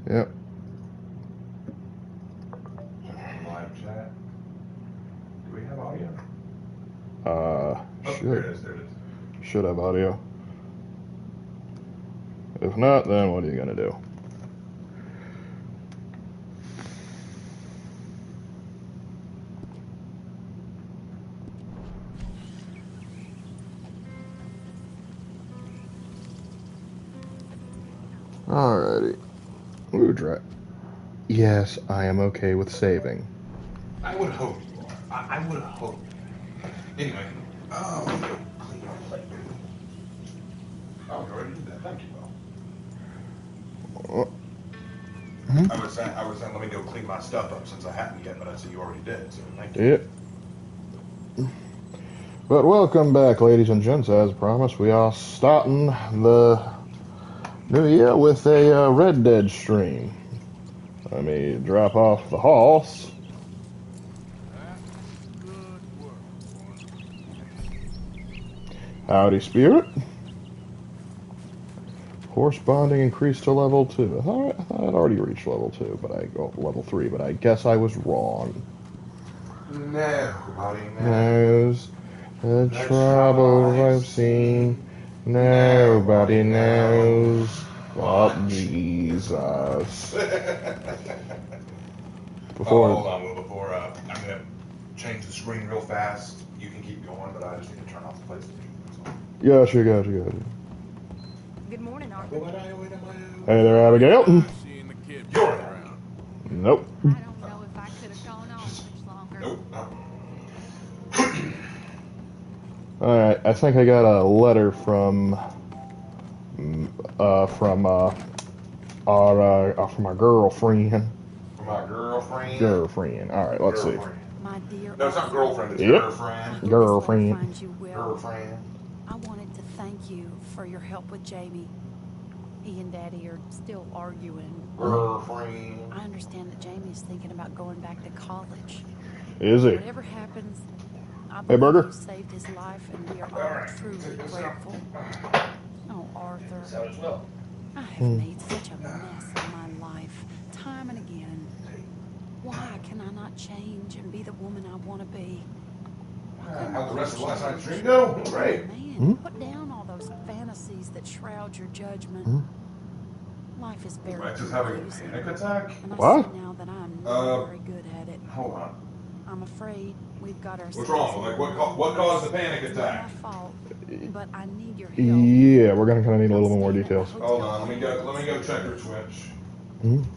Yep. Live chat. Do we have audio? Oh, there it There it is. is. Should have audio. If not, then what are you gonna do? Alrighty. Udra. Yes, I am okay with saving. I would hope you are. I would hope. Anyway, let me go clean my plate. Oh, you already did that. Thank you, Will. I was saying, let me go clean my stuff up since I hadn't yet, but I see you already did, so thank you. Yep. But welcome back, ladies and gents. As promised, we are starting the new year with a Red Dead stream. Let me drop off the horse. Howdy, Spirit. Horse bonding increased to level 2. I thought I'd already reached level 2, but I go level 3, but I guess I was wrong. Nobody knows the troubles I've seen. Nobody knows but Jesus. Hold on, Will. Before I'm gonna change the screen real fast. You can keep going, but I just need to turn off the PlayStation. Gotcha. Good morning, Arthur. Hey there, Abigail. You're around. Nope. I don't know if I could have gone on much longer. Nope. Alright, I think I got a letter from our girlfriend. From my girlfriend. Girlfriend. Alright, let's see. My dear No, it's not girlfriend, it's Yep. girlfriend. Girlfriend. Girlfriend. I wanted to thank you for your help with Jamie. He and Daddy are still arguing. Girlfriend. I understand that Jamie is thinking about going back to college. Is he? Whatever happens, I Hey, believe Burger. you saved his life, and we are all truly grateful. Oh, Arthur. I have made such a mess of my life, time and again. Why can I not change and be the woman I want to be? How'd the rest of last night's stream go? Great. Man, put down all those fantasies that shroud your judgment. Life is very Rex is having a confusing. panic attack. And I What? see now that I'm not very good at it. Hold on. I'm afraid we've got ourselves. What's wrong? Like, what caused the panic It's attack? not my fault, but I need your help. Yeah, we're gonna kind of need a little more details. Hold on, let me go check her Twitch.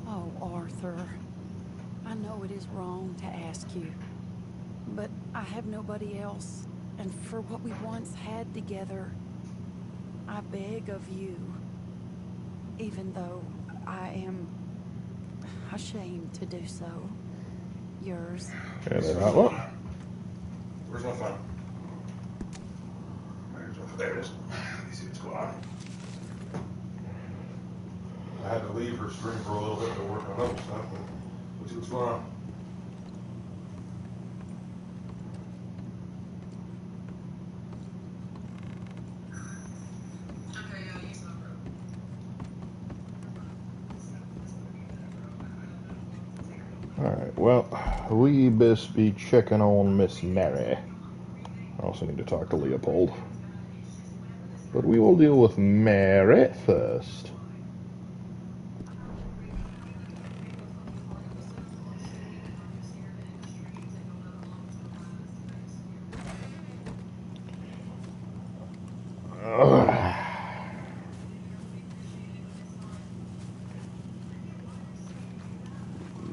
Oh, Arthur. I know it is wrong to ask you, but I have nobody else, and for what we once had together, I beg of you, even though I am ashamed to do so. Yours. Yeah, they're not. What? Where's my phone? There it is. Let me see what's going on. I had to leave her stream for a little bit to work on other stuff, but let's see what's going on. Alright, well, we best be checking on Miss Mary. I also need to talk to Leopold. But we will deal with Mary first.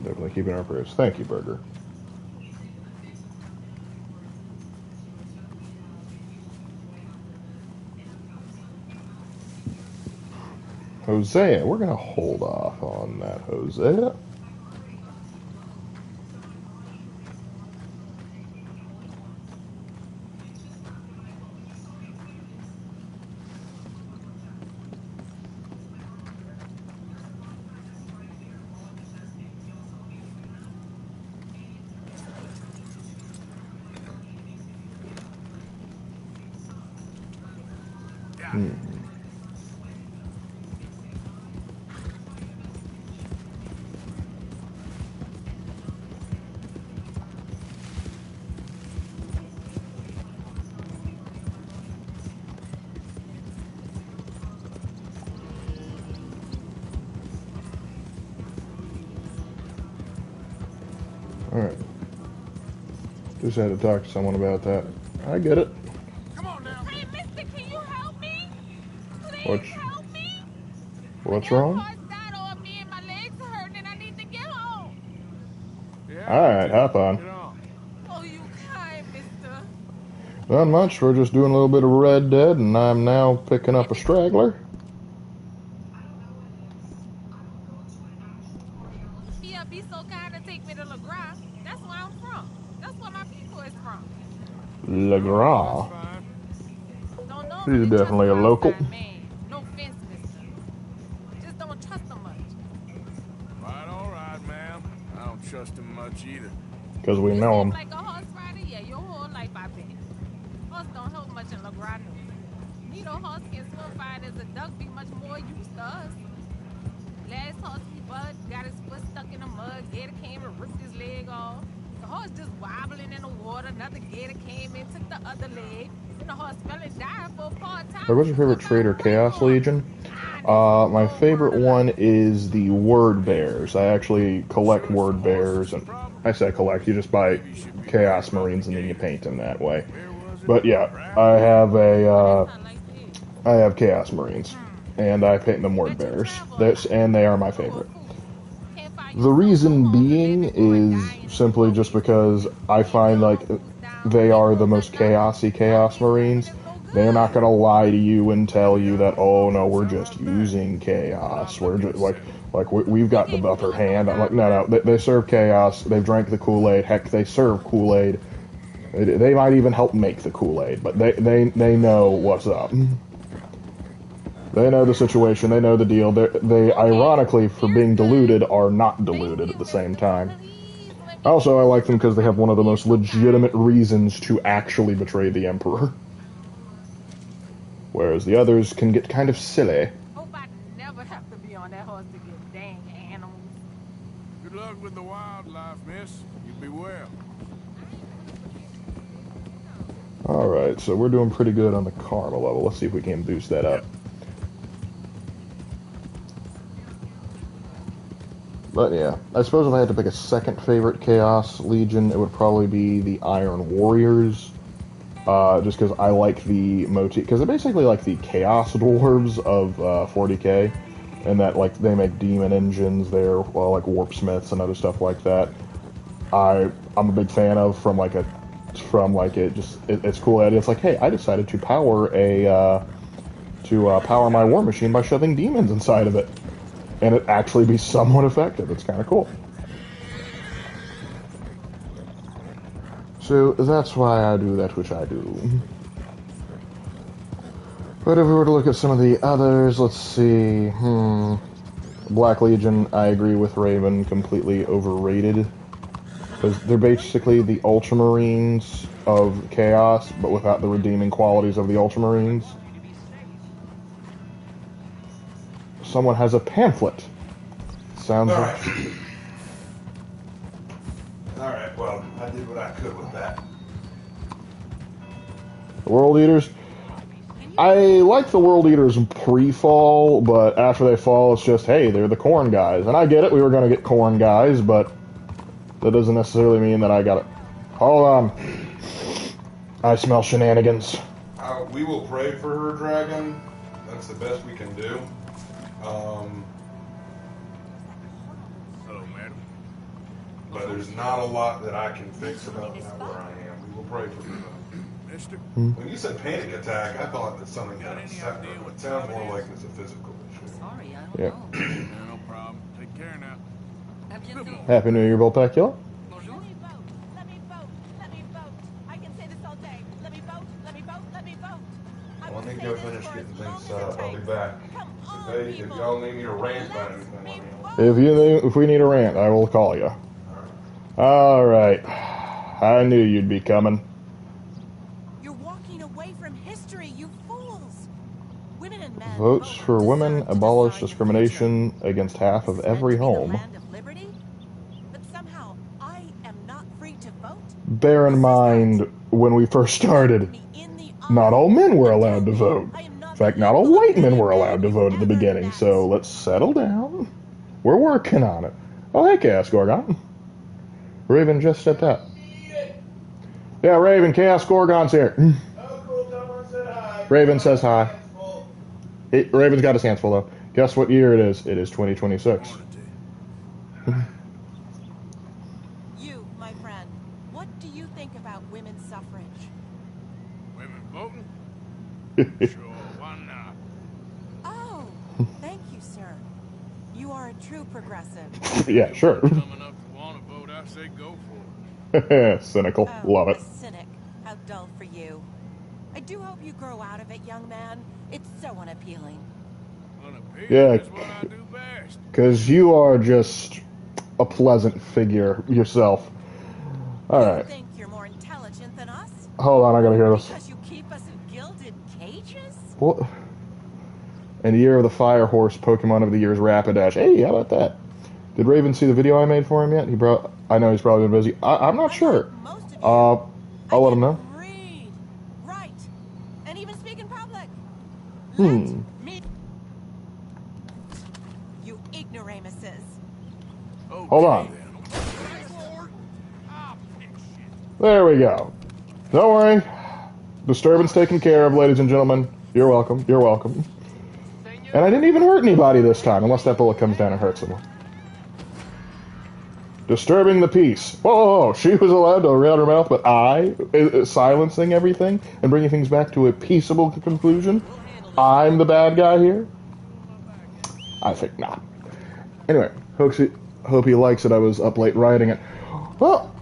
Definitely keeping our prayers. Thank you, Burger. Hosea, we're going to hold off on that, Hosea. Alright. Just had to talk to someone about that. I get it. Come on now. Hey, mister, can you help me? What's, Please help me. what's Your wrong? horse died on me and my legs are hurting and I need to get home. Yeah, Alright, hop get on. on. Oh, you kind, mister. Not much. We're just doing a little bit of Red Dead, and I'm now picking up a straggler. Yeah, be so kind to take me to LeGras. That's where I'm from. That's where my people is from. LeGras. That's fine. Don't He's normally trust definitely a a local. outside man. No offense, mister. Just don't trust him much. All right, ma'am. I don't trust him much either. Because we You know seem him. like a horse rider. Yeah, your whole life I bet. Horse don't help much in LeGras News. Neither horse can swim fine as a duck be much more used to us. Last horse we bud got his foot stuck in the mud. Gator came and ripped his leg off. The horse just wobbling in the water. Another gator came and took the other leg. Then the horse fell and died for a part-time. Like, what's your favorite trader? Chaos Legion? My favorite one is the Word Bears. I actually collect Word Bears, and I say collect, you just buy Chaos Marines and then you paint them that way. But yeah, I have Chaos Marines, and I paint them Word Bears. And they are my favorite. The reason being is simply just because I find like they are the most chaosy Chaos Marines. They're not gonna lie to you and tell you that, oh no, we're just using chaos. We're just we've got the upper hand. I'm like, no, they serve chaos. They've drank the Kool-Aid. Heck, they serve Kool-Aid. They might even help make the Kool-Aid, but they know what's up. They know the situation. They know the deal. They ironically, for being diluted, are not diluted at the same time. Also, I like them because they have one of the most legitimate reasons to actually betray the Emperor. Whereas the others can get kind of silly. Hope I never have to be on that horse to get dang animals. Good luck with the wildlife, miss. You be well. Alright, so we're doing pretty good on the karma level. Let's see if we can boost that up. But yeah, I suppose if I had to pick a second favorite Chaos Legion, it would probably be the Iron Warriors. Just because I like the motif, because they're basically like the Chaos Dwarves of 40k, and that like they make demon engines there, well, like warp smiths and other stuff like that. I'm a big fan of it's cool idea. It's like, hey, I decided to power power my war machine by shoving demons inside of it, and it actually be somewhat effective. It's kind of cool. So that's why I do that which I do. But if we were to look at some of the others, let's see. Black Legion, I agree with Raven, completely overrated. Because they're basically the Ultramarines of Chaos, but without the redeeming qualities of the Ultramarines. Someone has a pamphlet. Sounds All like... right. All right. Well, I did what I could with that. The World Eaters. I like the World Eaters pre-fall, but after they fall, it's just, hey, they're the corn guys. And I get it, we were going to get corn guys, but that doesn't necessarily mean that I got it. Hold on. I smell shenanigans. We will pray for her, Dragon. That's the best we can do. Hello, madam. But there's not a lot that I can fix about that where I am. We will pray for her. Mister? When you said panic attack, I thought that something got upset her, but it sounds more like it's a physical issue. Sorry, I don't Yeah. know. No problem. Take care now. Happy New Year, Volpacula. Bonjour. Let me vote. Let me vote. Let me vote. I can say this all day. Let me vote. Let me vote. Let me vote. I Well, will let me say go this finish for getting as long things as it set up. I'll be takes. back. Come on, Hey, if people. y'all need me to rant about Let's anything, me let me know. vote. If we need a rant, I will call you. Alright. I knew you'd be coming. You're walking away from history, you fools. Women and men Votes both for women deserve to abolish decide the discrimination against half of future. This is every meant to be the home. land of liberty, but somehow I am not free to vote. Bear in mind, when we first started, Look me in the not eye all men were and allowed to tell me vote. I am not In fact, the not all equal of white men any were man allowed to you've vote at the ever beginning, met. so let's settle down. We're working on it. Oh, hey, Chaos Gorgon. Raven just stepped out. Yeah, Raven, Chaos Gorgon's here. Raven says hi. Raven's got his hands full, though. Guess what year it is? It is 2026. You, my friend, what do you think about women's suffrage? Women voting? Sure, why not? Oh, thank you, sir. You are a true progressive. Yeah, sure. Dumb enough to want to vote, I say go for it. Cynical. Oh, Love it. a cynic. How dull for you. I do hope you grow out of it, young man. It's so unappealing. Unappealing Yeah. is what I do best. Because you are just a pleasant figure yourself. You Alright. think you're more intelligent than us? Hold on, I gotta hear this. Because you keep us in gilded cages? What? And Year of the Fire Horse Pokemon of the Year is Rapidash. Hey, how about that? Did Raven see the video I made for him yet? I know he's probably been busy. I'm not sure. Most of you. I'll let him know. Read, write, and even speak in public. Hmm. Let me. You ignoramuses. Okay, Hold on. then. There we go. Don't worry. Disturbance taken care of, ladies and gentlemen. You're welcome. You're welcome. And I didn't even hurt anybody this time, unless that bullet comes down and hurts someone. Disturbing the peace. Whoa, she was allowed to open her mouth, but I, silencing everything and bringing things back to a peaceable conclusion. I'm the bad guy here? I think not. Anyway, hope he likes it. I was up late writing it. Well,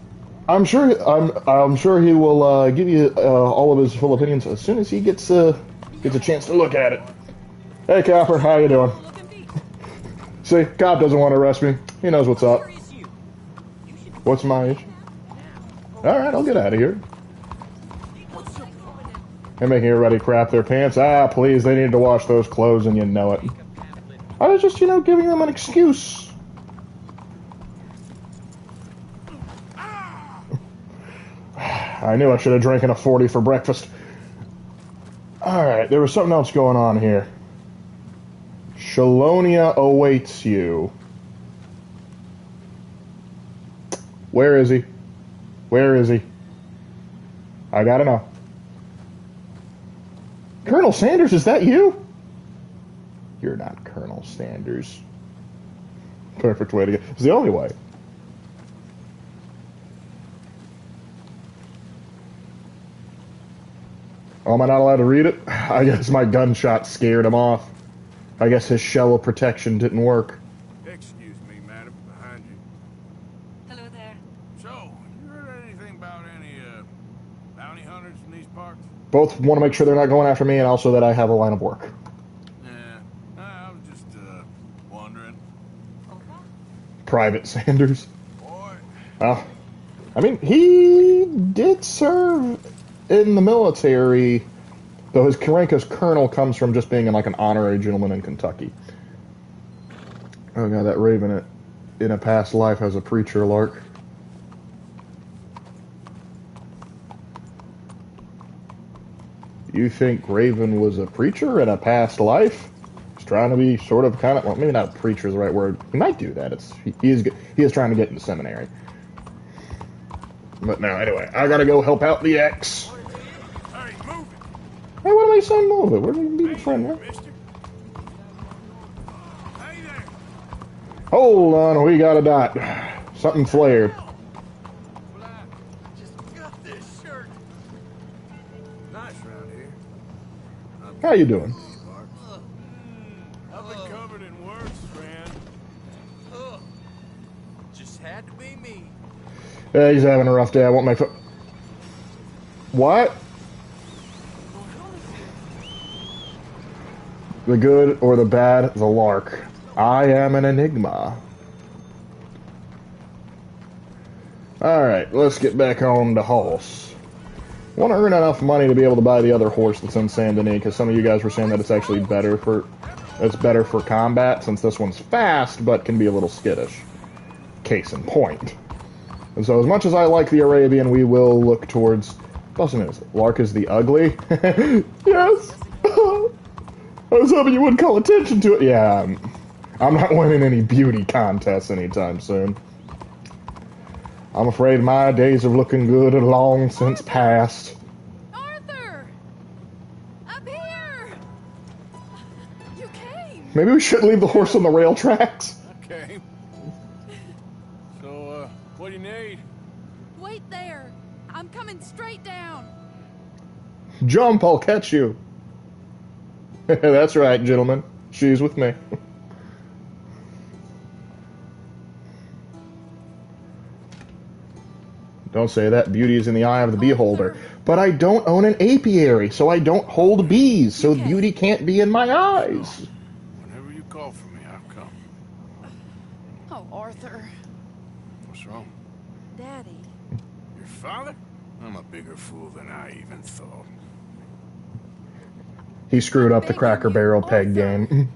I'm sure he will give you all of his full opinions as soon as he gets a chance to look at it. Hey, Copper, how you doing? See, Cop doesn't want to arrest me. He knows what's up. What's my issue? Alright, I'll get out of here. They're making everybody crap their pants. Ah, please, they need to wash those clothes and you know it. I was just, giving them an excuse. I knew I should have drinking a 40 for breakfast. Alright, there was something else going on here. Shalonia awaits you. Where is he? Where is he? I gotta know. Colonel Sanders, is that you? You're not Colonel Sanders. Perfect way to get... It's the only way. Oh, am I not allowed to read it? I guess my gunshot scared him off. I guess his shell of protection didn't work. Excuse me, madam, behind you. Hello there. So, you heard anything about any, bounty hunters in these parts? Both want to make sure they're not going after me and also that I have a line of work. Yeah, I was just, wondering. Private Sanders. Boy, Well, I mean, he did serve in the military, though his rank as colonel comes from just being like an honorary gentleman in Kentucky. Oh god, that Raven in a past life has a preacher, Lark. You think Raven was a preacher in a past life? He's trying to be sort of kind of, well, maybe not a preacher is the right word. He might do that. He is trying to get into seminary. But now, anyway, I gotta go help out the ex. hey, move it! Hey, what am I saying? Move it. We're gonna be friend, right? Mister? Hey there! Hold on, we got a dot. Something flared. Well, I just got this shirt. Nice round here. How you doing? I've been covered in words, friend. Just had to be me. Yeah, he's having a rough day. I won't make fun. What? The good or the bad, the Lark. I am an enigma. Alright, let's get back on the horse. Want to earn enough money to be able to buy the other horse that's in Saint Denis, because some of you guys were saying that it's actually better for combat, since this one's fast, but can be a little skittish. Case in point. And so as much as I like the Arabian, we will look towards... Lark is the ugly? Yes! I was hoping you wouldn't call attention to it. Yeah, I'm not winning any beauty contests anytime soon. I'm afraid my days of looking good are long since past. Arthur! Up here! You came! Maybe we should leave the horse on the rail tracks. Okay. So, what do you need? Wait there! I'm coming straight down! Jump, I'll catch you. That's right, gentlemen. She's with me. Don't say that. Beauty is in the eye of the beholder. But I don't own an apiary, so I don't hold bees, so beauty can't be in my eyes. Whenever you call for me, I'll come. Oh, Arthur. What's wrong? Daddy. Your father? I'm a bigger fool than I even thought. He screwed up the Cracker Barrel peg game.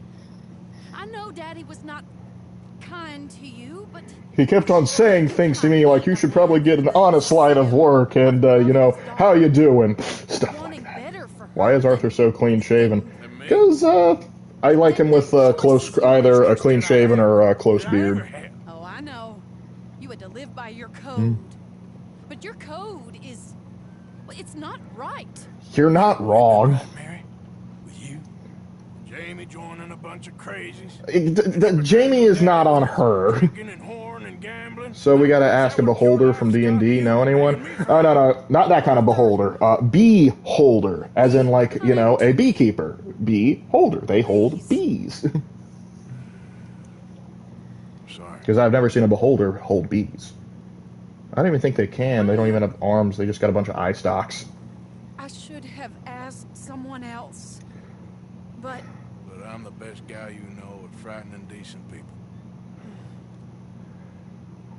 I know Daddy was not kind to you, but... He kept on saying things to me like, you should probably get an honest line of work and, you know, how you doing? Stuff like that. Why is Arthur so clean-shaven? Because, I like him with either a clean-shaven or a close beard. Oh, I know. You had to live by your code. But your code is... well, it's not right. You're not wrong. Mary? With you? Jamie joining a bunch of crazies? Jamie is not on her. Drinking and whoring and gambling? So we gotta ask a beholder from D&D. Know anyone? Oh, no, not that kind of beholder. Bee holder, as in like, you know, a beekeeper. Bee holder. They hold bees. Sorry. Because I've never seen a beholder hold bees. I don't even think they can. They don't even have arms. They just got a bunch of eye stalks. I should have asked someone else. But... But I'm the best guy you know at frightening decent people.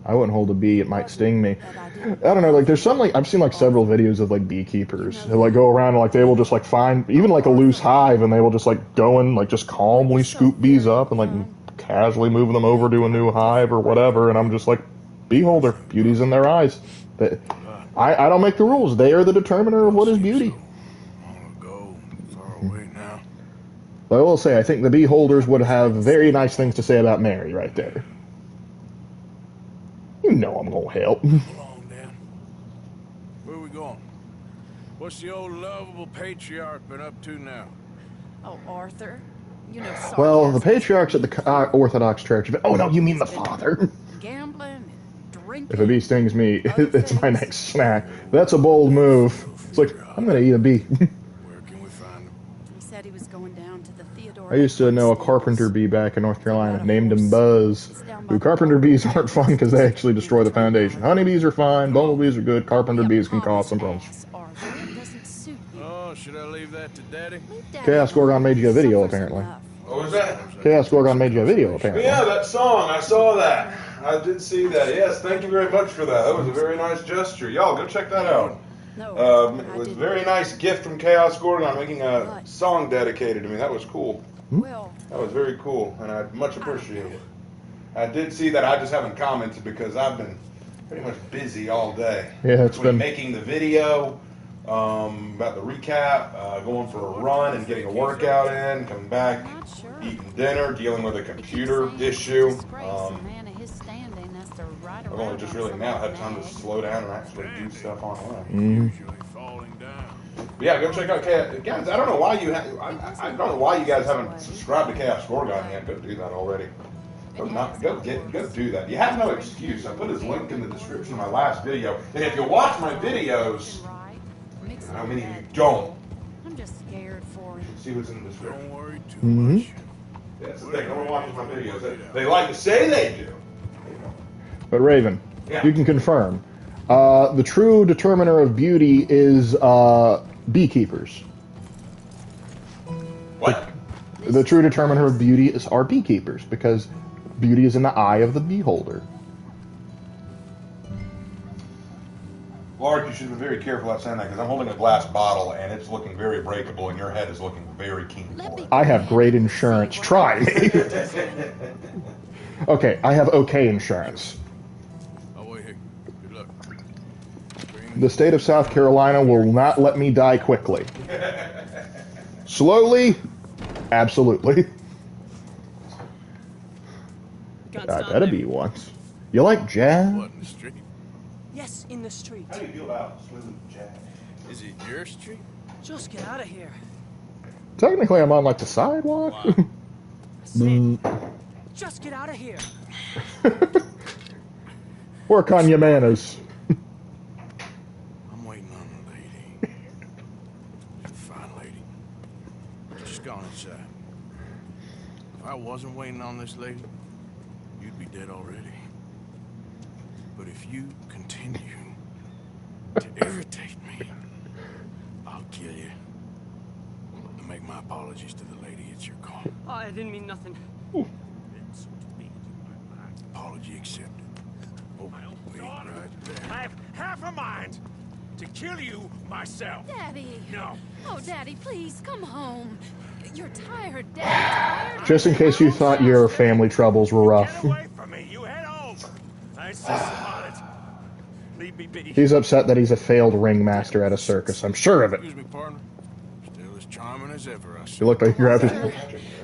I wouldn't hold a bee. It might sting me. I don't know. Like, there's some, like, I've seen, like, several videos of, like, beekeepers who, like, go around and, like, they will just, like, find, even, like, a loose hive, and they will just, like, go and, like, just calmly scoop bees up and, like, casually move them over to a new hive or whatever, and I'm just like, beholder. Beauty's in their eyes. I don't make the rules. They are the determiner of what is beauty. Long ago, far away now. But I will say, I think the beholders would have very nice things to say about Mary right there. You know I'm gonna help. Come on, Dan. Where are we going? What's the old lovable patriarch been up to now? oh, Arthur, you know... Well, the sarcasm. patriarch's at the Orthodox Church. Oh, no, you mean the father. Gambling, drinking... If a bee stings me, it's my next snack. That's a bold move. It's like, I'm gonna eat a bee. Where can we find him? He said he was going down to the Theodore... I used to know a carpenter bee back in North Carolina. Named him Buzz. Who carpenter bees aren't fun because they actually destroy the foundation. Honeybees are fine. Bumblebees are good. Carpenter bees can cause some problems. Oh, should I leave that to Daddy? Chaos Gorgon made you a video, apparently. What was that? Chaos Gorgon made you a video, apparently. Yeah, that song. I saw that. I did see that. Yes, thank you very much for that. That was a very nice gesture. Y'all, go check that out. It was a very nice gift from Chaos Gorgon making a song dedicated to me. That was cool. Well, That was very cool, and I much appreciate it. I did see that. I just haven't commented because I've been pretty much busy all day. Yeah, it's Between been... making the video, about the recap, going for a run and getting a workout in, coming back, not sure. eating dinner, dealing with a computer issue. I've only just really now had time to slow down and actually do stuff online. Usually falling down. But yeah, go check out Chaos. Guys, I don't know why you I don't know why you guys haven't subscribed to Chaos Gorgon yet. Go do that already. Go do that. You have no excuse. I put his link in the description of my last video. And if you watch my videos, how many of you don't? I'm just scared for him. See what's in the description. Don't worry too much. That's the thing. No one watches my videos. They like to say they do. But Raven, Yeah. you can confirm. The true determiner of beauty is beekeepers. What? The true determiner of beauty is our beekeepers, because beauty is in the eye of the beholder. Lark, you should be very careful about saying that because I'm holding a glass bottle and it's looking very breakable and your head is looking very keen for it. I have great insurance. Try me. Okay, I have okay insurance. Oh, wait here. Good luck. The state of South Carolina will not let me die quickly. Slowly, absolutely. I better be once. You like jazz? What in the street? Yes, in the street. How do you feel about Smooth Jack? Is it your street? Just get out of here. Technically, I'm on like the sidewalk. Why? I said, just get out of here. Work on your manners. I'm waiting on the lady. Fine lady. Just gone inside. If I wasn't waiting on this lady, you'd be dead already. But if you continue to irritate me, I'll kill you. And make my apologies to the lady. It's your call. Oh, I didn't mean nothing. Apology accepted. Oh, wait, right there. I have half a mind to kill you myself. Daddy. No. Oh, Daddy, please, come home. You're tired, Daddy. Tired. Just in case you thought your family troubles were rough. Get away from me. You head home. I insist upon it. Leave me be. He's upset that he's a failed ringmaster at a circus. I'm sure of it. Excuse me, partner. Still as charming as ever, I see. You look like you grabbed his...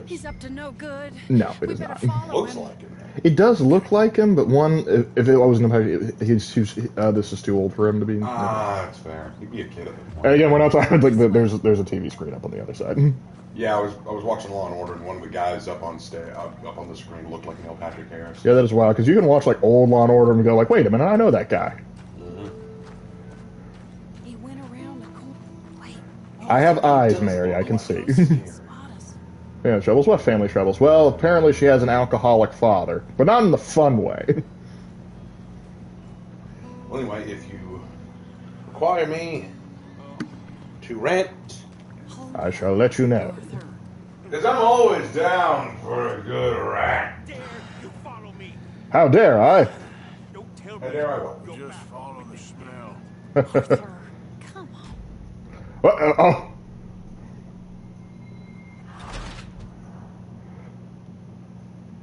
He's up to no good. No, it We is better not. follow Looks him. like it. It does look like him, but if it wasn't this is too old for him to be. That's fair. He'd be a kid at the point. And again, we're not talking like there's a TV screen up on the other side. Yeah, I was watching Law and Order, and one of the guys up on the screen looked like Neil Patrick Harris. Yeah, that is wild because you can watch like old Law and Order and go like, wait a minute, I know that guy. He went around the corner. Wait. I have eyes, Mary. I can see. Spot us. Yeah, troubles. What family troubles? Well, apparently she has an alcoholic father, but not in the fun way. Well, anyway, if you require me to rent, I shall let you know. Arthur. because I'm always down for a good rant. Dare you follow me? How dare I? Don't tell How me. dare I what? Go Just back. follow the smell. Arthur, come on. Oh.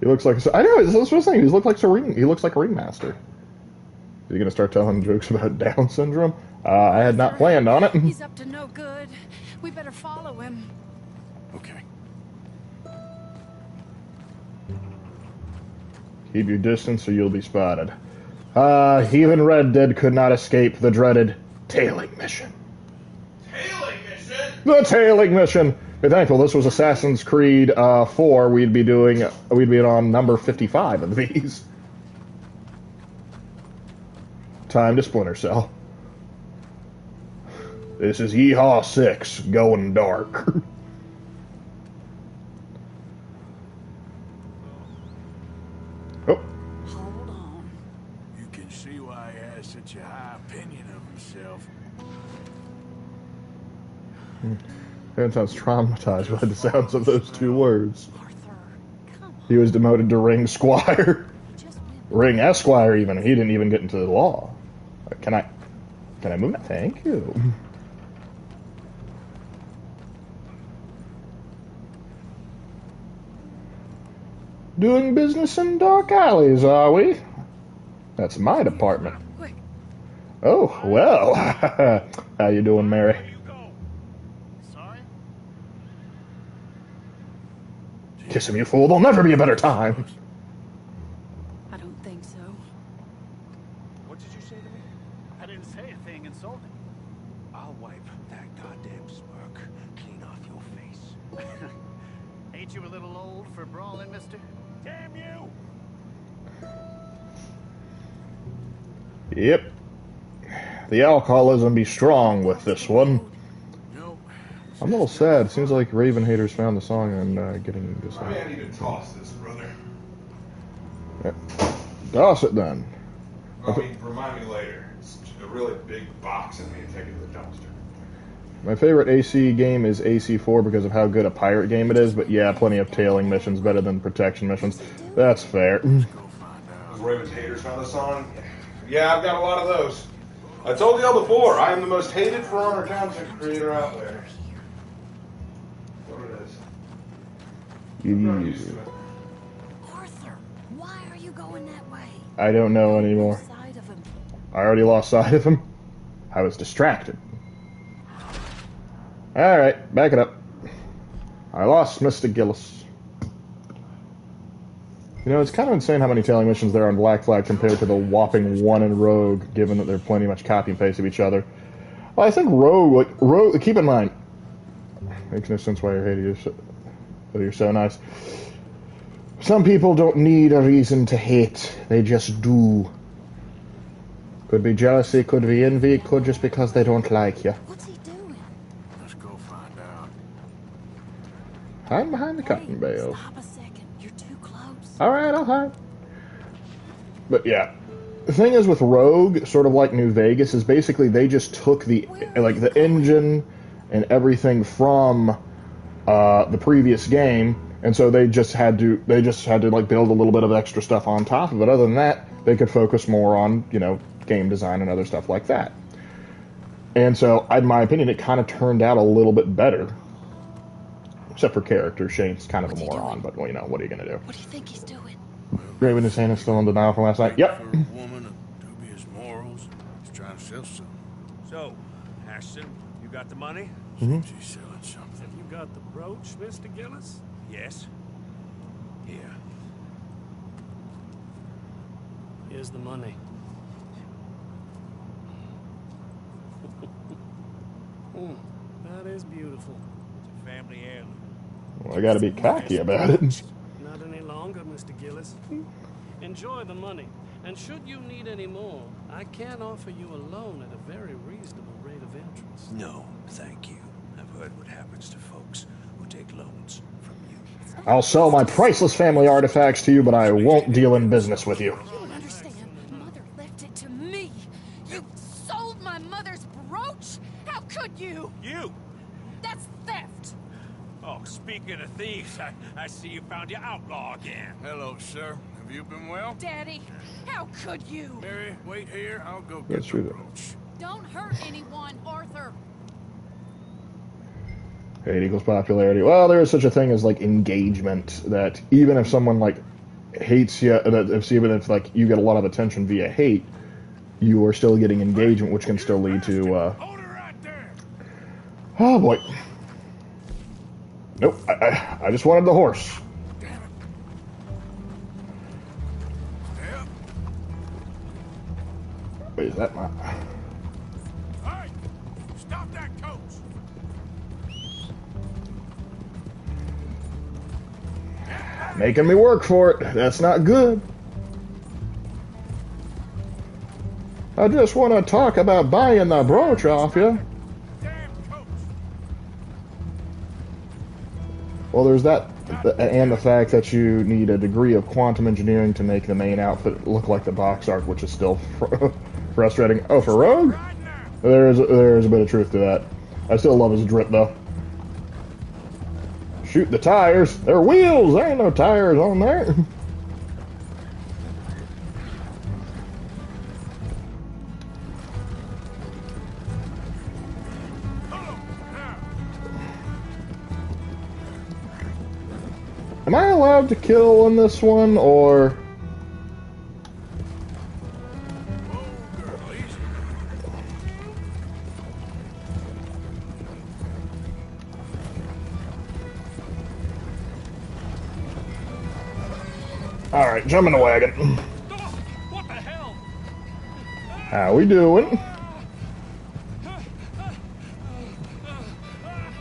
He looks like I know. That's what I'm saying. He looks like a ringmaster. Is he gonna start telling jokes about Down syndrome? I had not planned on it. He's up to no good. We better follow him. Okay. Keep your distance, or you'll be spotted. Even Red Dead could not escape the dreaded tailing mission. Tailing mission? The tailing mission. Be thankful this was Assassin's Creed 4. We'd be on number 55 of these. Time to Splinter Cell. This is Yeehaw 6, going dark. Oh, Hold on. You can see why he has such a high opinion of himself. man sounds traumatized by the sounds of those two words. Arthur, come on. He was demoted to Ring Squire. Just went. Ring Esquire even. He didn't even get into the law. Can I move? Thank you. Doing business in dark alleys, are we? That's my department. Quick. Oh, well. How you doing, Mary? Where you go? Sorry? Kiss him, you fool. There'll never be a better time. I don't think so. What did you say to me? I didn't say anything insulting. I'll wipe that goddamn smirk clean off your face. Ain't you a little old for brawling, mister? Damn you! Yep. The alcoholism be strong with this one. Nope. I'm a little sad. Seems like Raven haters found the song and getting this Maybe I out. need to toss this, brother. Yep. Toss it then. I mean, remind me later. It's a really big box and me and take it to the dumpster. My favorite AC game is AC4 because of how good a pirate game it is, but yeah, plenty of tailing missions better than protection missions. That's fair. Go find out. Those Ravens haters found the song? Yeah, I've got a lot of those. I told y'all before, I am the most hated For Honor content creator out there. What it is. I'm used to it. Arthur, why are you going that way? I don't know anymore. Lose sight of him. I already lost sight of him. I was distracted. Alright, back it up. I lost Mr. Gillis. You know, it's kind of insane how many tailing missions there are on Black Flag compared to the whopping one in Rogue, given that they're pretty much copy and paste of each other. Well, I think Rogue, keep in mind, makes no sense why you're hating you, you're so nice. Some people don't need a reason to hate, they just do. Could be jealousy, could be envy, could just because they don't like you. What's he doing? Let's go find out. Hide behind the cotton bales. Stop a second. You're too close. Alright, I'll hide. But yeah, the thing is with Rogue, sort of like New Vegas, is basically they just took the engine and everything from the previous game, and so they just had to like build a little bit of extra stuff on top of it. Other than that, they could focus more on, you know, game design and other stuff like that. And so, in my opinion, it kind of turned out a little bit better. Except for character. Shane's kind of a moron, but, well, you know, what are you going to do? What do you think he's doing? Raven is saying it's still in denial from last night. Yep. For a woman of dubious morals, she's trying to sell something. So, Ashton, you got the money? Seems she's selling something. Have you got the brooch, Mr. Gillis? Yes. Here. Here's the money. That is beautiful. It's a family heirloom. Well, I gotta be cocky about it. Not any longer, Mr. Gillis. Enjoy the money. And should you need any more, I can offer you a loan at a very reasonable rate of interest. No, thank you. I've heard what happens to folks who take loans from you. I'll sell my priceless family artifacts to you, but I won't deal in business with you. You don't understand. Mother left it to me. You sold my mother's brooch? How could you? You! That's theft. Oh, speaking of thieves, I see you found your outlaw again. Hello, sir. Have you been well? Daddy, how could you? Mary, wait here. I'll go get That's the true, though. brooch. Don't hurt anyone, Arthur. Hate equals popularity. Well, there is such a thing as, like, engagement, that even if someone, like, hates you, even if, like, you get a lot of attention via hate, you are still getting engagement, which can still lead to, Hold her right there. oh, boy. Nope, I just wanted the horse. Damn it. Stay up. Wait, is that my... Hey, stop that coach. Making me work for it. That's not good. I just want to talk about buying the brooch off you. Damn coach. Well, there's that, and the fact that you need a degree of quantum engineering to make the main outfit look like the box art, which is still frustrating. Oh, for Rogue? Right now. There's a bit of truth to that. I still love his drip, though. Shoot the tires. They're wheels. There ain't no tires on there. Hello. Now. Am I allowed to kill in this one, or... Whoa, girl, easy. Alright, jump in the wagon. What the hell? How we doing?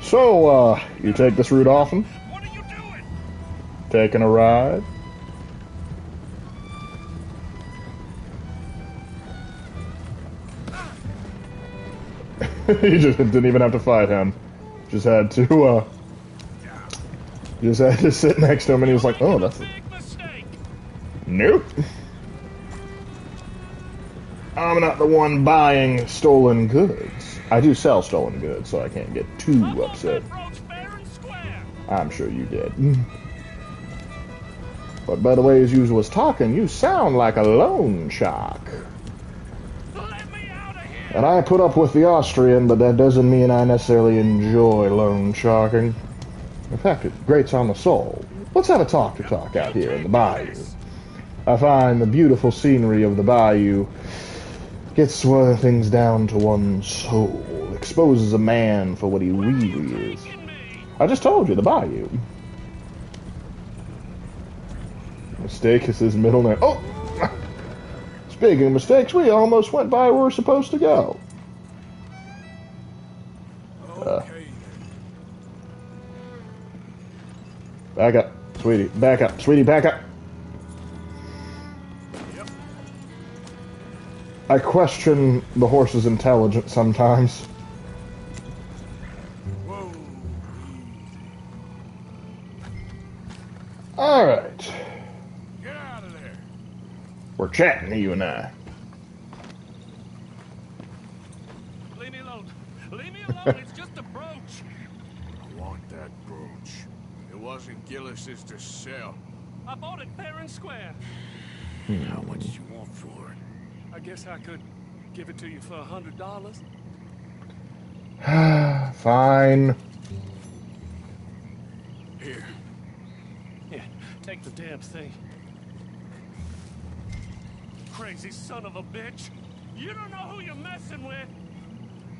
So, you take this route often? What are you doing? Taking a ride? You just didn't even have to fight him. Just had to sit next to him and he was like, oh, that's... Big mistake. Nope. I'm not the one buying stolen goods. I do sell stolen goods, so I can't get too upset. Brooch fair and square. I'm sure you did. But by the way, as you was talking, you sound like a loan shark. Let me out of here. And I put up with the Austrian, but that doesn't mean I necessarily enjoy loan sharking. In fact, it grates on the soul. Let's have a talk out here in the bayou. I find the beautiful scenery of the bayou gets things down to one's soul, exposes a man for what he really is. I just told you, the bayou. Mistake is his middle name. Oh! Speaking of mistakes, we almost went by where we're supposed to go. Okay. Back up, sweetie. Back up. Sweetie, back up. Yep. I question the horse's intelligence sometimes. Whoa. Alright. Get out of there. We're chatting, you and I. Leave me alone. Leave me alone. It's just a brooch. I want that brooch. It wasn't Gillis's to sell. I bought it fair and square. How much do you want for it? I guess I could give it to you for $100. Fine. Here. Yeah, take the damn thing. Crazy son of a bitch. You don't know who you're messing with.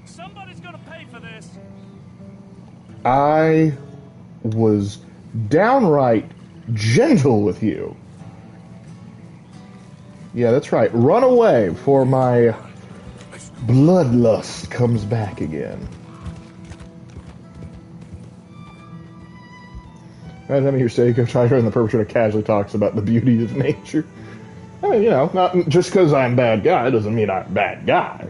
Somebody's gonna pay for this. I was downright gentle with you. Yeah, that's right. Run away before my bloodlust comes back again. Right, I mean, you're saying and the perpetrator casually talks about the beauty of nature. I mean, you know, not just because I'm a bad guy doesn't mean I'm a bad guy.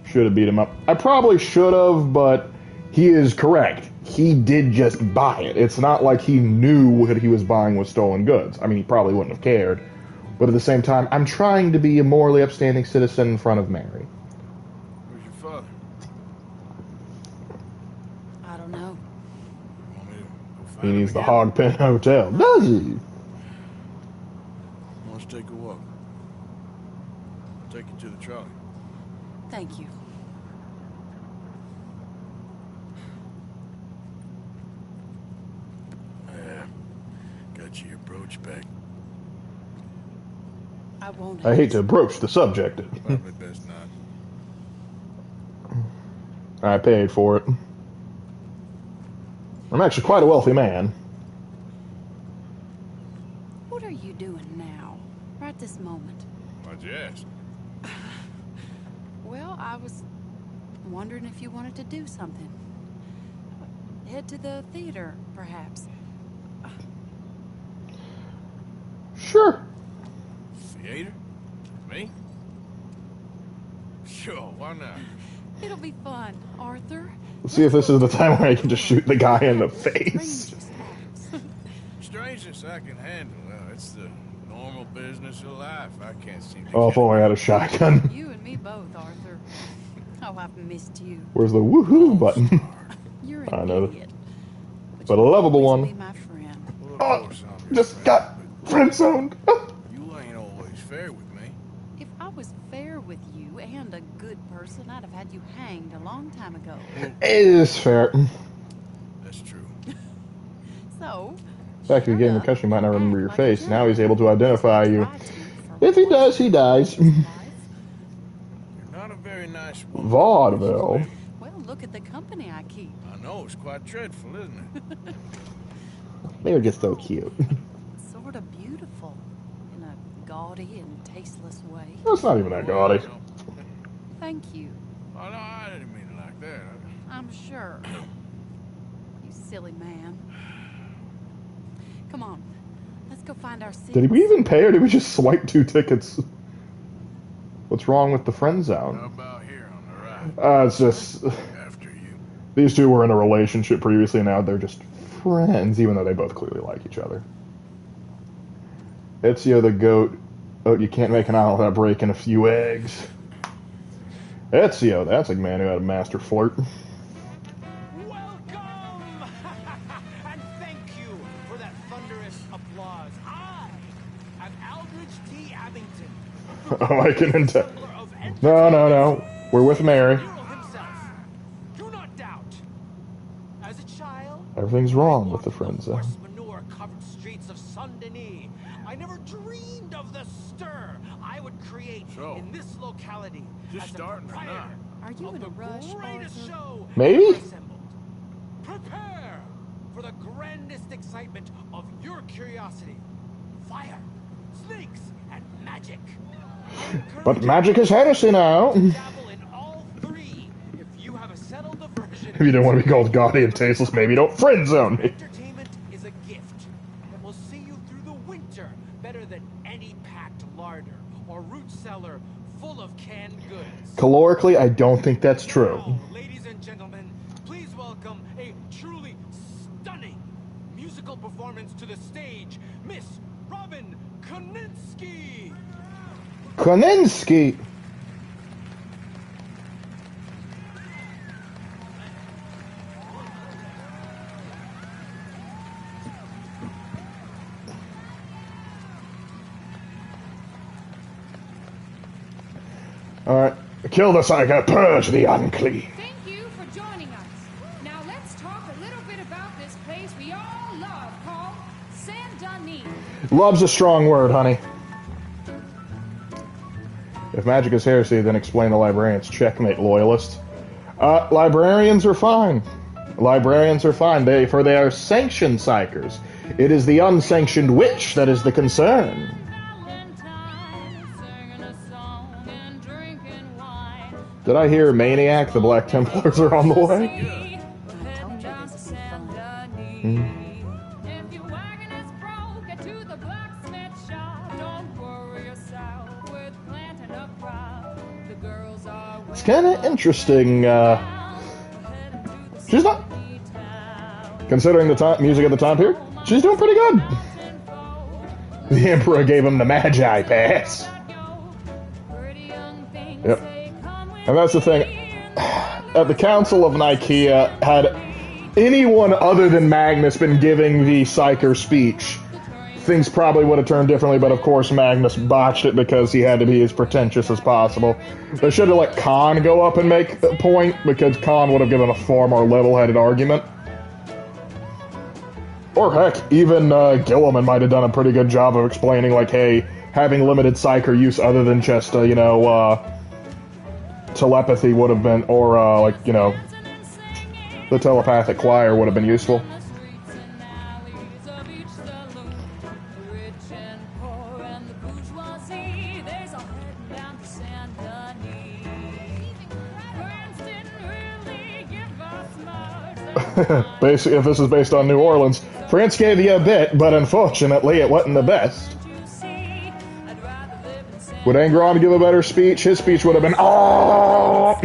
Should have beat him up. I probably should have, but he is correct. He did just buy it. It's not like he knew what he was buying was stolen goods. I mean, he probably wouldn't have cared. But at the same time, I'm trying to be a morally upstanding citizen in front of Mary. Where's your father? I don't know. Want me to go find He him needs the again? Hog Pen Hotel. Does he? Let's take a walk. I'll take you to the trolley. Thank you. Got you your brooch back. I won't. I hate to broach the subject. Probably best not. I paid for it. I'm actually quite a wealthy man. What are you doing now? Right this moment. Why'd you ask? Well, I was wondering if you wanted to do something. Head to the theater, perhaps. Sure. Theater? Me? Sure, why not? It'll be fun, Arthur. Let's see if this is the time where I can just shoot the guy in the face. Strangeness I can handle. It's the normal business of life. I can't seem to Oh, if only I had a shotgun. You and me both, Arthur. Oh, I've missed you. Where's the woohoo button? You're I an know. idiot. But a lovable you'll always one. Be my friend. Well, of Oh, course I'm your just friend, got friend zoned. but you ain't always fair with me. If I was fair with you and a good person, I'd have had you hanged a long time ago. It is fair. That's true. So, Back to the game, because you might not remember your face. Now he's able to identify you. If he does, he dies. You're not a very nice woman. Vaudeville. Well, look at the company I keep. I know, it's quite dreadful, isn't it? They're just so cute. Sort of beautiful in a gaudy and tasteless way. That's not even that gaudy. Thank you. Oh, no, I didn't mean it like that. I'm sure. You silly man. Come on. Let's go find our seats. Did we even pay or did we just swipe 2 tickets? What's wrong with the friend How zone? about here on the right? It's just... After you. These two were in a relationship previously, now they're just friends, even though they both clearly like each other. Ezio the goat. Oh, you can't make an omelet without breaking a few eggs. Ezio, that's a man who had a master flirt. Welcome! And thank you for that thunderous applause. I am Aldridge T. Abington. Oh, I can tell. No. We're with Mary. Himself. Do not doubt. As a child, Everything's wrong with the friend zone. manure-covered streets of Saint-Denis, I never dreamed of the stir I would create So, in this locality. just as a starting or not? proprietor Are you of in a the rush, greatest Arthur? show Maybe? ever assembled. Prepare for the grandest excitement of your curiosity. fire, snakes, and magic. But magic is heresy now. Dabble in all three. If you have a settled aversion, If you don't want to be called gaudy and tasteless, maybe don't friend zone me. entertainment is a gift that will see you through the winter better than any packed larder or root cellar full of canned goods. Calorically, I don't think that's true. Now, ladies and gentlemen, please welcome a truly stunning musical performance to the stage, Miss Robin Koninsky. Koninsky. Alright. Kill the psycho, purge the unclean. Thank you for joining us. Now let's talk a little bit about this place we all love called Saint Denis. Love's a strong word, honey. If magic is heresy, then explain the librarians. Checkmate, loyalists. Librarians are fine. Librarians are fine, for they are sanctioned psychers. It is the unsanctioned witch that is the concern. Did I hear Maniac? The Black Templars are on the way. It's kind of interesting. She's not, considering the music at the time period, she's doing pretty good. The Emperor gave him the Magi pass. Yep. And that's the thing. At the Council of Nicaea, had anyone other than Magnus been giving the Psyker speech, things probably would have turned differently, but of course Magnus botched it because he had to be as pretentious as possible. They should have let Khan go up and make a point, because Khan would have given a far more level-headed argument. Or heck, even Gilliman might have done a pretty good job of explaining, like, hey, having limited Psyker use other than just, telepathy would have been, or, the telepathic choir would have been useful. Basically, if this is based on New Orleans, France gave you a bit, but unfortunately it wasn't the best. Would Angron give a better speech? His speech would have been, oh!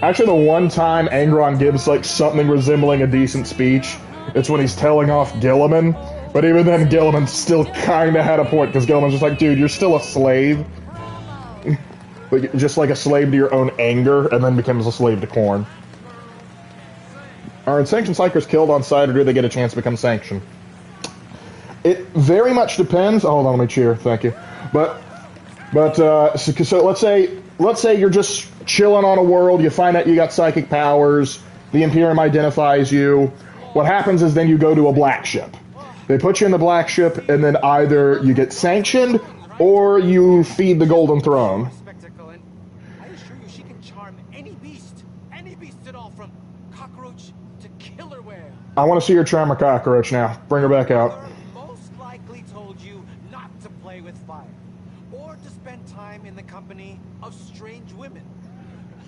Actually, the one time Angron gives, like, something resembling a decent speech, it's when he's telling off Gilliman. But even then, Gilliman still kind of had a point, because Gilliman's just like, dude, you're still a slave. Like, just like a slave to your own anger, and then becomes a slave to corn. Are sanctioned psychers killed on sight, or do they get a chance to become sanctioned? It very much depends. Oh, hold on, let me cheer. Thank you. So let's say you're just chilling on a world. You find out you got psychic powers. The Imperium identifies you. What happens is then you go to a black ship. They put you in the black ship, and then either you get sanctioned or you feed the Golden Throne. I assure you, she can charm any beast at all, from cockroach to killer whale. I want to see your charmer cockroach now. Bring her back out. Most likely told you not to play with fire, or to spend time in the company of strange women.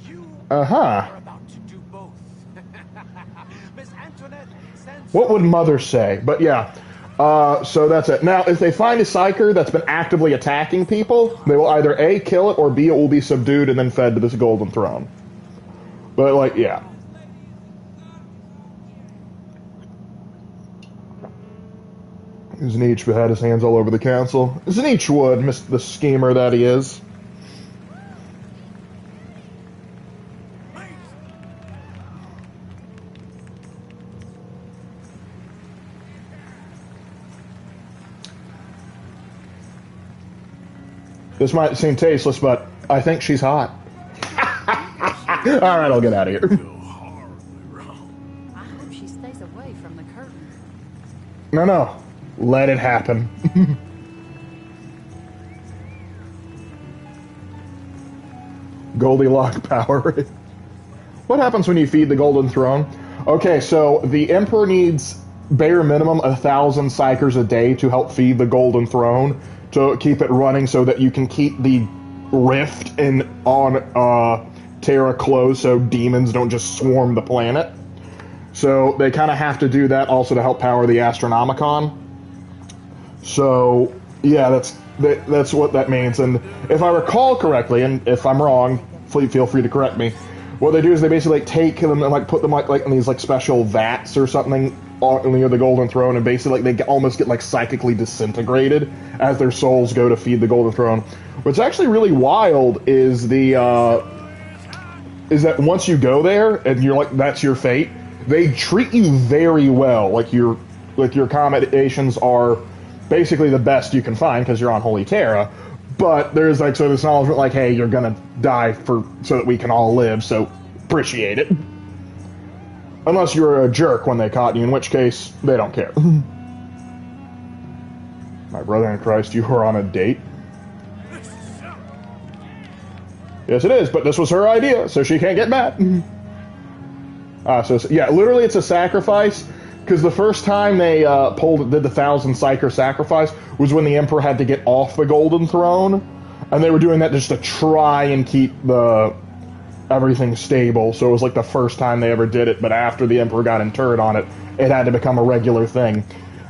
You are about to do both. Miss Antoinette sends. What would Mother say? But yeah. So that's it. Now, if they find a psyker that's been actively attacking people, they will either A, kill it, or B, it will be subdued and then fed to this Golden Throne. But, like, yeah. Zneach had his hands all over the council. Zneach would, the schemer that he is. This might seem tasteless, but I think she's hot. Alright, I'll get out of here. I hope she stays away from the curtain. No. Let it happen. Goldilocks power. What happens when you feed the Golden Throne? Okay, so the Emperor needs bare minimum 1,000 psychers a day to help feed the Golden Throne to keep it running so that you can keep the rift on Terra closed so demons don't just swarm the planet. So they kind of have to do that also to help power the Astronomicon. So yeah, that's what that means. And if I recall correctly, and if I'm wrong, feel free to correct me. What they do is they basically take them and put them like in these special vats or something near the Golden Throne, and basically they almost get psychically disintegrated as their souls go to feed the Golden Throne. What's actually really wild is that once you go there and you're that's your fate, they treat you very well. Your accommodations are basically the best you can find because you're on Holy Terra. But there's this acknowledgement hey, you're gonna die so that we can all live, so appreciate it. Unless you're a jerk when they caught you, in which case they don't care. My brother in Christ, you were on a date? Yes, it is, but this was her idea, so she can't get mad. Yeah, literally it's a sacrifice, because the first time they did the 1,000 Psyker sacrifice was when the Emperor had to get off the Golden Throne, and they were doing that just to try and keep everything stable, so it was the first time they ever did it, but after the Emperor got interred on it, it had to become a regular thing.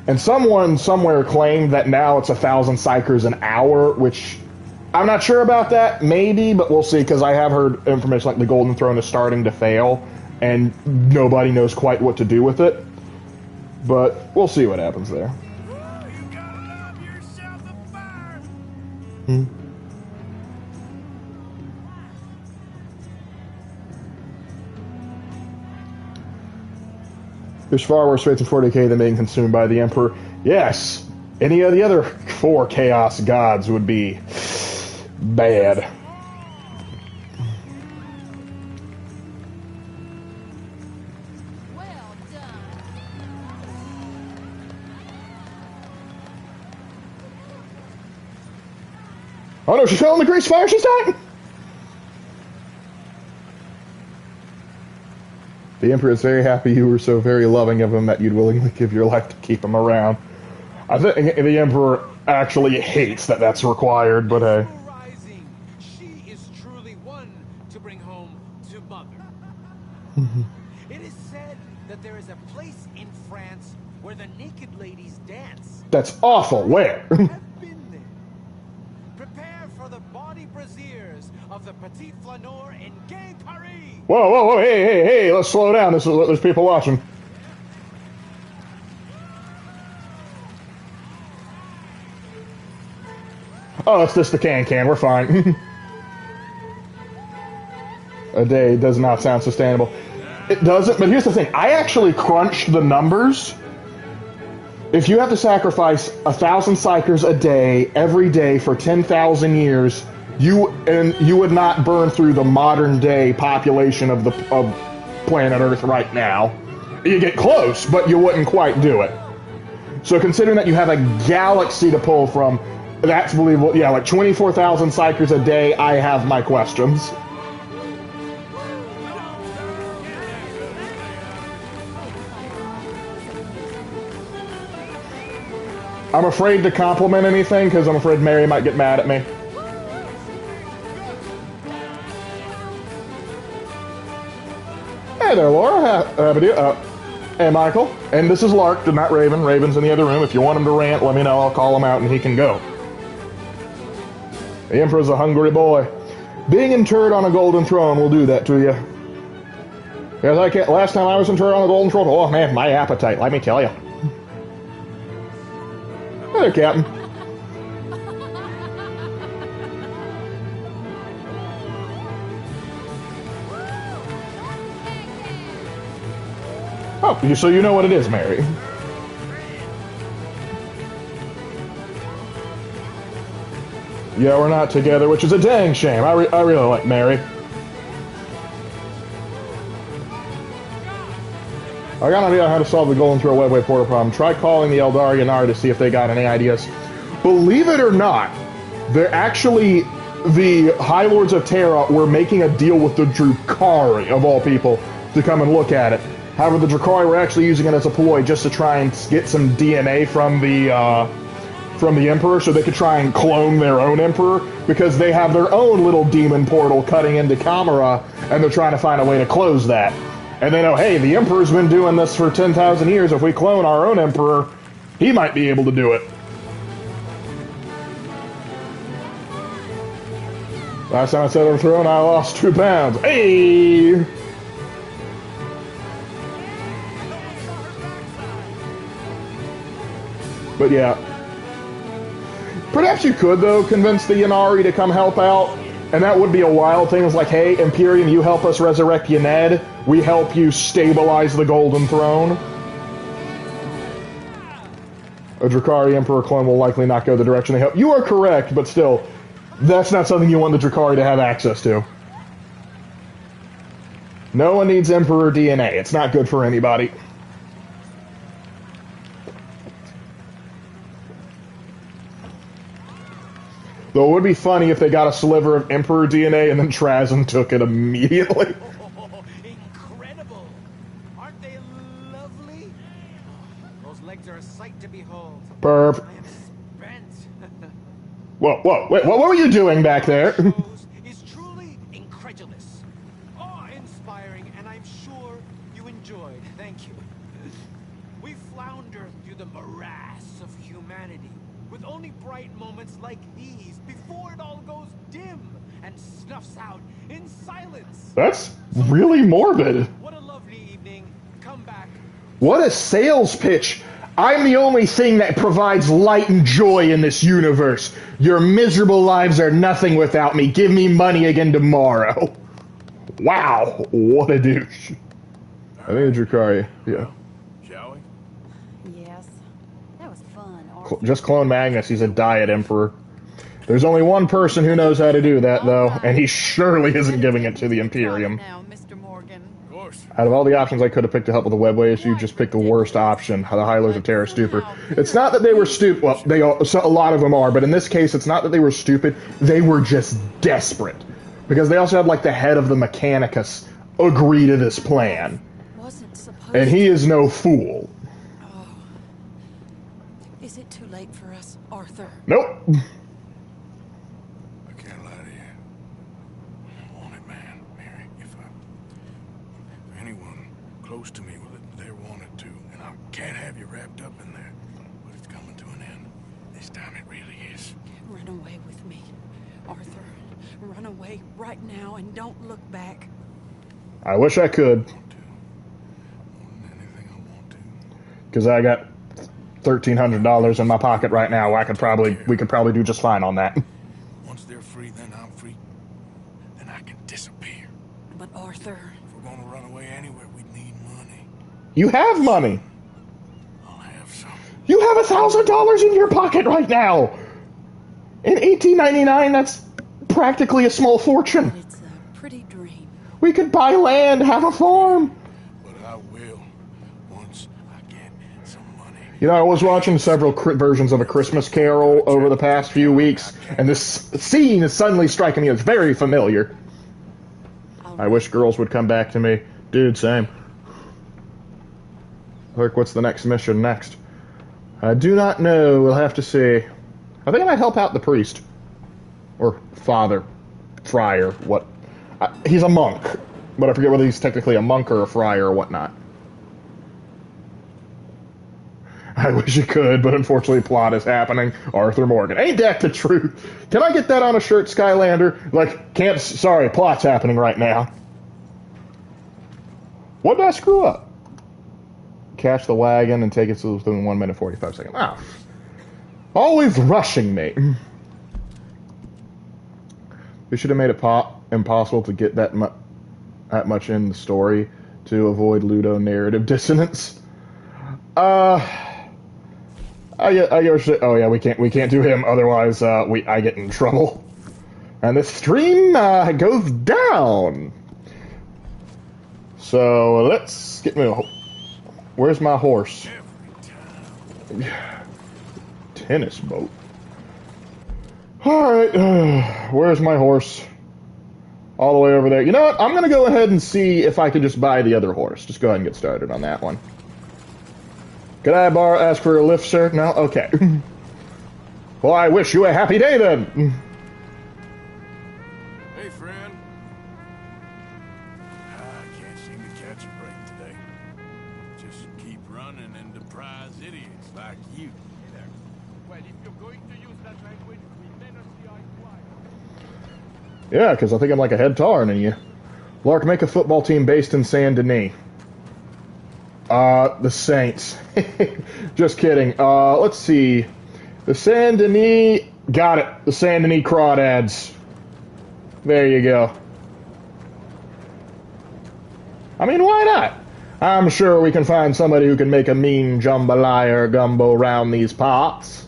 And someone somewhere claimed that now it's 1,000 Psykers an hour, which I'm not sure about that, maybe, but we'll see, because I have heard information the Golden Throne is starting to fail, and nobody knows quite what to do with it. But we'll see what happens there. You gotta love yourself a fire. There's far worse fates in 40k than being consumed by the Emperor. Yes, any of the other 4 Chaos Gods would be bad. Well done. Oh no, she fell in the grease fire, she's dying! The Emperor is very happy you were so very loving of him that you'd willingly give your life to keep him around. I think the Emperor actually hates that that's required, but hey. Rising. She is truly one to bring home to mother. It is said that there is a place in France where the naked ladies dance. That's awful. Where? Have been there. Prepare for the body braziers of the Petit Flaneur in Gay Paris. Whoa, whoa, whoa, hey, let's slow down. There's people watching. Oh, it's just the can. We're fine. A day does not sound sustainable. It doesn't, but here's the thing. I actually crunched the numbers. If you have to sacrifice 1,000 Psykers a day, every day for 10,000 years, you would not burn through the modern day population of planet Earth right now. You get close, but you wouldn't quite do it. So considering that you have a galaxy to pull from, that's believable. Yeah, 24,000 Psykers a day, I have my questions. I'm afraid to compliment anything because I'm afraid Mary might get mad at me. Hey there, Laura. Hey, Michael. And this is Lark, not Raven. Raven's in the other room. If you want him to rant, let me know. I'll call him out and he can go. The Emperor's a hungry boy. Being interred on a golden throne will do that to you. Because last time I was interred on a golden throne, oh man, my appetite, let me tell you. Hey there, Captain. Oh, so you know what it is, Mary. Yeah, we're not together, which is a dang shame. I really like Mary. I got an idea on how to solve the Golden Throw Webway Portal problem. Try calling the Eldari Yanar to see if they got any ideas. Believe it or not, they're actually, the High Lords of Terra were making a deal with the Drukhari, of all people, to come and look at it. However, the Drakari were actually using it as a ploy just to try and get some DNA from the Emperor so they could try and clone their own Emperor, because they have their own little demon portal cutting into Camera, and they're trying to find a way to close that. And they know, hey, the Emperor's been doing this for 10,000 years. If we clone our own Emperor, he might be able to do it. Last time I sat on the throne, I lost 2 pounds. Hey! But yeah. Perhaps you could, though, convince the Yanari to come help out. And that would be a wild thing. It's like, hey, Imperium, you help us resurrect Yaned. We help you stabilize the Golden Throne. A Drakari Emperor clone will likely not go the direction they help. You are correct, but still, that's not something you want the Drakari to have access to. No one needs Emperor DNA. It's not good for anybody. Though it would be funny if they got a sliver of Emperor DNA and then Trazyn took it immediately. Oh, incredible! Aren't they lovely? Oh, those legs are a sight to behold. Perp. I am spent. Whoa, wait, what were you doing back there? Is truly incredulous, awe-inspiring, and I'm sure you enjoyed. Thank you. We flounder through the morass of humanity, with only bright moments like these before it all goes dim and snuffs out in silence. That's really morbid. What a lovely evening. Come back. What a sales pitch. I'm the only thing that provides light and joy in this universe. Your miserable lives are nothing without me. Give me money again tomorrow. Wow, what a douche. I think Drakari, yeah. Shall we? Yes. That was fun, Arthur. Just clone Magnus, he's a diet Emperor. There's only one person who knows how to do that, though, and he surely isn't giving it to the Imperium. Now, Mr. Morgan. Of course. Out of all the options I could have picked to help with the webways, you just picked the worst option, the Highlords of Terra Stupor. It's not that they were stupid, well, a lot of them are, but in this case, it's not that they were stupid, they were just desperate. Because they also had, like, the head of the Mechanicus agree to this plan. Wasn't supposed And he is no fool. Oh. Is it too late for us, Arthur? Nope. I can't lie to you. I want it, man, Mary. If anyone close to me will there wanted to, and I can't have you wrapped up in there. But it's coming to an end. This time it really is. Run away with me, Arthur. Run away right now and don't look back. I wish I could. More than anything I want to. Because I got $1,300 in my pocket right now. We could probably do just fine on that. Once they're free, then I'm free. Then I can disappear. But Arthur... If we're gonna run away anywhere, we need money. You have money. I'll have some. You have $1,000 in your pocket right now. In 1899, that's practically a small fortune. It's a pretty dream. We could buy land, have a farm. But I will once I get some money. You know, I was watching several versions of A Christmas Carol over the past few weeks, and this scene is suddenly striking me as very familiar. I wish girls would come back to me. Dude, same. Look, what's the next mission next? I do not know. We'll have to see. I think I might help out the priest. Or father. Friar. What? He's a monk. But I forget whether he's technically a monk or a friar or whatnot. I wish you could, but unfortunately plot is happening. Arthur Morgan. Ain't that the truth? Can I get that on a shirt, Skylander? Like, can't... Sorry, plot's happening right now. What did I screw up? Catch the wagon and take it within 1 minute 45 seconds. Ah. Always rushing me. We should have made it impossible to get that much in the story to avoid Ludo narrative dissonance. Oh yeah, we can't do him. Otherwise, I get in trouble, and the stream goes down. So let's get me. Where's my horse? Tennis boat. All right, where's my horse? all the way over there. You know what? I'm going to go ahead and see if I can just buy the other horse. Just go ahead and get started on that one. Could I ask for a lift, sir? No? Okay. Well, I wish you a happy day, then. Hey, friend. I can't seem to catch a break today. Just keep running into prize idiots like you. Well, if you're going to use that language, we may not see eye to eye. Yeah, because I think I'm like a head taller than you. Lark, make a football team based in Saint Denis. The Saints. Just kidding. Let's see. The Saint Denis... Got it. The Saint Denis Crawdads. There you go. I mean, why not? I'm sure we can find somebody who can make a mean jambalaya or gumbo around these parts.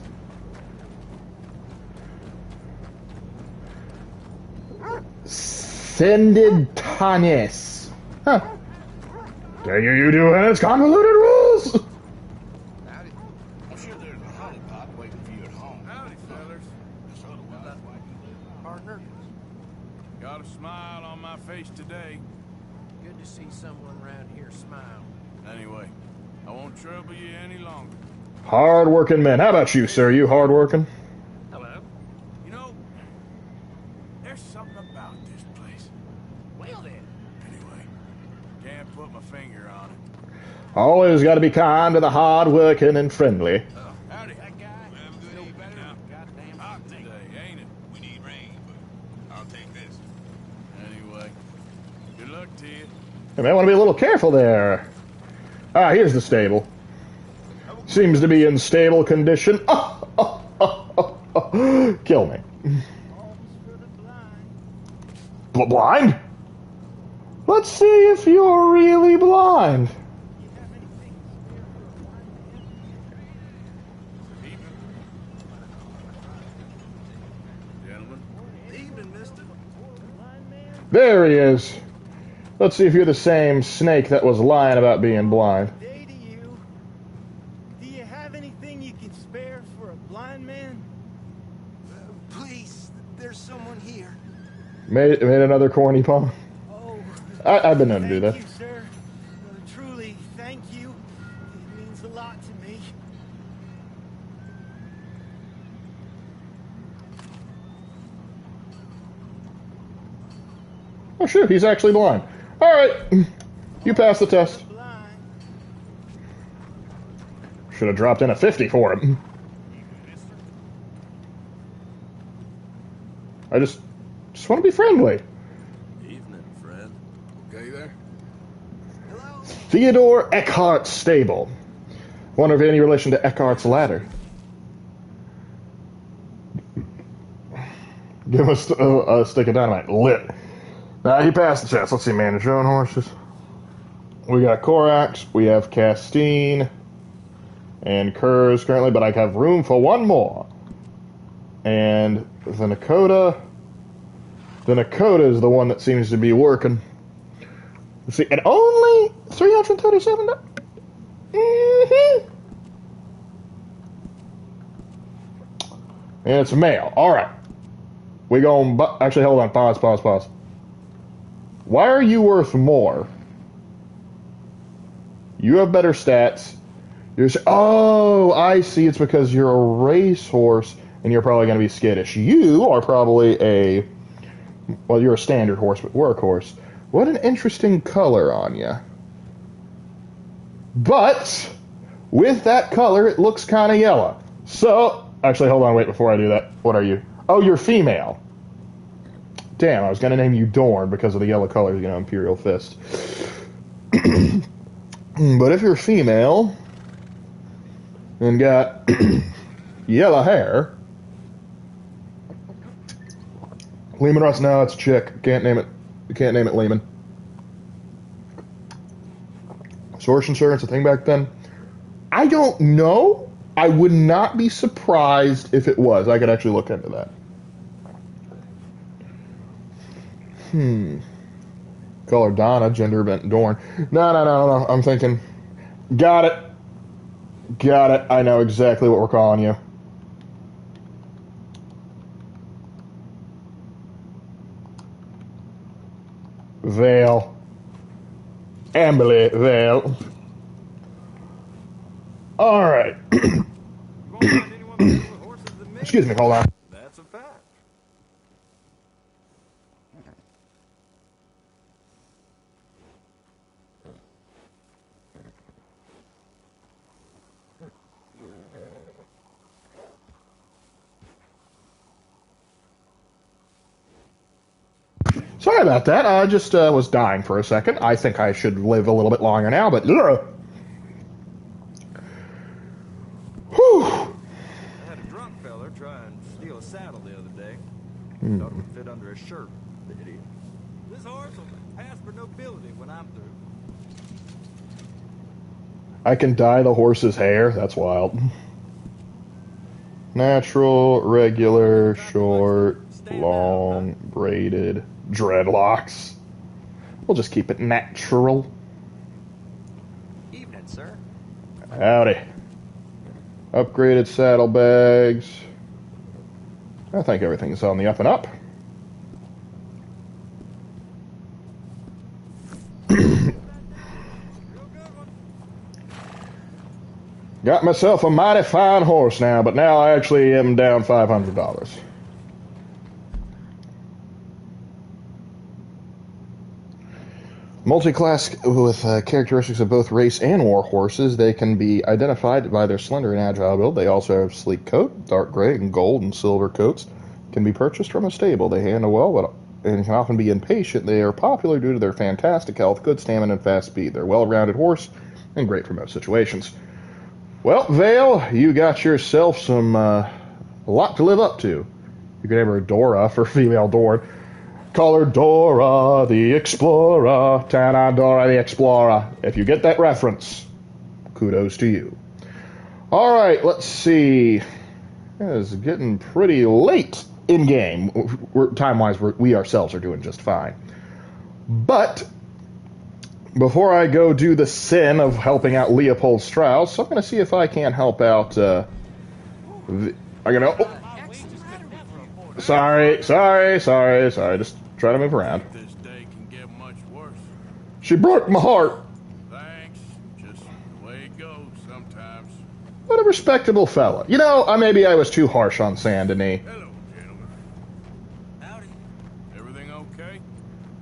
Senditanis. Huh. Dare you doing its convoluted rules? Howdy. I'm sure there's a honey pot waiting for you at home. Howdy, fellas. Partner, Got a smile on my face today. good to see someone around here smile. Anyway, I won't trouble you any longer. Hard-working men. How about you, sir? You hard-working? Hello? You know, there's something about this place. Well then. Anyway, can't put my finger on it. Always got to be kind to the hard-working and friendly. Howdy. That guy is no better than goddamn Hot snake. today, ain't it? We need rain, but I'll take this. Anyway, good luck to you. You may want to be a little careful there. Ah, here's the stable. Seems to be in stable condition. Kill me. Blind? Let's see if you're really blind. Gentlemen. Evening, mister. There he is. Let's see if you're the same snake that was lying about being blind. Day to you. Do you have anything you can spare for a blind man? Please, there's someone here. Made another corny pun. Oh, I've been known to do that. thank you, sir. Truly, thank you. It means a lot to me. Oh shoot, he's actually blind. Alright, you passed the test. Blind. Should have dropped in a 50 for him. I just want to be friendly. Evening, friend. Okay there? Theodore Eckhart's stable. Wonder if any relation to Eckhart's ladder. Give him a stick of dynamite. Lit. Now he passed the test. Let's see, manage your own horses. We got Corax, we have Castine, and Kurz currently, but I have room for one more. And the Nakota. The Nakota is the one that seems to be working. Let's see, and only $337. And it's male. All right. We going. Actually, hold on. Pause. Why are you worth more? You have better stats. Oh, I see. It's because you're a racehorse, and you're probably going to be skittish. You are probably well, you're a standard horse, but workhorse. What an interesting color on you. But with that color, it looks kind of yellow. So, actually, hold on, wait, before I do that. What are you? Oh, you're female. Damn, I was going to name you Dorn because of the yellow color, Imperial Fist. But if you're female and got yellow hair, Lehman Russ, no, it's a chick. Can't name it. You can't name it Lehman. Source insurance, a thing back then? I don't know. I would not be surprised if it was. I could actually look into that. Color Donna, gender bent Dorn. No. I'm thinking. Got it. I know exactly what we're calling you. Vale. Amberley Vale. Alright. Excuse me, hold on. That's a fact. Sorry about that. I just was dying for a second. I think I should live a little bit longer now, but... Whew. I had a drunk feller try and steal a saddle the other day. Thought it would fit under his shirt, the idiot. This horse will pass for nobility when I'm through. I can dye the horse's hair? That's wild. Natural, regular, short, long, braided, dreadlocks. We'll just keep it natural. Evening, sir. Howdy. Upgraded saddlebags. I think everything's on the up and up. Got myself a mighty fine horse now, but now I actually am down $500. Multi-class with characteristics of both race and war horses, they can be identified by their slender and agile build. They also have sleek coat, dark gray and gold and silver coats. Can be purchased from a stable. They handle well, and can often be impatient. They are popular due to their fantastic health, good stamina, and fast speed. They're a well-rounded horse and great for most situations. Well, Vale, you got yourself some a lot to live up to. You could have her Dora for female Dora. Call her Dora the Explorer. Tana Dora the Explorer. If you get that reference, kudos to you. All right, let's see. It's getting pretty late in game. Time-wise, we ourselves are doing just fine. But before I go do the sin of helping out Leopold Strauss, I'm going to see if I can't help out. I'm going to. Oh. Sorry. Just try to move around. This day can get much worse. She broke my heart. Thanks. Just the way it goes sometimes. What a respectable fella. You know, maybe I was too harsh on Saint Denis. Hello, gentlemen. Howdy. Everything okay?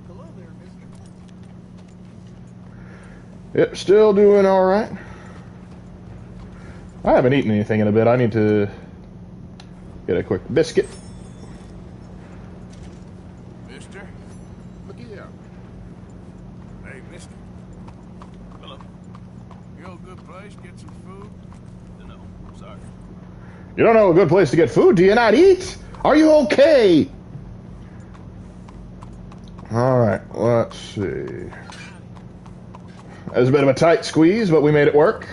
Hello there, mister. Yep, still doing all right. I haven't eaten anything in a bit. I need to get a quick biscuit. Mister? Look here. Hey, mister. Hello. You know a good place to get some food? No, sorry. You don't know a good place to get food? Do you not eat? Are you okay? All right, let's see. It was a bit of a tight squeeze, but we made it work.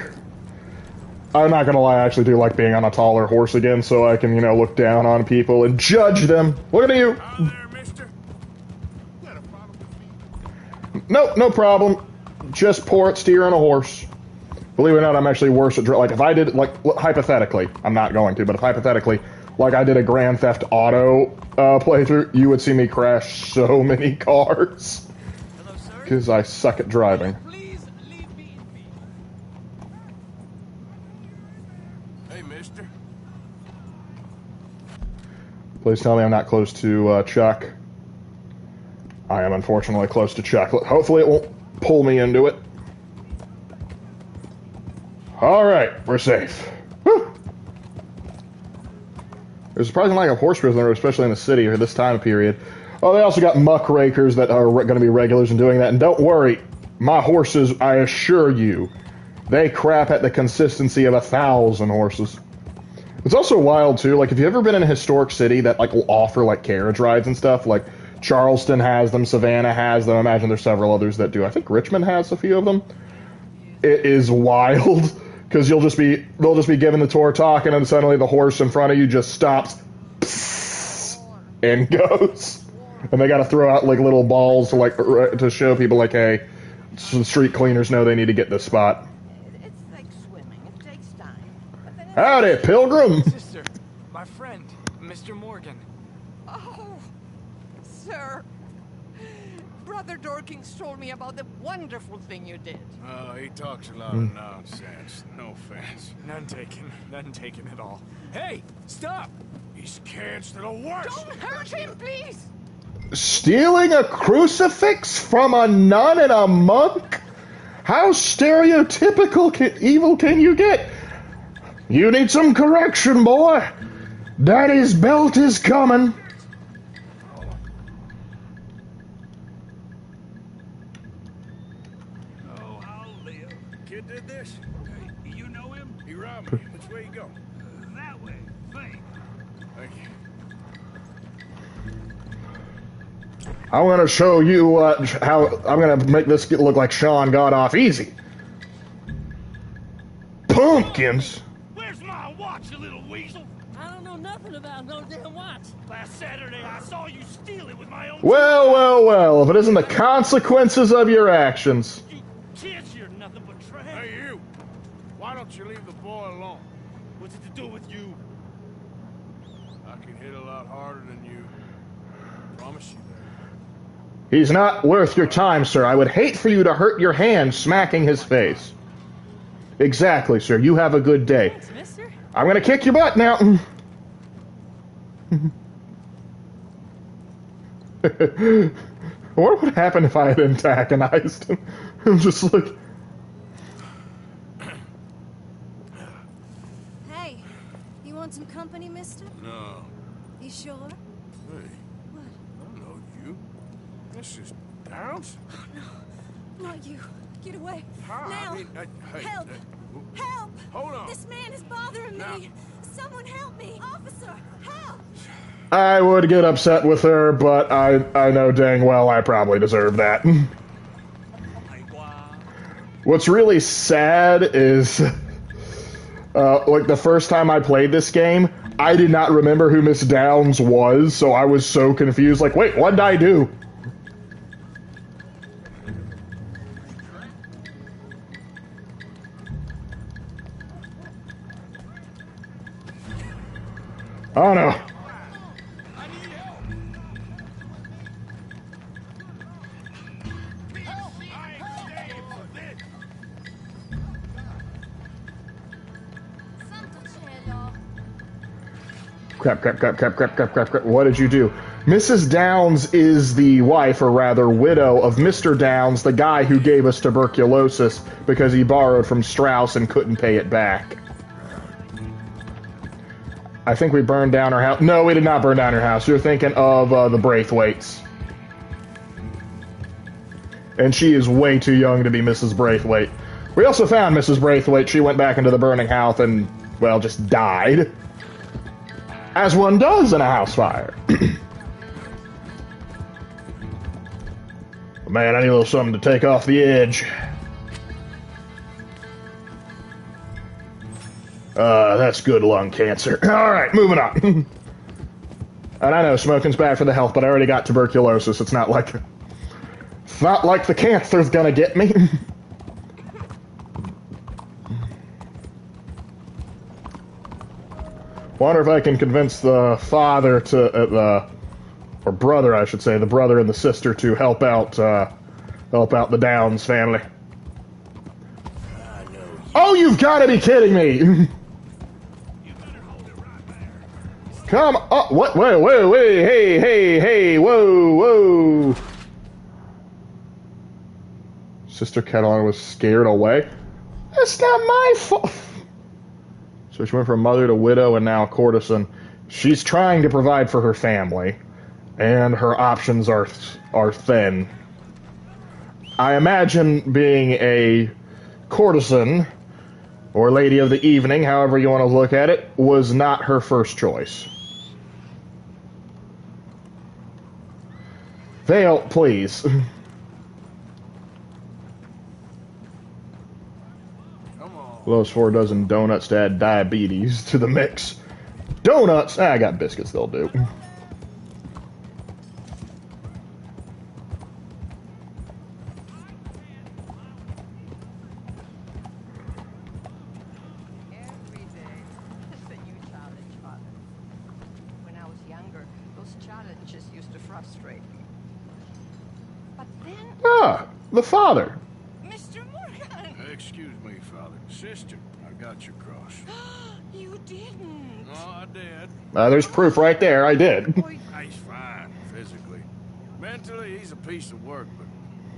I'm not gonna lie, I actually do like being on a taller horse again, so I can, look down on people and judge them. Look at you. Hi there, mister. You got a problem with me? Nope, no problem. Just port steer on a horse. Believe it or not, I'm actually worse at if I did hypothetically, I'm not going to, but if hypothetically, I did a Grand Theft Auto playthrough, you would see me crash so many cars. Hello, sir. Because I suck at driving. Please leave me in peace. Hey, mister. Please tell me I'm not close to Chuck. I am unfortunately close to Chuck. Hopefully it won't pull me into it. Alright, we're safe. Woo! There's a surprising lack of horse prisoner, especially in the city or this time period. Oh, they also got muckrakers that are going to be regulars in doing that. And don't worry, my horses, I assure you, they crap at the consistency of 1,000 horses. It's also wild, too. If you've ever been in a historic city that, will offer, carriage rides and stuff, Charleston has them, Savannah has them, I imagine there's several others that do. I think Richmond has a few of them. It is wild, because they'll just be giving the tour talking, and suddenly the horse in front of you just stops, and goes. And they got to throw out, little balls to show people, hey, so the street cleaners know they need to get this spot. It's like swimming. It takes time. Howdy, Pilgrim! Sister, my friend, Mr. Morgan. Oh, sir. Brother Dorkins told me about the wonderful thing you did. Oh, he talks a lot of nonsense. No offense. None taken. None taken at all. Hey, stop! He's kids to the worst. Don't hurt him, please! Stealing a crucifix from a nun and a monk? How stereotypical evil can you get? You need some correction, boy. Daddy's belt is coming. Oh, I'll live. Kid did this? Hey, you know him? He robbed me. Which way you go? That way. Thank you. I'm gonna show you how I'm gonna make this look like Sean got off easy. Pumpkins. Where's my watch, you little weasel? I don't know nothing about no damn watch. Last Saturday, I saw you steal it with my own... Well, well, well. If it isn't the consequences of your actions. You kids, you're nothing but trash. Hey, you. Why don't you leave the boy alone? What's it to do with you? I can hit a lot harder than you. Promise you that. He's not worth your time, sir. I would hate for you to hurt your hand smacking his face. Exactly, sir. You have a good day. Thanks, mister. I'm gonna kick your butt now. What would happen if I had antagonized him? I'm just like... Hey, you want some company, mister? No. You sure? Hey. What? I don't know you. This is Downs? No, not you. Get away. Huh? Now. I mean, hey, Help! Help! hold on. This man is bothering me. Someone help me. Officer, help! I would get upset with her, but I know dang well I probably deserve that. What's really sad is, like the first time I played this game, I did not remember who Miss Downs was, so I was so confused, like, wait, what did I do? Oh no. Crap. What did you do? Mrs. Downs is the wife, or rather widow, of Mr. Downs, the guy who gave us tuberculosis because he borrowed from Strauss and couldn't pay it back. I think we burned down her house. No, we did not burn down her house. You're thinking of the Braithwaites. And she is way too young to be Mrs. Braithwaite. We also found Mrs. Braithwaite. She went back into the burning house and, well, just died. As one does in a house fire. Man, I need a little something to take off the edge. That's good lung cancer. Alright, moving on. And I know smoking's bad for the health, but I already got tuberculosis. It's not like the cancer's gonna get me. Wonder if I can convince the father to, or brother, I should say, the brother and the sister to help out the Downs family. Oh, you've got to be kidding me! Come on! What? Wait! Hey! Whoa! Sister Catalina was scared away. That's not my fault. So she went from mother to widow and now courtesan. She's trying to provide for her family, and her options are thin. I imagine being a courtesan, or lady of the evening, however you want to look at it, was not her first choice. Vale, please. Those 4 dozen donuts to add diabetes to the mix. Donuts? I got biscuits, they'll do. Every day, it's a new challenge, Father. When I was younger, those challenges used to frustrate me. But then... Ah, the father. Mr. Morgan! Excuse me, Father. Sister, I got your cross. You didn't. No, I did. There's proof right there. I did. He's fine, physically. Mentally, he's a piece of work, but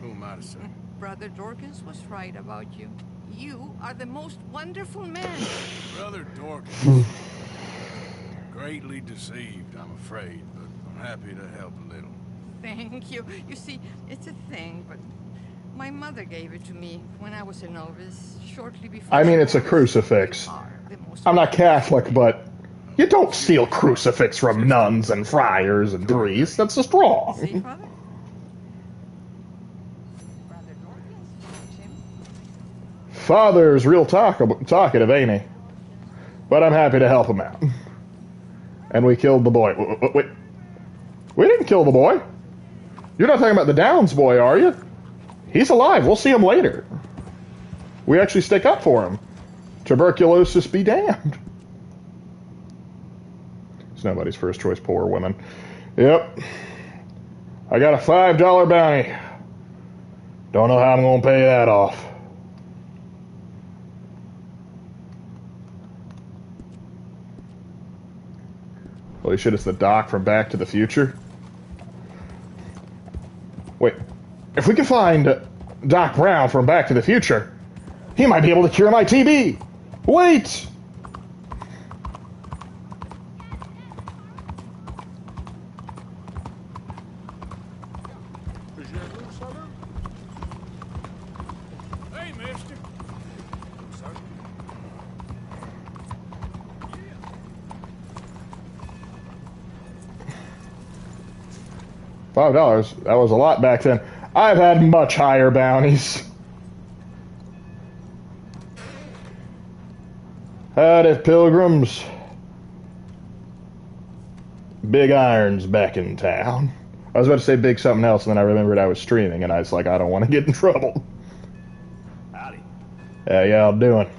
who am I to say? Brother Dorcas was right about you. You are the most wonderful man. Brother Dorcas. Greatly deceived, I'm afraid, but I'm happy to help a little. Thank you. You see, it's a thing, but my mother gave it to me when I was a novice, shortly before... I mean, it's a crucifix. I'm not Catholic, but you don't steal crucifix from nuns and friars and priests. That's just wrong. See, Father? Father's real talkative, ain't he? But I'm happy to help him out. And we killed the boy. Wait. We didn't kill the boy. You're not talking about the Downs boy, are you? He's alive. We'll see him later. We actually stick up for him. Tuberculosis be damned. It's nobody's first choice, poor women. Yep. I got a $5 bounty. Don't know how I'm going to pay that off. Holy shit, it's the Doc from Back to the Future. Wait, if we can find Doc Brown from Back to the Future, he might be able to cure my TB. Wait! Hey, mister. Sir? $5. That was a lot back then. I've had much higher bounties. Howdy, pilgrims. Big Iron's back in town. I was about to say big something else, and then I remembered I was streaming, and I was like, I don't want to get in trouble. Howdy. How y'all doing?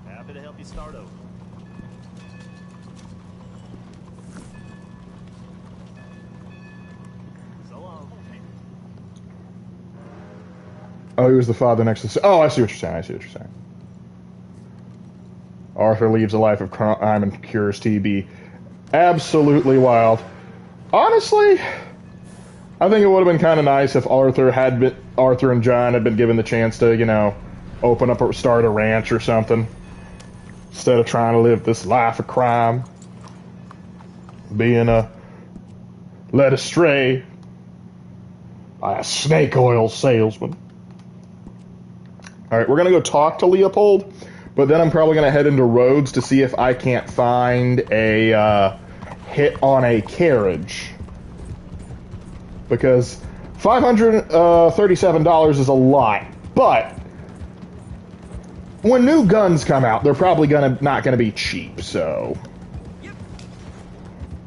Happy to help you start over. So long. Oh, he was the father next to the... Oh, I see what you're saying. I see what you're saying. Arthur leaves a life of crime and cures TB. Absolutely wild. Honestly, I think it would have been kind of nice if Arthur and John had been given the chance to, you know, open up or start a ranch or something, instead of trying to live this life of crime, being led astray by a snake oil salesman. All right, we're gonna go talk to Leopold, but then I'm probably gonna head into Rhodes to see if I can't find a hit on a carriage, because $537 is a lot, but when new guns come out, they're probably not gonna be cheap. So,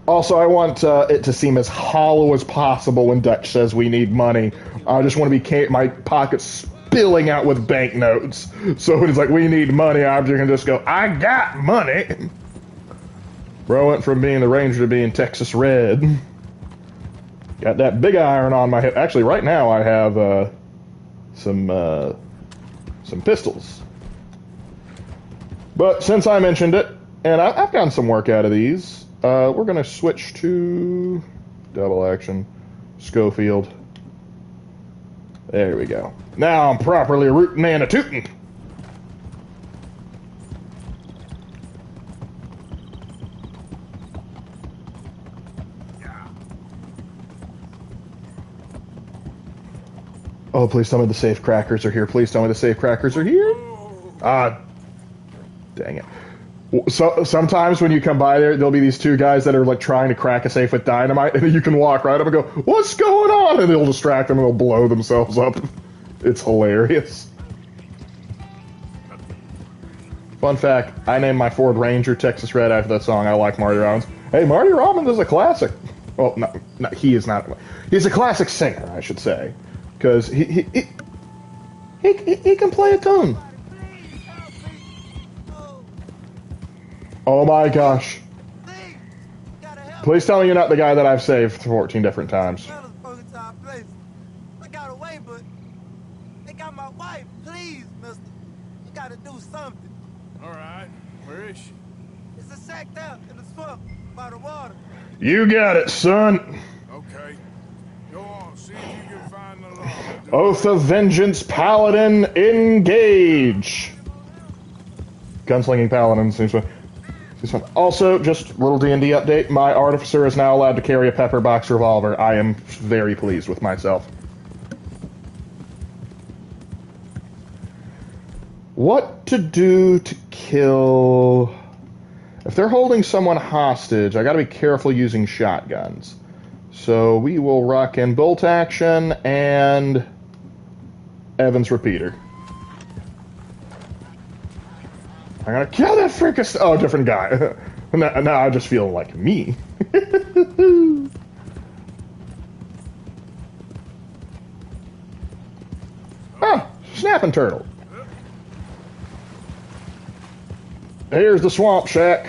also, I want it to seem as hollow as possible when Dutch says we need money. I just want to be my pockets spilling out with banknotes. So when it's like we need money, I'm just gonna just go, I got money. Bro went from being the Ranger to being Texas Red. Got that big iron on my hip. Actually, right now I have some pistols. But since I mentioned it, and I've gotten some work out of these, we're going to switch to double action Schofield. There we go. Now I'm properly rootin' and a tootin'. Oh, please tell me the safe crackers are here. Please tell me the safe crackers are here. Ah, dang it. So sometimes when you come by there'll be these two guys that are like trying to crack a safe with dynamite, and you can walk right up and go, "What's going on?" And they'll distract them and they'll blow themselves up. It's hilarious. Fun fact: I named my Ford Ranger Texas Red after that song. I like Marty Robbins. Hey, Marty Robbins is a classic. Well, no, he is not. He's a classic singer, I should say. Because he can play a tune. Oh my gosh. Please tell me you're not the guy that I've saved 14 different times. do something. All right. Where is she? It's a shacked out in the swamp by the water. You got it, son. Okay. Go on, see if you can find the law. Oath of Vengeance Paladin, engage. Gunslinging Paladin seems fun. Also, just a little D&D update. My artificer is now allowed to carry a pepper box revolver. I am very pleased with myself. What to do to kill... If they're holding someone hostage, I gotta be careful using shotguns. So we will rock in bolt action and Evans repeater. I'm gonna kill that freaking... Oh, different guy. now I just feel like me. Oh, snapping turtle. Here's the swamp shack.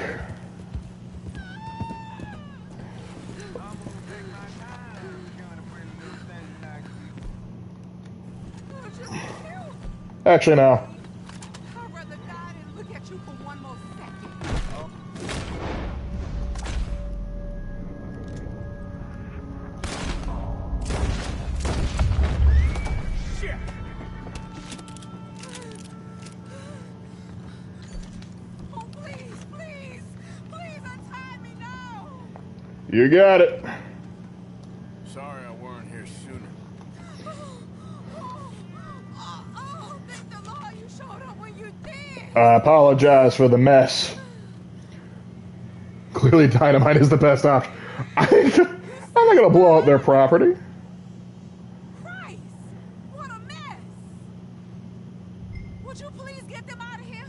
Actually, no. I'd rather die than look at you for one more second. Shit! Oh, please, please, please untie me now. You got it. Sorry I weren't here sooner. Thank the Lord you showed up when you did. I apologize for the mess. Clearly dynamite is the best option. I'm not gonna blow up their property. Christ, what a mess. Would you please get them out of here?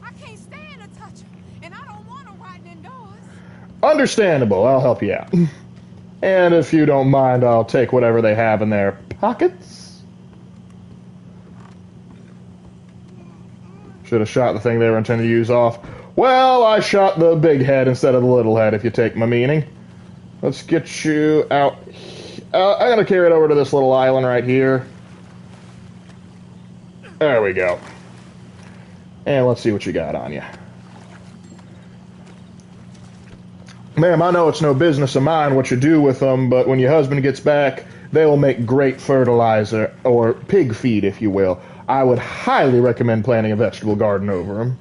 I can't stand to touch them, and I don't want them rotting indoors. Understandable, I'll help you out. And if you don't mind, I'll take whatever they have in their pockets. Should have shot the thing they were intending to use off. Well, I shot the big head instead of the little head, if you take my meaning. Let's get you out. I'm going to carry it over to this little island right here. There we go. And let's see what you got on you. Ma'am, I know it's no business of mine what you do with them, but when your husband gets back, they will make great fertilizer, or pig feed, if you will. I would highly recommend planting a vegetable garden over them.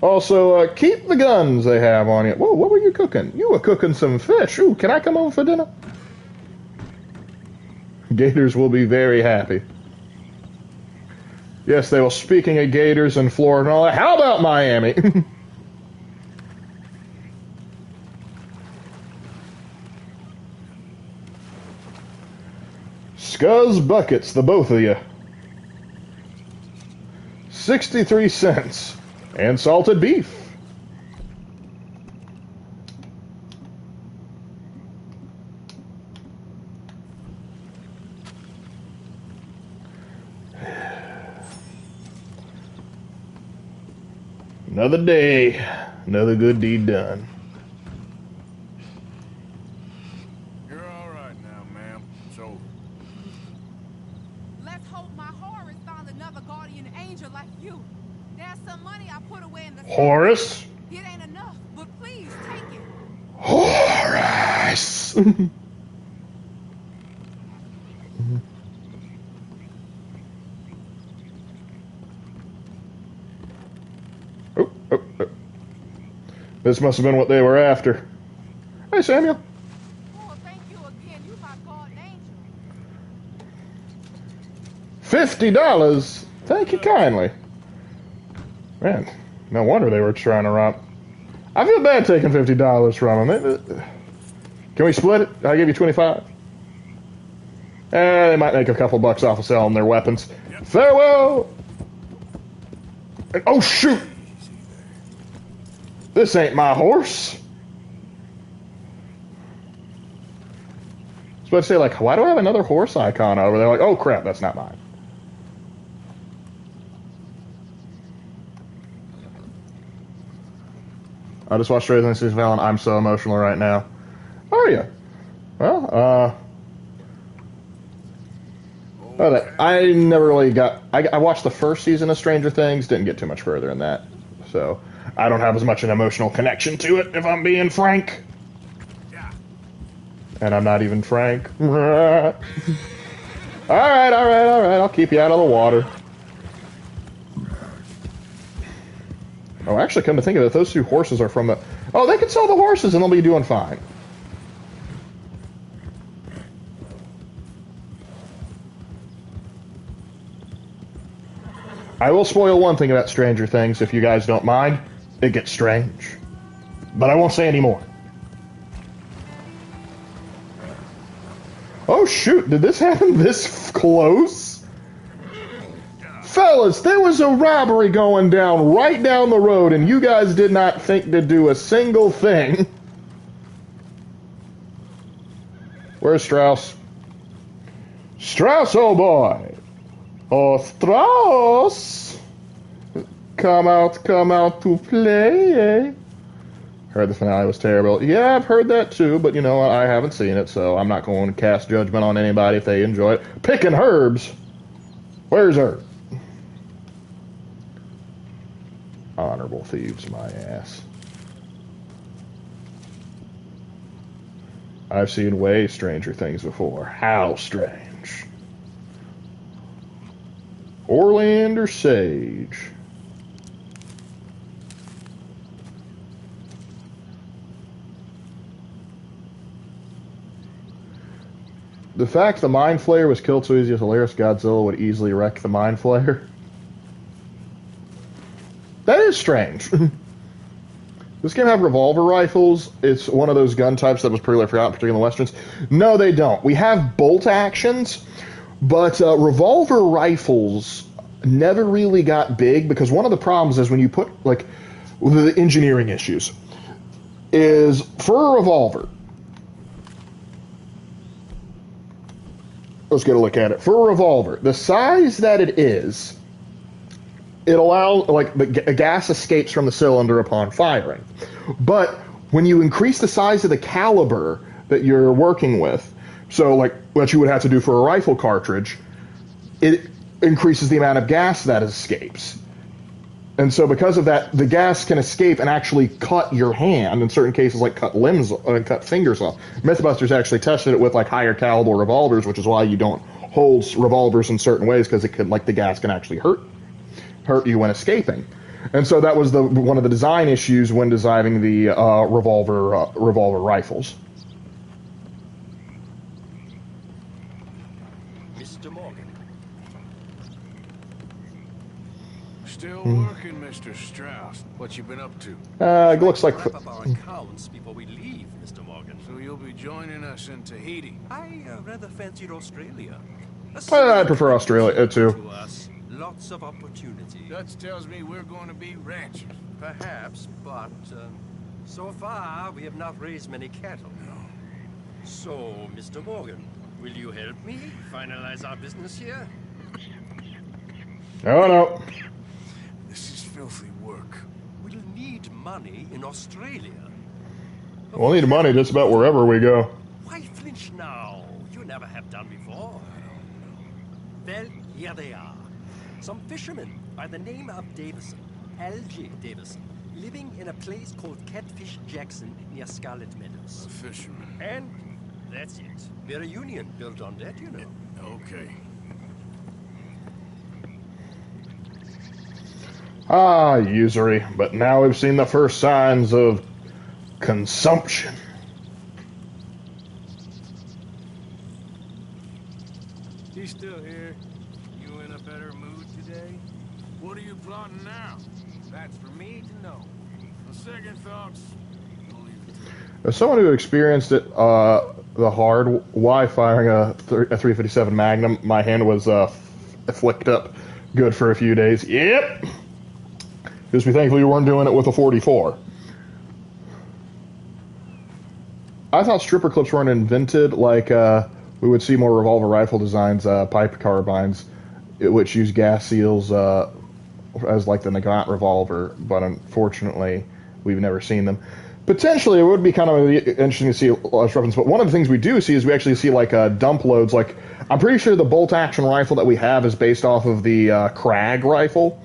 Also, keep the guns they have on you. Whoa, what were you cooking? You were cooking some fish. Ooh, can I come over for dinner? Gators will be very happy. Yes, they will. Speaking of gators in Florida and all that, how about Miami? Scuzz buckets, the both of you. 63 cents. And salted beef. Another day, another good deed done. You're all right now, ma'am. It's over. Let's hope my Horace found another guardian angel like you. There's some money I put away in the... Horace? It ain't enough, but please take it. Horace! Oh. This must have been what they were after. Hey, Samuel. Oh, thank you again. You my guardian angel. $50? Thank you kindly. Man, no wonder they were trying to rob. I feel bad taking $50 from them. Can we split it? I give you 25. They might make a couple bucks off of selling their weapons. Yep. Farewell. And, oh shoot! This ain't my horse. I was about to say, like, why do I have another horse icon over there? Like, oh crap, that's not mine. I just watched Stranger Things season and I'm so emotional right now. How are you? Well, Okay, I never really got. I watched the first season of Stranger Things, didn't get too much further than that. So I don't have as much an emotional connection to it, if I'm being frank. And I'm not even frank. Alright, I'll keep you out of the water. Oh, actually, come to think of it, those two horses are from the... Oh, they can sell the horses and they'll be doing fine. I will spoil one thing about Stranger Things, if you guys don't mind. It gets strange. But I won't say any more. Oh shoot, did this happen this close? Fellas, there was a robbery going down right down the road and you guys did not think to do a single thing. Where's Strauss? Strauss, oh boy! Oh, Strauss! Come out to play. Heard the finale was terrible. Yeah, I've heard that too, but you know what? I haven't seen it, so I'm not going to cast judgment on anybody if they enjoy it. Picking herbs! Where's Herb? Honorable thieves, my ass. I've seen way stranger things before. How strange. Orland or Sage? The fact the Mind Flayer was killed so easy with hilarious Godzilla would easily wreck the Mind Flayer. That is strange. This game have revolver rifles. It's one of those gun types that was pretty forgotten, particularly in the Westerns. No, they don't. We have bolt actions, but revolver rifles never really got big because one of the problems is when you put, like, the engineering issues, is for a revolver, let's get a look at it. For a revolver, the size that it is, it allows, like, the gas escapes from the cylinder upon firing. But when you increase the size of the caliber that you're working with, so like what you would have to do for a rifle cartridge, it increases the amount of gas that escapes. And so because of that, the gas can escape and actually cut your hand, in certain cases like cut limbs and cut fingers off. Mythbusters actually tested it with like higher caliber revolvers, which is why you don't hold revolvers in certain ways, because it could, like, the gas can actually hurt you when escaping. And so that was one of the design issues when designing the revolver rifles. Mr. Morgan. Still working, Mr. Strauss. What you been up to? It looks like... Wrap up our accounts before we leave, Mr. Morgan. So you'll be joining us in Tahiti? I rather fancied Australia. I prefer Australia, too. To us, lots of opportunity. That tells me we're going to be ranchers. Perhaps, but so far we have not raised many cattle. No. So, Mr. Morgan, will you help me finalize our business here? Oh, no. This is filthy work. We'll need money in Australia. We'll need money just about wherever we go. Why flinch now? You never have done before. Well, here they are. Some fishermen by the name of Davison, L.J. Davison, living in a place called Catfish Jackson near Scarlet Meadows. A fisherman. And that's it. We're a union built on that, you know. Okay. Ah, usury. But now we've seen the first signs of consumption. He's still here. You in a better mood today? What are you plotting now? That's for me to know. On second thoughts, I'll leave it to you. As someone who experienced it the hard way firing a 357 Magnum, my hand was flicked up good for a few days. Yep. Just be thankful you weren't doing it with a 44. I thought stripper clips weren't invented. Like we would see more revolver rifle designs, pipe carbines, which use gas seals as like the Nagant revolver, but unfortunately we've never seen them. Potentially, it would be kind of interesting to see large weapons, but one of the things we do see is we actually see, like, dump loads. Like, I'm pretty sure the bolt-action rifle that we have is based off of the Krag rifle,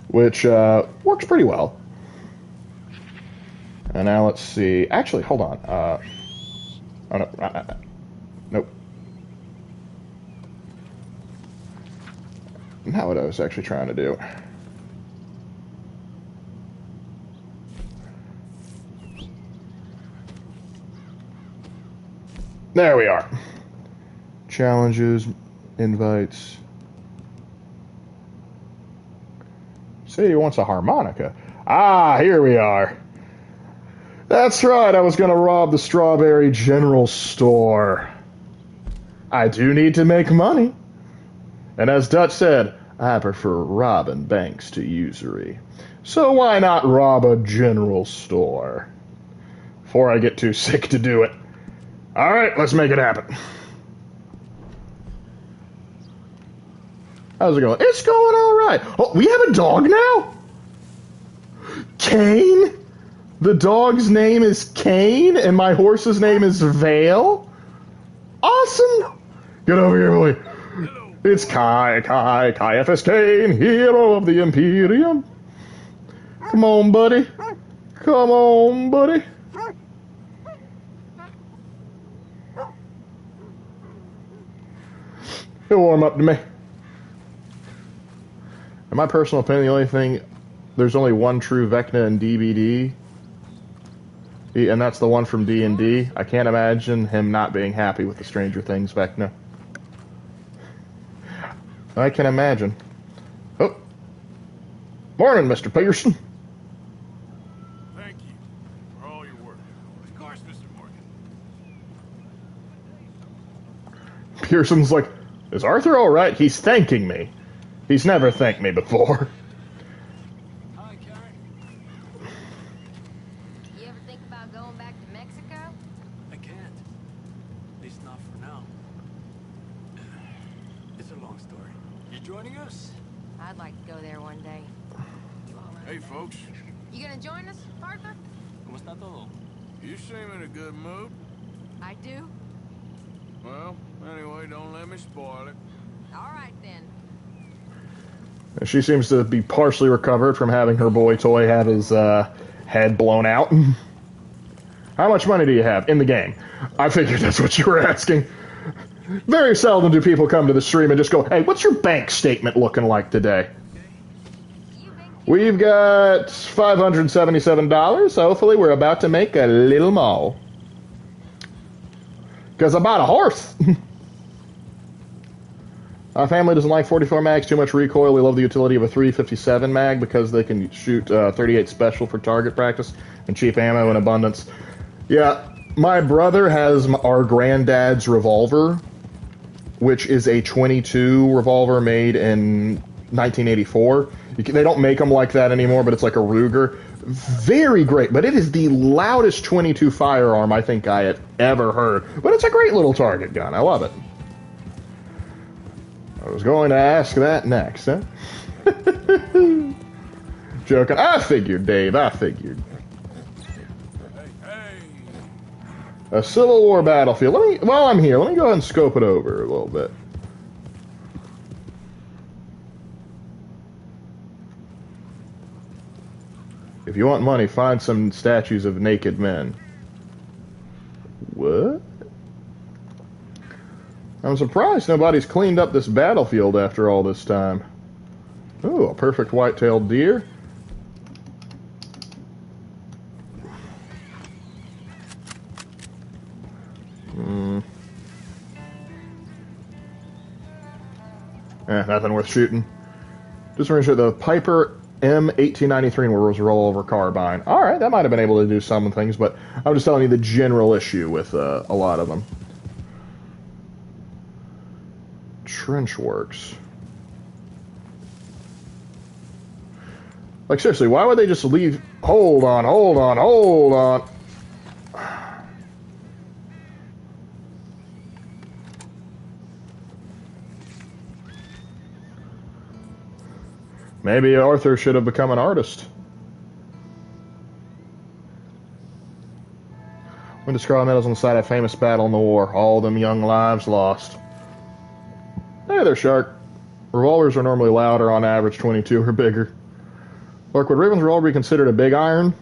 which works pretty well. And now let's see. Actually, hold on. Oh, no. Nope. Not what I was actually trying to do. There we are. Challenges, invites. Say he wants a harmonica. Ah, here we are. That's right, I was going to rob the Strawberry General Store. I do need to make money. And as Dutch said, I prefer robbing banks to usury. So why not rob a general store? Before I get too sick to do it. Alright, let's make it happen. How's it going? It's going alright. Oh, we have a dog now? Kane? The dog's name is Kane, and my horse's name is Vale? Awesome! Get over here, boy. Hello. It's Caiaphas Kane, hero of the Imperium. Come on, buddy. Come on, buddy. He'll warm up to me. In my personal opinion, the only thing, there's only one true Vecna in DBD, and that's the one from D&D. I can't imagine him not being happy with the Stranger Things Vecna. I can imagine. Oh. Morning, Mr. Pearson. Thank you for all your work. Of course, Mr. Morgan. Pearson's like, is Arthur alright? He's thanking me. He's never thanked me before. Hi, Karen. You ever think about going back to Mexico? I can't. At least not for now. It's a long story. You joining us? I'd like to go there one day. Hey, folks. You gonna join us, Arthur? ¿Cómo está todo? You seem in a good mood. I do. Well, anyway, don't let me spoil it. All right, then. She seems to be partially recovered from having her boy toy have his head blown out. How much money do you have in the game? I figured that's what you were asking. Very seldom do people come to the stream and just go, hey, what's your bank statement looking like today? We've got $577. Hopefully we're about to make a little more. Because I bought a horse. Our family doesn't like 44 mags, too much recoil. We love the utility of a 357 mag because they can shoot 38 special for target practice and cheap ammo in abundance. Yeah, my brother has our granddad's revolver, which is a 22 revolver made in 1984. They don't make them like that anymore, but it's like a Ruger. Very great, but it is the loudest 22 firearm I think I have ever heard. But it's a great little target gun. I love it. I was going to ask that next, huh? Joking. I figured, Dave. I figured. A Civil War battlefield. While I'm here, let me go ahead and scope it over a little bit. If you want money, find some statues of naked men. What? I'm surprised nobody's cleaned up this battlefield after all this time. Ooh, a perfect white-tailed deer. Nothing worth shooting. Just make sure the Piper M1893 was a rollover carbine. Alright, that might have been able to do some things, but I'm just telling you the general issue with a lot of them. Trench works. Like, seriously, why would they just leave? Hold on, hold on, hold on. Maybe Arthur should have become an artist. When the Scarlet Medal's on the side of a famous battle in the war. All them young lives lost. Hey there, Shark. Revolvers are normally louder, on average 22 or bigger. Lark, would Raven's revolver be considered a big iron?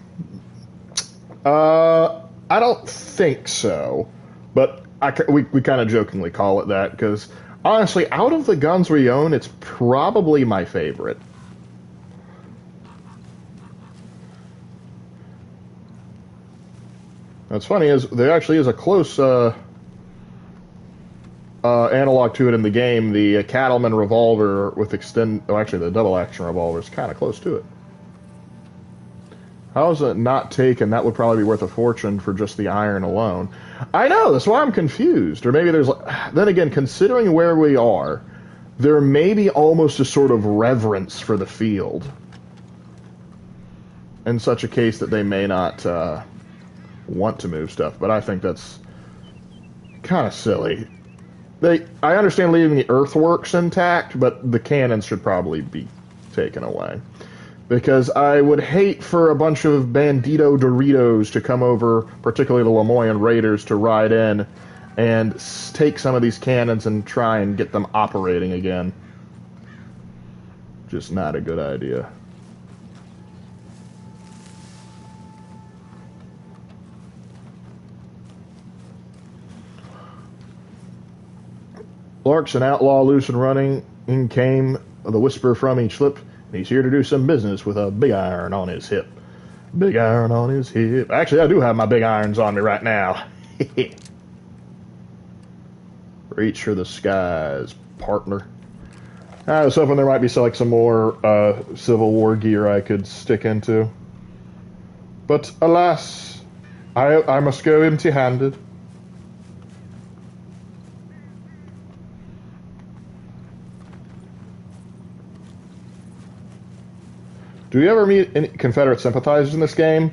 I don't think so. But we kind of jokingly call it that, because honestly, out of the guns we own, it's probably my favorite. What's funny is there actually is a close analog to it in the game. The Cattleman revolver with actually the double action revolver is kind of close to it. How is it not taken? That would probably be worth a fortune for just the iron alone. I know, that's why I'm confused. Or maybe there's... Then again, considering where we are, there may be almost a sort of reverence for the field. In such a case that they may not want to move stuff. But I think that's kind of silly. I understand leaving the earthworks intact, but the cannons should probably be taken away. Because I would hate for a bunch of Bandito Doritos to come over, particularly the Lemoyne Raiders, to ride in and take some of these cannons and try and get them operating again. Just not a good idea. Lark's an outlaw loose and running. In came the whisper from each lip. He's here to do some business with a big iron on his hip. Big iron on his hip. Actually, I do have my big irons on me right now. Reach for the skies, partner. I was hoping there might be some more Civil War gear I could stick into. But alas, I must go empty-handed. Do you ever meet any Confederate sympathizers in this game?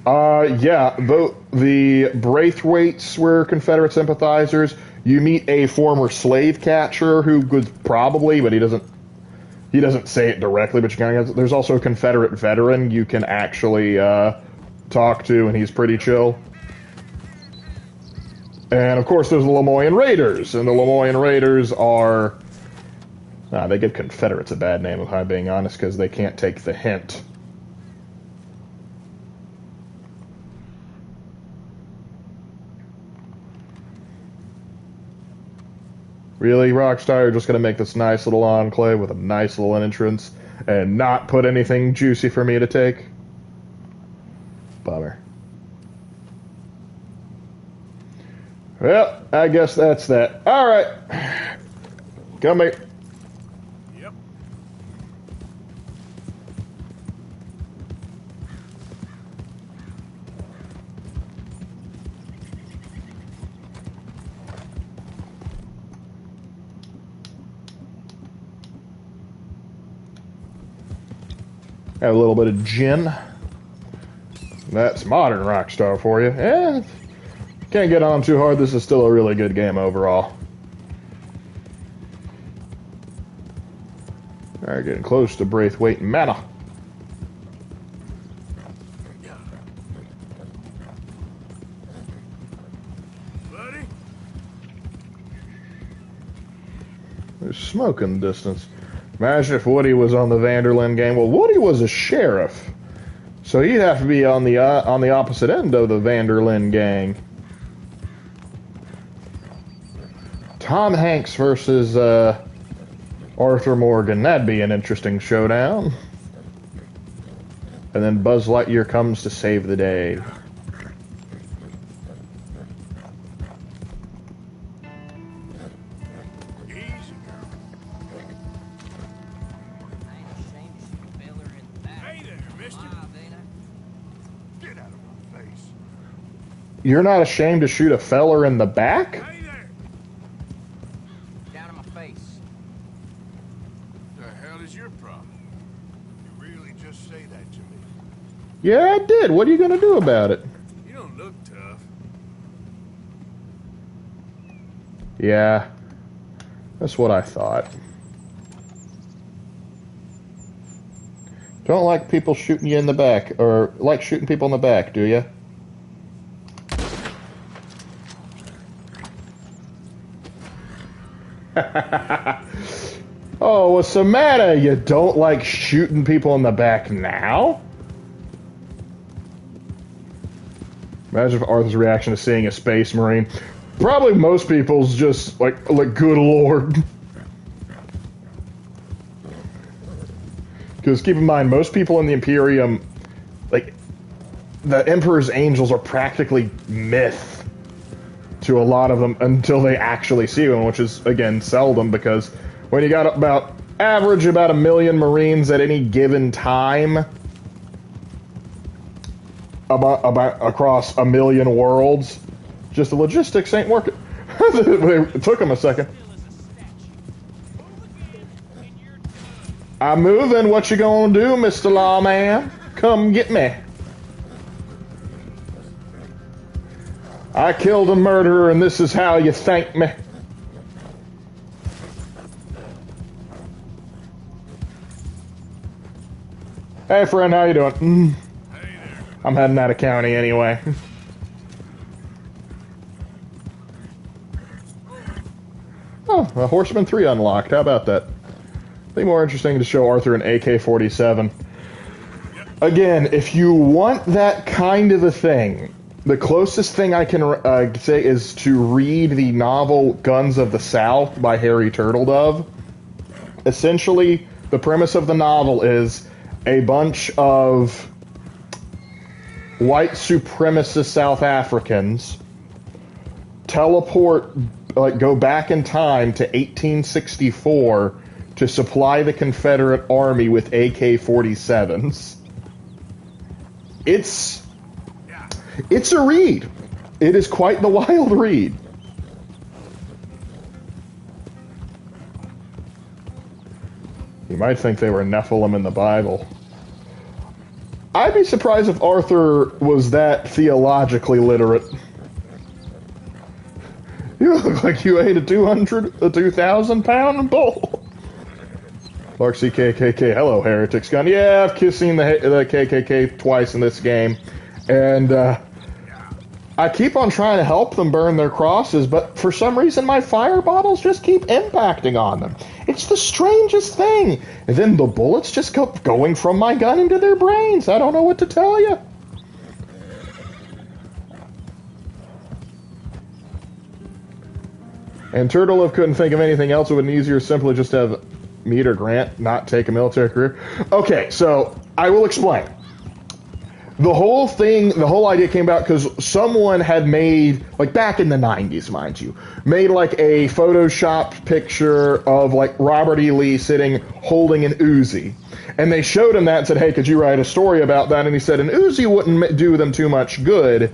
Yeah, the Braithwaites were Confederate sympathizers. You meet a former slave catcher who was probably, but he doesn't say it directly, but you kind of, there's also a Confederate veteran you can actually talk to, and he's pretty chill. And of course there's the Lemoyne Raiders, and the Lemoyne Raiders are... they give Confederates a bad name, if I'm being honest, because they can't take the hint. Really, Rockstar, you're just going to make this nice little enclave with a nice little entrance and not put anything juicy for me to take? Bummer. Well, I guess that's that. Alright. Come here. Have a little bit of gin. That's modern Rockstar for you. Can't get on too hard. This is still a really good game overall. Alright, getting close to Braithwaite Manor. Buddy? There's smoke in the distance. Imagine if Woody was on the Vanderlyn gang. Well, Woody was a sheriff, so he'd have to be on the opposite end of the Vanderlyn gang. Tom Hanks versus Arthur Morgan. That'd be an interesting showdown. And then Buzz Lightyear comes to save the day. You're not ashamed to shoot a feller in the back? Hey there! Down in my face. The hell is your problem? You really just say that to me? Yeah, I did. What are you gonna do about it? You don't look tough. Yeah, that's what I thought. Don't like people shooting you in the back, or like shooting people in the back, do you? Oh, what's the matter? You don't like shooting people in the back now? Imagine if Arthur's reaction to seeing a space marine. Probably most people's just like good lord. Because keep in mind, most people in the Imperium, like, the Emperor's angels are practically myth to a lot of them until they actually see one, which is, again, seldom, because when you got about 1 million Marines at any given time, about across 1 million worlds, just the logistics ain't working. It took them a second. I'm moving. What you gonna do, Mr. Lawman? Come get me. I killed a murderer, and this is how you thank me. Hey, friend, how you doing? I'm heading out of county anyway. Oh, a Horseman 3 unlocked. How about that? I think more interesting to show Arthur an AK-47. Again, if you want that kind of a thing, the closest thing I can say is to read the novel Guns of the South by Harry Turtledove. Essentially, the premise of the novel is a bunch of white supremacist South Africans go back in time to 1864 to supply the Confederate Army with AK-47s. It's a read. It is quite the wild read. You might think they were Nephilim in the Bible. I'd be surprised if Arthur was that theologically literate. You look like you ate a 2,000 pound bull. Lark CKKK, hello heretics gun. Yeah, I've seen the KKK twice in this game. And I keep on trying to help them burn their crosses, but for some reason my fire bottles just keep impacting on them. It's the strangest thing. And then the bullets just go going from my gun into their brains. I don't know what to tell you. And Turtleove couldn't think of anything else. It would be easier simply just to have Meade or Grant not take a military career. Okay, so I will explain. The whole idea came about because someone had made, like back in the 90s, mind you, made like a Photoshopped picture of like Robert E. Lee sitting holding an Uzi. And they showed him that and said, hey, could you write a story about that? And he said an Uzi wouldn't do them too much good,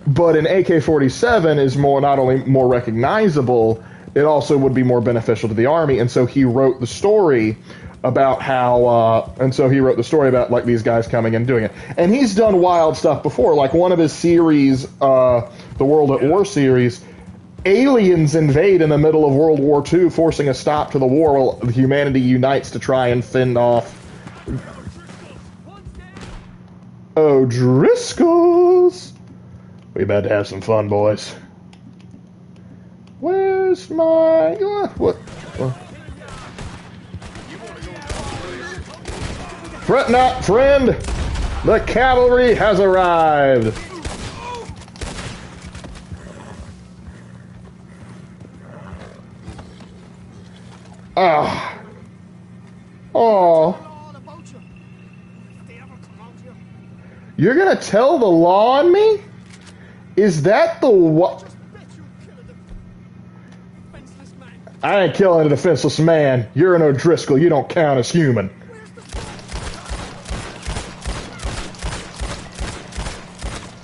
but an AK-47 is not only more recognizable, it also would be more beneficial to the Army. And so he wrote the story about how, like these guys coming and doing it. And he's done wild stuff before, like one of his series, the World at War series, aliens invade in the middle of World War II, forcing a stop to the war while humanity unites to try and fend off O'Driscolls. We about to have some fun, boys. Where's my... what? Fret not, friend! The cavalry has arrived! Ah. Oh. You're gonna tell the law on me? Is that the what? I ain't killing a defenseless man. You're an O'Driscoll. You don't count as human.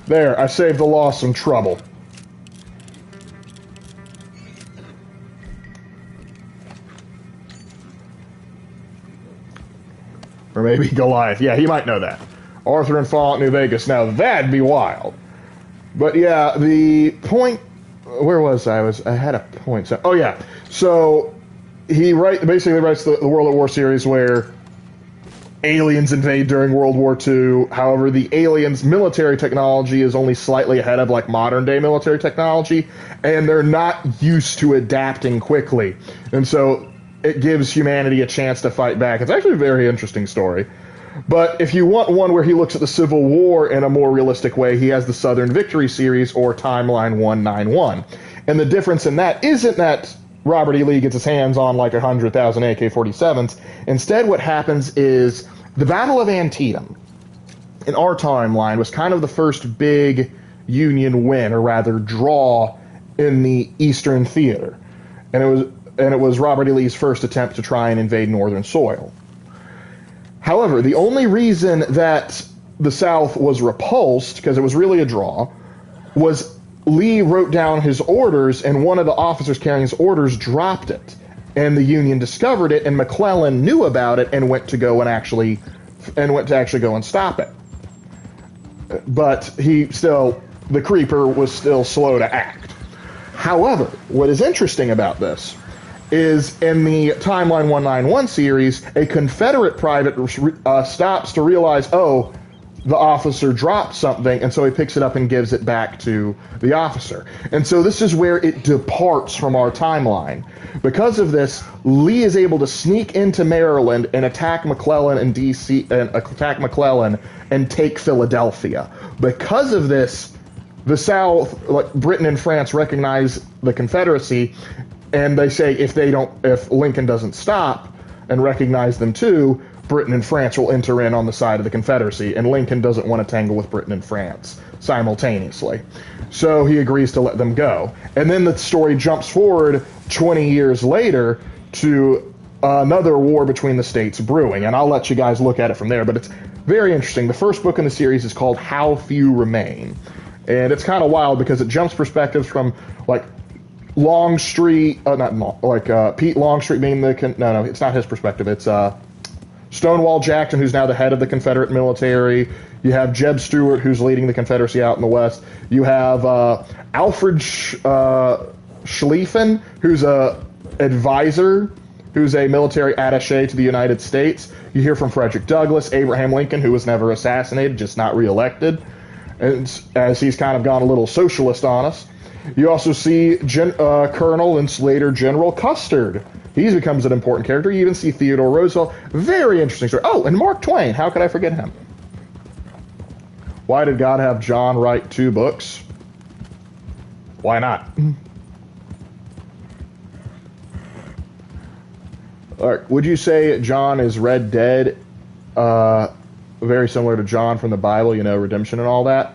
There, I saved the law some trouble. Or maybe Goliath. Yeah, he might know that. Arthur and Fallout New Vegas. Now, that'd be wild. But yeah, the point... Where was I? I had a point. Oh, yeah. So, he basically writes the World at War series where aliens invade during World War II. However, the aliens' military technology is only slightly ahead of like modern day military technology, and they're not used to adapting quickly. And so it gives humanity a chance to fight back. It's actually a very interesting story. But if you want one where he looks at the Civil War in a more realistic way, he has the Southern Victory series or Timeline 191. And the difference in that isn't that Robert E. Lee gets his hands on like 100,000 AK-47s. Instead, what happens is the Battle of Antietam in our timeline was kind of the first big Union win, or rather draw, in the Eastern Theater. And it was Robert E. Lee's first attempt to try and invade northern soil. However, the only reason that the South was repulsed, because it was really a draw, was Lee wrote down his orders, and one of the officers carrying his orders dropped it. And the Union discovered it, and McClellan knew about it and went to actually go and stop it. But the Creeper was still slow to act. However, what is interesting about this is in the Timeline 191 series, a Confederate private stops to realize, oh, the officer dropped something, and so he picks it up and gives it back to the officer. And so this is where it departs from our timeline. Because of this, Lee is able to sneak into Maryland and attack McClellan in D.C. and take Philadelphia. Because of this, the South, like Britain and France, recognize the Confederacy, and they say if Lincoln doesn't stop and recognize them too, Britain and France will enter in on the side of the Confederacy, and Lincoln doesn't want to tangle with Britain and France simultaneously. So he agrees to let them go. And then the story jumps forward 20 years later to another war between the states brewing, and I'll let you guys look at it from there, but it's very interesting. The first book in the series is called How Few Remain, and it's kind of wild because it jumps perspectives from like Longstreet, Pete Longstreet being no, it's not his perspective. It's Stonewall Jackson, who's now the head of the Confederate military. You have Jeb Stuart, who's leading the Confederacy out in the West. You have Alfred Schlieffen, who's a advisor, who's a military attaché to the United States. You hear from Frederick Douglass, Abraham Lincoln, who was never assassinated, just not reelected, and as he's kind of gone a little socialist on us. You also see Colonel and later General Custer. He becomes an important character. You even see Theodore Roosevelt. Very interesting story. Oh, and Mark Twain. How could I forget him? Why did God have John write 2 books? Why not? All right. Would you say John is Red Dead? Very similar to John from the Bible, redemption and all that.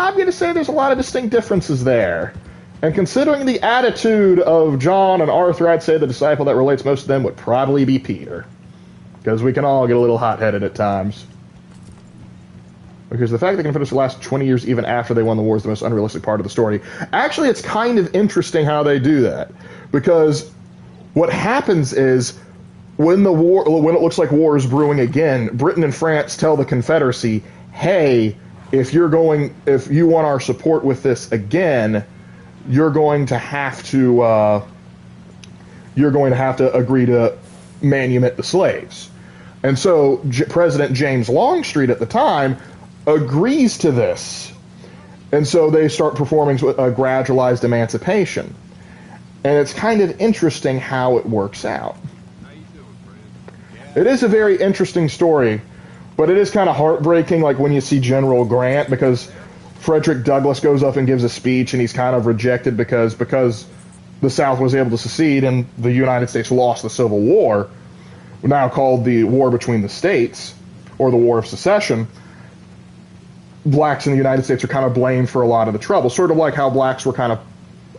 I'm going to say there's a lot of distinct differences there. And considering the attitude of John and Arthur, I'd say the disciple that relates most to them would probably be Peter. Because we can all get a little hot-headed at times. Because the fact that the Confederacy last 20 years even after they won the war is the most unrealistic part of the story. Actually, it's kind of interesting how they do that. Because what happens is, when it looks like war is brewing again, Britain and France tell the Confederacy, hey, if you want our support with this again, you're going to have to agree to manumit the slaves. And so President James Longstreet at the time agrees to this. And so they start performing a gradualized emancipation. And it's kind of interesting how it works out. It is a very interesting story, but it is kind of heartbreaking, like when you see General Grant, because Frederick Douglass goes up and gives a speech, and he's kind of rejected because the South was able to secede and the United States lost the Civil War, now called the War Between the States, or the War of Secession. Blacks in the United States are kind of blamed for a lot of the trouble, sort of like how blacks were kind of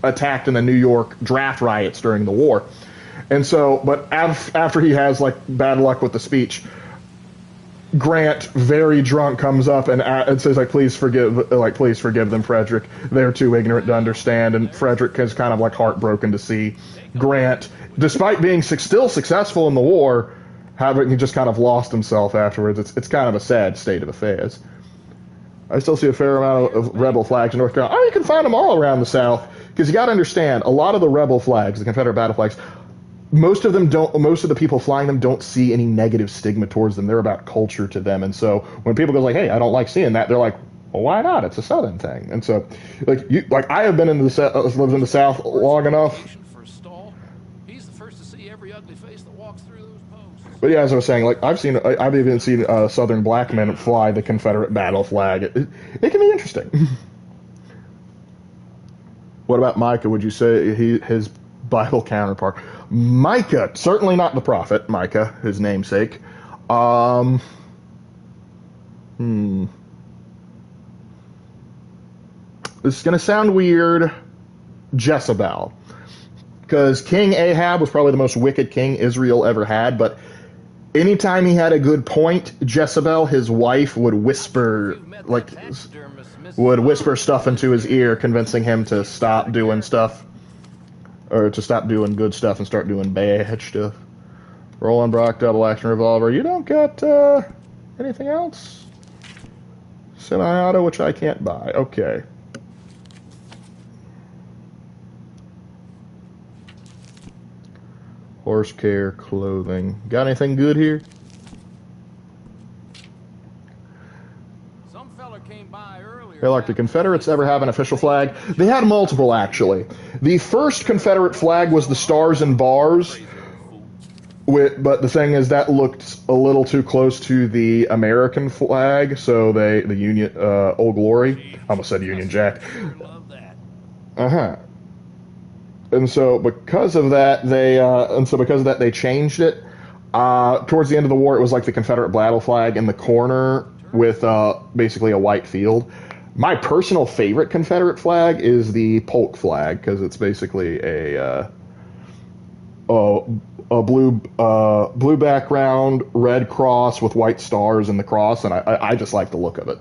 attacked in the New York draft riots during the war. And so, but after he has like bad luck with the speech, Grant, very drunk, comes up and says, please forgive them, Frederick. They're too ignorant to understand. And Frederick is kind of like heartbroken to see Grant, despite being still successful in the war, he just kind of lost himself afterwards. It's kind of a sad state of affairs. I still see a fair amount of rebel flags in North Carolina. Oh, you can find them all around the South, because you got to understand, a lot of the rebel flags, the Confederate battle flags, most of the people flying them don't see any negative stigma towards them. They're about culture to them. And so when people go like, hey, I don't like seeing that, they're like, well, why not? It's a Southern thing. And so, like I have been in lived in the South long enough. He's the first to see every ugly face that walks through those posts. But yeah, as I was saying, like I've even seen Southern black men fly the Confederate battle flag. It can be interesting. What about Micah? Would you say his Bible counterpart? Micah, certainly not the prophet. Micah, his namesake. This is going to sound weird. Jezebel. Because King Ahab was probably the most wicked king Israel ever had, but anytime he had a good point, Jezebel, his wife, would whisper stuff into his ear, convincing him to stop doing stuff. Or to stop doing good stuff and start doing bad stuff. Roland Brock, double action revolver. You don't got anything else? Semi-auto, which I can't buy. Okay. Horse care, clothing. Got anything good here? Some fella came by earlier. Hey, like the Confederates ever have an official flag? They had multiple, actually. The first Confederate flag was the stars and bars, but the thing is that looked a little too close to the American flag, so the Union, Old Glory. I almost said Union Jack. And so because of that, they changed it. Towards the end of the war, it was like the Confederate battle flag in the corner with basically a white field. My personal favorite Confederate flag is the Polk flag because it's basically a blue background, red cross with white stars in the cross, and I just like the look of it.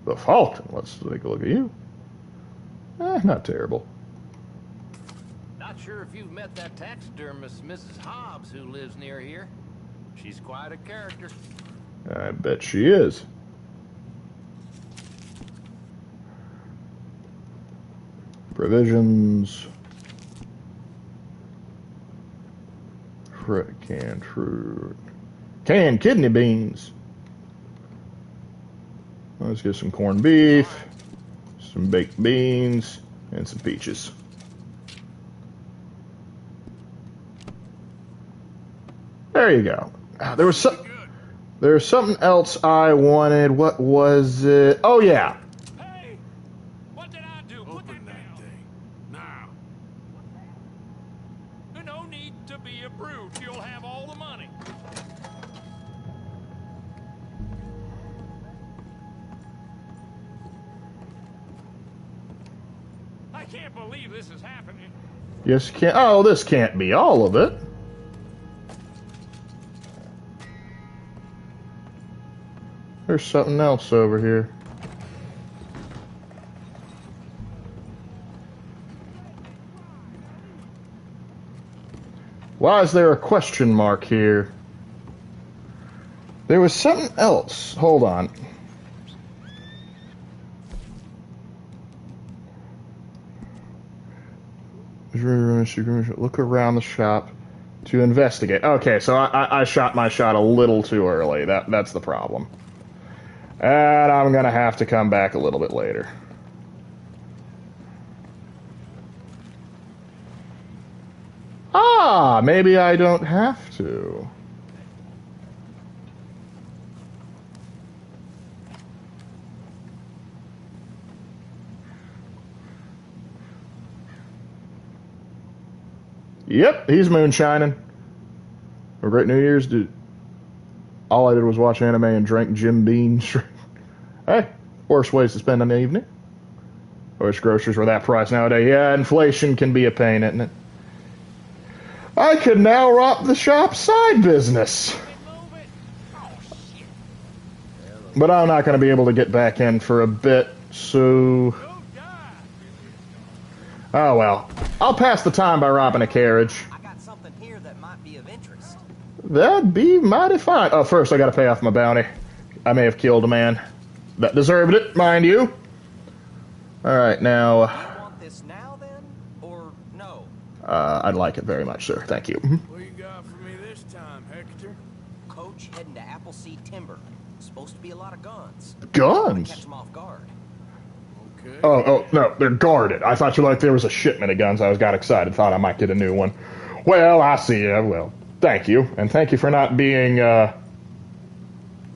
The Falcon. Let's take a look at you. Not terrible. Not sure if you've met that taxidermist, Mrs. Hobbs, who lives near here. She's quite a character. I bet she is. Provisions. Canned fruit. Canned kidney beans. Let's get some corned beef, some baked beans, and some peaches. There you go. There was something else I wanted. What was it? Oh yeah. Hey, what did I do? Open that thing now. No need to be a brute. You'll have all the money. I can't believe this is happening. Yes, can't. Oh, this can't be all of it. There's something else over here. Why is there a question mark here? There was something else. Hold on. Look around the shop to investigate. Okay, so I shot my shot a little too early. That's the problem. And I'm going to have to come back a little bit later. Ah, maybe I don't have to. Yep, he's moonshining. A great New Year's, dude. All I did was watch anime and drink Jim Beam. Hey, worst ways to spend an evening. I wish groceries were that price nowadays. Yeah, inflation can be a pain, isn't it? I could now rob the shop's side business. But I'm not going to be able to get back in for a bit, so... Oh well. I'll pass the time by robbing a carriage. I got something here that might be of interest. That'd be mighty fine. Oh, first I gotta pay off my bounty. I may have killed a man. That deserved it, mind you. Alright, now... You want this now, then? Or no? I'd like it very much, sir. Thank you. What you got for me this time, Hector? Coach heading to Appleseed Timber. Supposed to be a lot of guns. Guns? Catch them off guard. Okay. Oh, no, they're guarded. I thought you like there was a shipment of guns. I got excited, thought I might get a new one. Well, I see ya. Well, thank you. And thank you for not being,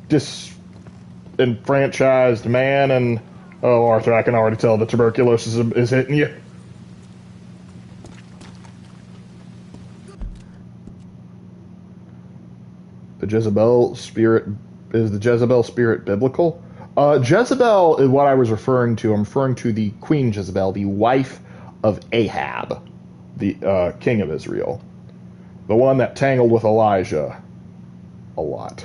disenfranchised man and... Oh, Arthur, I can already tell the tuberculosis is hitting you. The Jezebel spirit... Is the Jezebel spirit biblical? Jezebel is what I was referring to. I'm referring to the Queen Jezebel, the wife of Ahab, the king of Israel. The one that tangled with Elijah a lot.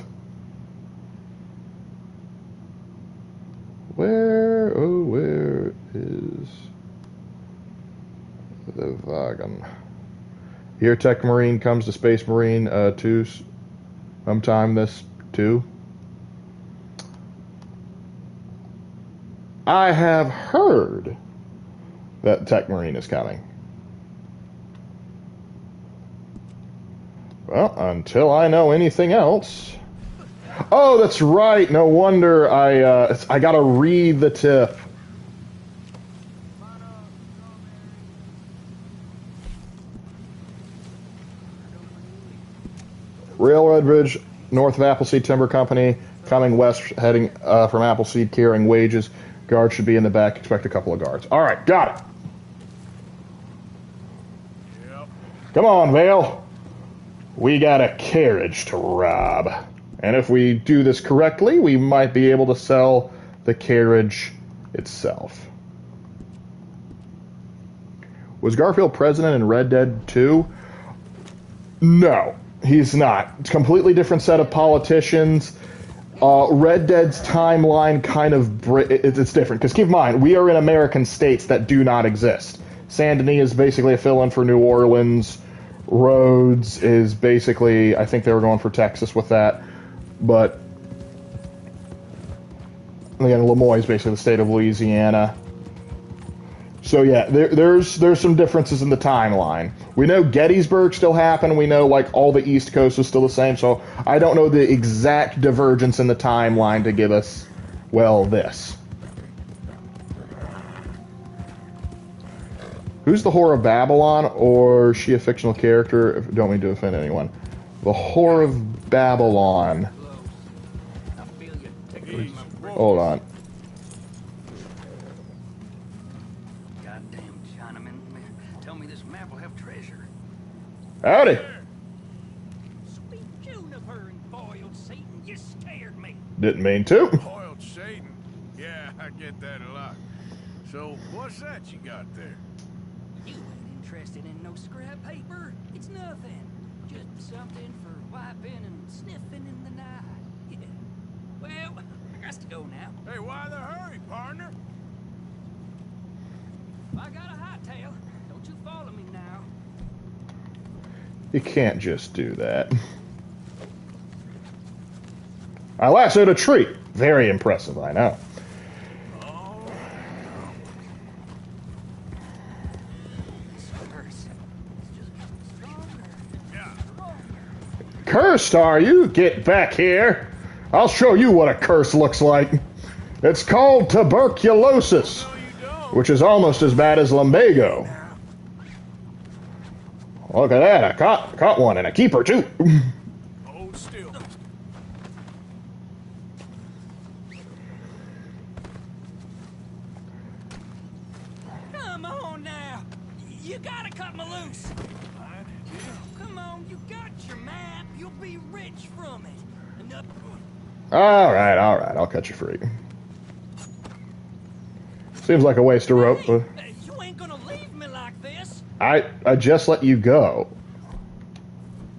Where is the wagon? Here, Tech Marine comes to Space Marine 2 sometime this too. I have heard that Tech Marine is coming. Well, until I know anything else. Oh, that's right. No wonder I gotta read the tip. Railroad Bridge, north of Appleseed Timber Company, coming west, heading from Appleseed, carrying wages. Guards should be in the back. Expect a couple of guards. All right, got it. Yep. Come on, Vale. We got a carriage to rob. And if we do this correctly, we might be able to sell the carriage itself. Was Garfield president in Red Dead 2? No, he's not. It's a completely different set of politicians. Red Dead's timeline kind of... It's different, because keep in mind, we are in American states that do not exist. Saint Denis is basically a fill-in for New Orleans. Rhodes is basically... I think they were going for Texas with that. But... Again, Lemoyne is basically the state of Louisiana. So yeah, there's some differences in the timeline. We know Gettysburg still happened. We know like all the East Coast is still the same. So I don't know the exact divergence in the timeline to give us, well, this. Who's the Whore of Babylon, or is she a fictional character? Don't mean to offend anyone. The Whore of Babylon. Hold on. Howdy. Sweet Juniper and boiled Satan, you scared me. Didn't mean to. Boiled Satan? Yeah, I get that a lot. So, what's that you got there? You ain't interested in no scrap paper. It's nothing. Just something for wiping and sniffing in the night. Yeah. Well, I got to go now. Hey, why the hurry, partner? I got a hightail. Don't you follow me now. You can't just do that. I lassoed a tree. Very impressive, I know. Cursed, are you? Get back here. I'll show you what a curse looks like. It's called tuberculosis, which is almost as bad as lumbago. Look at that, I caught one, and a keeper, too. Hold still. Come on now. You gotta cut me loose. Come on, you got your map. You'll be rich from it. Enough. All right, I'll cut you free. Seems like a waste of rope, but... You ain't gonna leave me like this. I just let you go.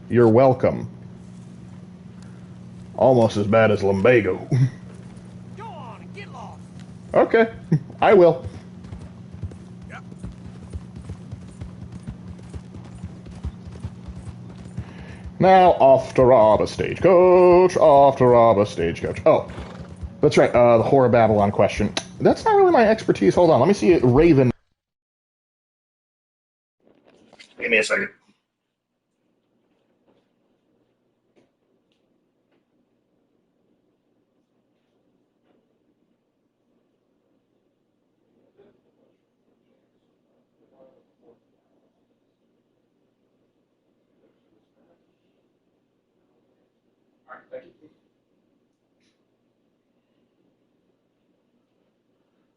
You're welcome. Almost as bad as lumbago. Go on and get lost. Okay, I will. Now, off to rob a stagecoach, off to rob a stagecoach. Oh, That's right, the Whore of Babylon question. That's not really my expertise. Hold on, let me see it. Raven. Give me a second.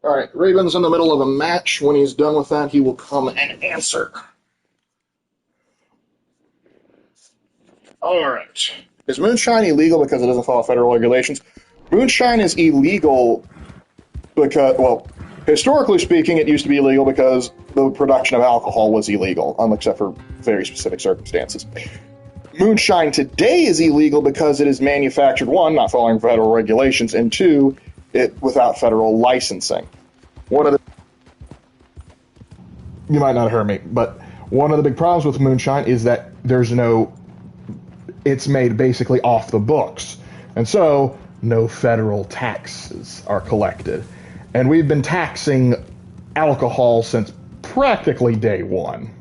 Alright, Raven's in the middle of a match. When he's done with that, he will come and answer. Alright. Is moonshine illegal because it doesn't follow federal regulations? Moonshine is illegal because, well, historically speaking, it used to be illegal because the production of alcohol was illegal, except for very specific circumstances. Moonshine today is illegal because it is manufactured, one, not following federal regulations, and two, it without federal licensing. One of the You might not have heard me, but one of the big problems with moonshine is that it's made basically off the books. And so no federal taxes are collected. And we've been taxing alcohol since practically day one.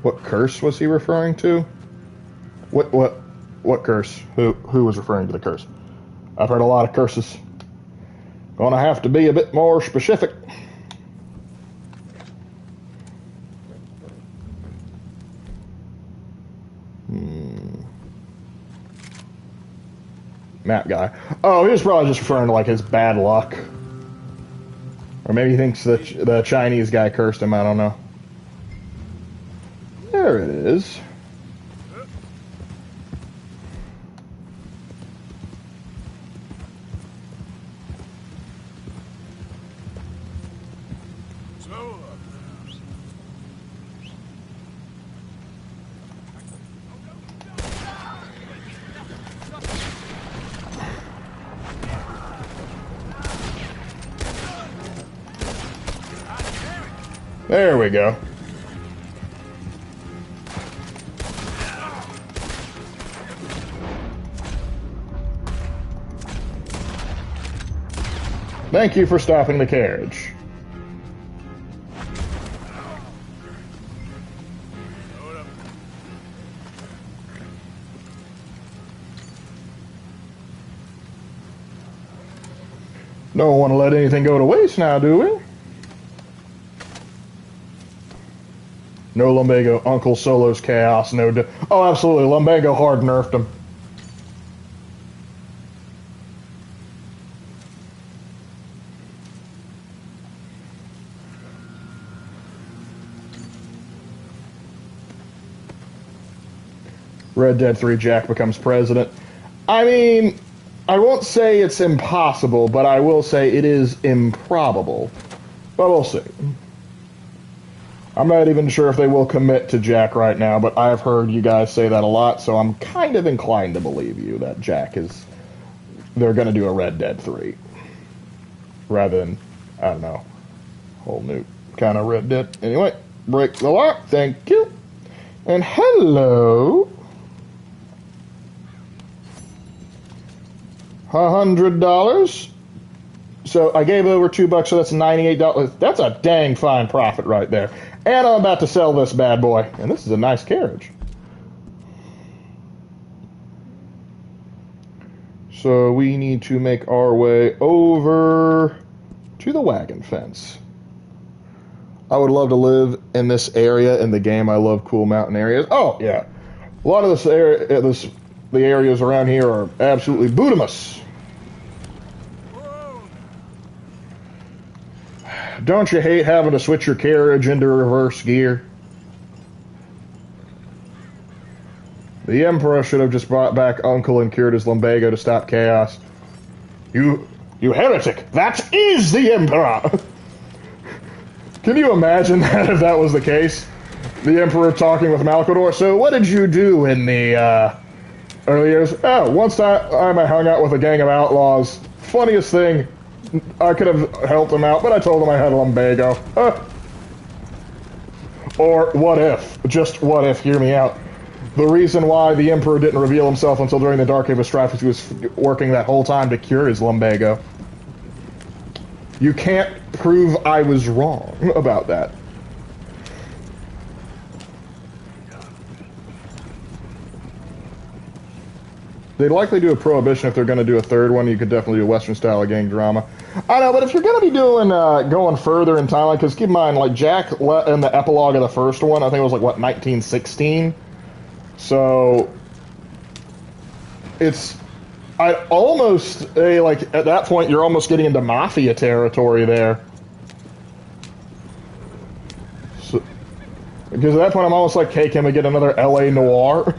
What curse was he referring to? What curse? Who was referring to the curse? I've heard a lot of curses. Gonna have to be a bit more specific. Map guy. Oh, he was probably just referring to like his bad luck. Or maybe he thinks that the Chinese guy cursed him, I don't know. There it is. There we go. Thank you for stopping the carriage. Don't want to let anything go to waste now, do we? No lumbago, Uncle Solo's chaos, oh, absolutely, lumbago hard nerfed him. Red Dead 3 Jack becomes president. I mean, I won't say it's impossible, but I will say it is improbable. But we'll see. I'm not even sure if they will commit to Jack right now, but I've heard you guys say that a lot, so I'm kind of inclined to believe you that they're going to do a Red Dead 3. Rather than, I don't know, whole new kind of Red Dead. Anyway, break the lock, thank you. And hello. $100. So I gave over $2, so that's $98. That's a dang fine profit right there. And I'm about to sell this bad boy. And this is a nice carriage. So we need to make our way over to the wagon fence. I would love to live in this area in the game. I love cool mountain areas. Oh, yeah. A lot of the areas around here are absolutely bootimus. Don't you hate having to switch your carriage into reverse gear? The Emperor should have just brought back Uncle and cured his lumbago to stop chaos. You heretic! That is the Emperor! Can you imagine that if that was the case? The Emperor talking with Malcador. So what did you do in the early years? Oh, one time I hung out with a gang of outlaws. Funniest thing, I could have helped them out, but I told them I had a lumbago. Or what if, just what if, hear me out. The reason why the Emperor didn't reveal himself until during the Dark Age of Strife is he was working that whole time to cure his lumbago. You can't prove I was wrong about that. They'd likely do a Prohibition if they're going to do a third one. You could definitely do a Western-style gang drama. I know, but if you're going to be doing going further in time, because keep in mind, like Jack in the epilogue of the first one, I think it was like what 1916. So it's I almost like at that point you're almost getting into mafia territory there. So, because at that point I'm almost like, hey, can we get another LA Noir?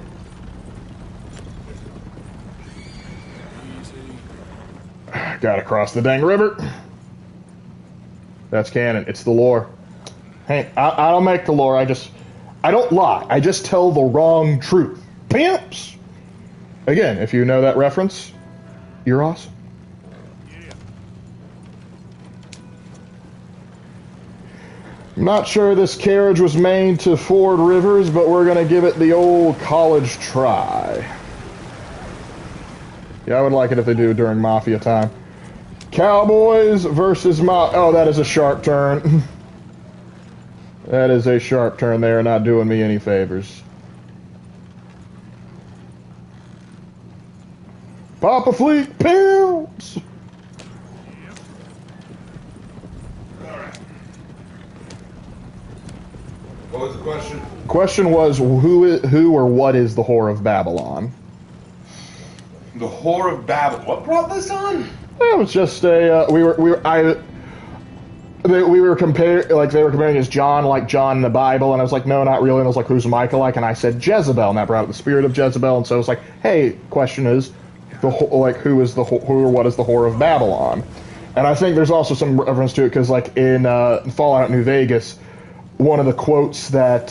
Gotta cross the dang river. That's canon. It's the lore. Hey, I don't make the lore. I don't lie. I just tell the wrong truth. Pimps! Again, if you know that reference, you're awesome. I'm not sure this carriage was made to ford rivers, but we're going to give it the old college try. Yeah, I would like it if they do during Mafia time. Cowboys versus Oh, that is a sharp turn. That is a sharp turn there, not doing me any favors. Papa Fleet Pimps! What was the question? Question was, who or what is the Whore of Babylon? The Whore of Babylon. What brought this on? It was just a we were comparing, like they were comparing as John, like John in the Bible, and I was like, no, not really. And I was like, who's Micah like? And I said Jezebel, and that brought up the spirit of Jezebel. And so it was like, hey, question is, who or what is the Whore of Babylon? And I think there's also some reference to it because, like in Fallout New Vegas, one of the quotes that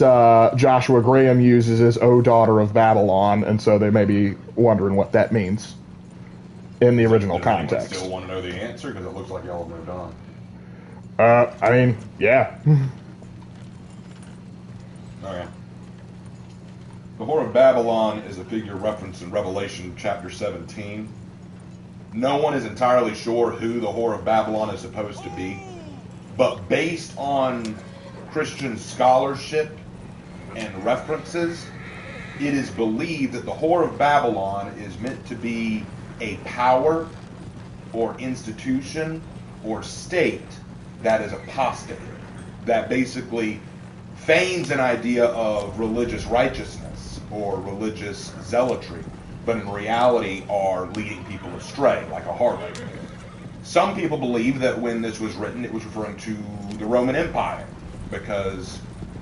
Joshua Graham uses is "O daughter of Babylon," and so they may be wondering what that means in the original context. Still want to know the answer because it looks like y'all have moved on. I mean, yeah. Okay. The Whore of Babylon is a figure referenced in Revelation chapter 17. No one is entirely sure who the Whore of Babylon is supposed to be, but based on Christian scholarship and references, it is believed that the Whore of Babylon is meant to be a power or institution or state that is apostate, that basically feigns an idea of religious righteousness or religious zealotry, but in reality are leading people astray, like a harlot. Some people believe that when this was written, it was referring to the Roman Empire, because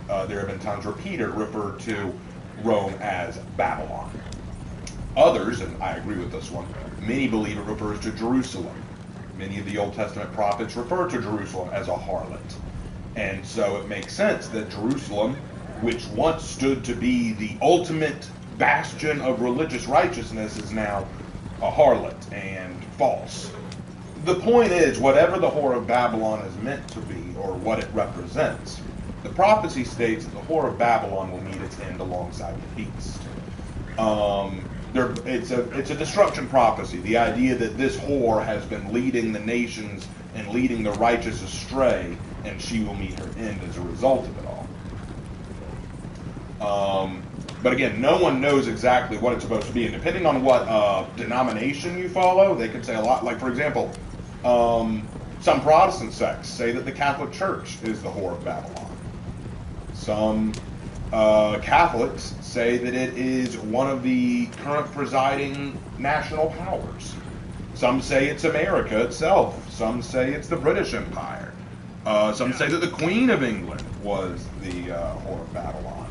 there have been times where Peter referred to Rome as Babylon. Others, and I agree with this one, many believe it refers to Jerusalem. Many of the Old Testament prophets refer to Jerusalem as a harlot. And so it makes sense that Jerusalem, which once stood to be the ultimate bastion of religious righteousness, is now a harlot and false. The point is, whatever the Whore of Babylon is meant to be, or what it represents, the prophecy states that the Whore of Babylon will meet its end alongside the beast. It's a destruction prophecy. The idea that this whore has been leading the nations and leading the righteous astray, and she will meet her end as a result of it all. But again, no one knows exactly what it's supposed to be, and depending on what denomination you follow, they could say a lot. Like, for example, some Protestant sects say that the Catholic Church is the Whore of Babylon. Some Catholics say that it is one of the current presiding national powers. Some say it's America itself. Some say it's the British Empire. Some say that the Queen of England was the Whore of Babylon.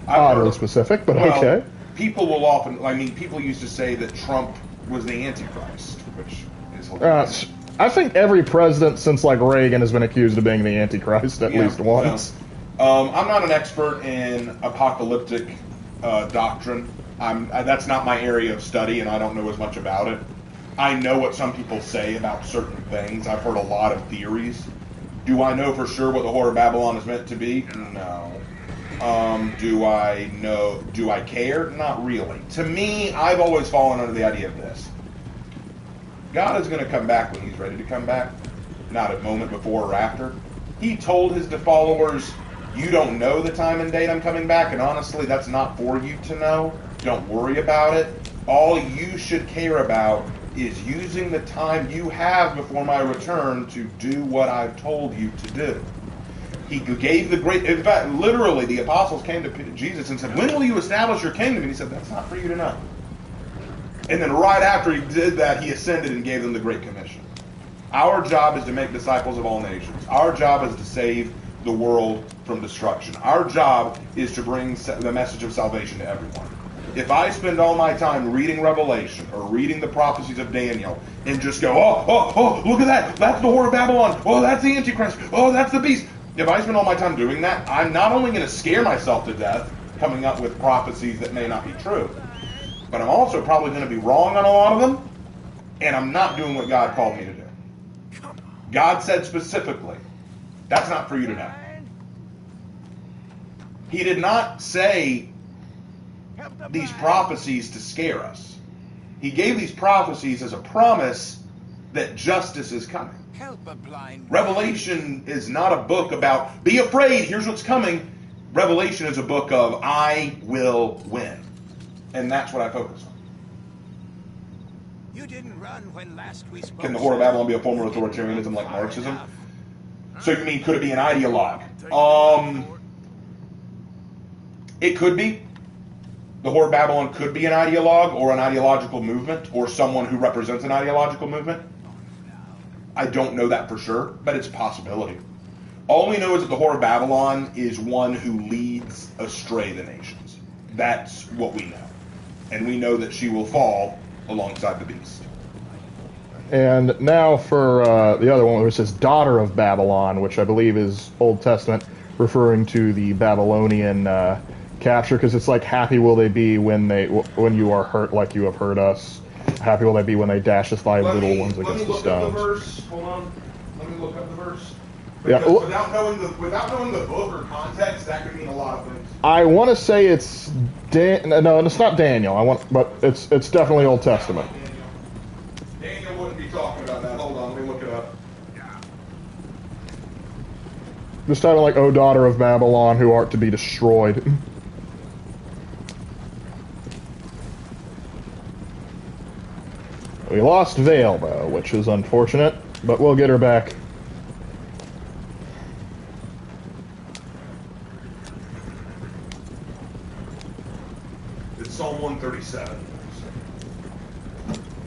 Oddly specific, but okay. People will often, people used to say that Trump was the Antichrist, which is hilarious. I think every president since like Reagan has been accused of being the Antichrist at least once. I'm not an expert in apocalyptic doctrine. That's not my area of study, and I don't know as much about it. I know what some people say about certain things. I've heard a lot of theories. Do I know for sure what the Whore of Babylon is meant to be? No. Do I care? Not really. To me, I've always fallen under the idea of this. God is going to come back when he's ready to come back, not a moment before or after. He told his followers, you don't know the time and date I'm coming back, and honestly, that's not for you to know. Don't worry about it. All you should care about is using the time you have before my return to do what I've told you to do. He gave the great, in fact, literally, the apostles came to Jesus and said, when will you establish your kingdom? And he said, that's not for you to know. And then right after he did that, he ascended and gave them the Great Commission. Our job is to make disciples of all nations. Our job is to save the world from destruction. Our job is to bring the message of salvation to everyone. If I spend all my time reading Revelation or reading the prophecies of Daniel and just go, oh, look at that. That's the whore of Babylon. Oh, that's the Antichrist. Oh, that's the beast. If I spend all my time doing that, I'm not only going to scare myself to death coming up with prophecies that may not be true, but I'm also probably going to be wrong on a lot of them, and I'm not doing what God called me to do. God said specifically, that's not for you to know. He did not say these prophecies to scare us. He gave these prophecies as a promise that justice is coming. Revelation is not a book about, be afraid, here's what's coming. Revelation is a book of, I will win. And that's what I focus on. You didn't run when last we spoke. Can the whore of Babylon be a form of authoritarianism like Marxism? So you mean, could it be an ideologue? It could be. The whore of Babylon could be an ideologue or an ideological movement or someone who represents an ideological movement. I don't know that for sure, but it's a possibility. All we know is that the whore of Babylon is one who leads astray the nations. That's what we know. And we know that she will fall alongside the beast. And now for the other one, which says daughter of Babylon, which I believe is Old Testament, referring to the Babylonian capture, because it's like, happy will they be when you are hurt like you have hurt us. Happy will they be when they dash us thy little ones against the stones. Let me look up the verse. Hold on. Let me look up the verse. Yeah. Because without knowing the book or context, that could mean a lot of things. I want to say it's no, it's not Daniel. But it's definitely Old Testament. Daniel wouldn't be talking about that. Hold on, let me look it up. Just title like, O daughter of Babylon, who art to be destroyed. We lost Vale, though, which is unfortunate, but we'll get her back. It's Psalm 137.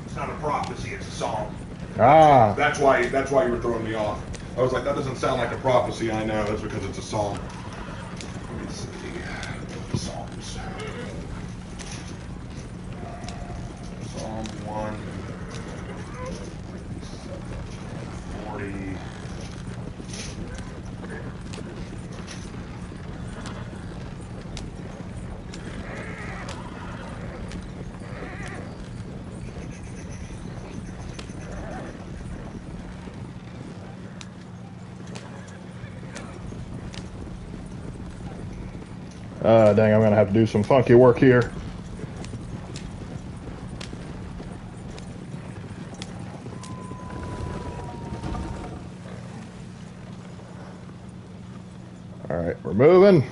It's not a prophecy, it's a psalm. Ah. That's why you were throwing me off. I was like, that doesn't sound like a prophecy. I know, that's because it's a psalm. Let me see. Psalms. Psalm 140. Dang, I'm going to have to do some funky work here. Alright, we're moving.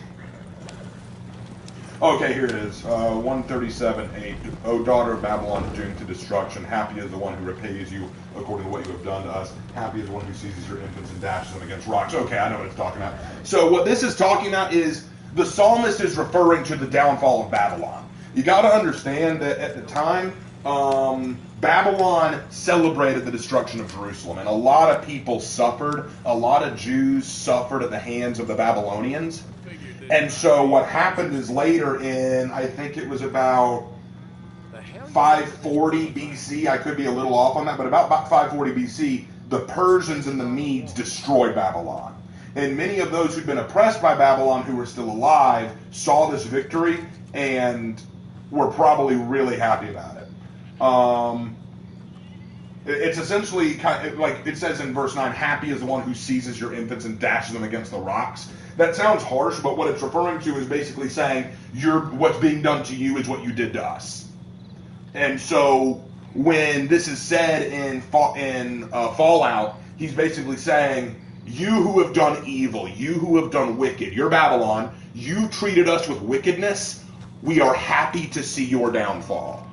Okay, here it is. 137:8. O daughter of Babylon, doomed to destruction. Happy is the one who repays you according to what you have done to us. Happy is the one who seizes your infants and dashes them against rocks. Okay, I know what it's talking about. So what this is talking about is the psalmist is referring to the downfall of Babylon. You got to understand that at the time, Babylon celebrated the destruction of Jerusalem, and a lot of people suffered. A lot of Jews suffered at the hands of the Babylonians. And so what happened is later in, I think it was about 540 BC, I could be a little off on that, but about 540 BC, the Persians and the Medes destroyed Babylon. And many of those who'd been oppressed by Babylon who were still alive saw this victory and were probably really happy about it. It's essentially kind of like it says in verse 9, happy is the one who seizes your infants and dashes them against the rocks. That sounds harsh, but what it's referring to is basically saying what's being done to you is what you did to us. And so when this is said in Fallout, he's basically saying, you who have done evil, you who have done wicked, you're Babylon, you treated us with wickedness, we are happy to see your downfall.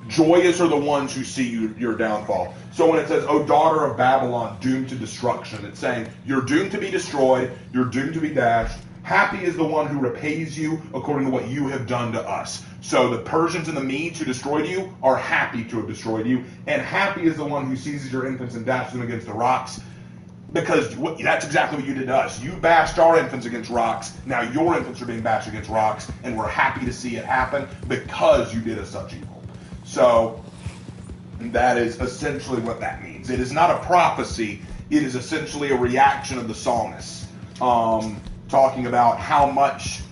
Joyous are the ones who see your downfall. So when it says, O daughter of Babylon, doomed to destruction, it's saying, you're doomed to be destroyed, you're doomed to be dashed. Happy is the one who repays you according to what you have done to us. So the Persians and the Medes who destroyed you are happy to have destroyed you. And happy is the one who seizes your infants and dashes them against the rocks. Because that's exactly what you did to us. You bashed our infants against rocks. Now your infants are being bashed against rocks. And we're happy to see it happen because you did us such evil. So that is essentially what that means. It is not a prophecy. It is essentially a reaction of the psalmist. Talking about how much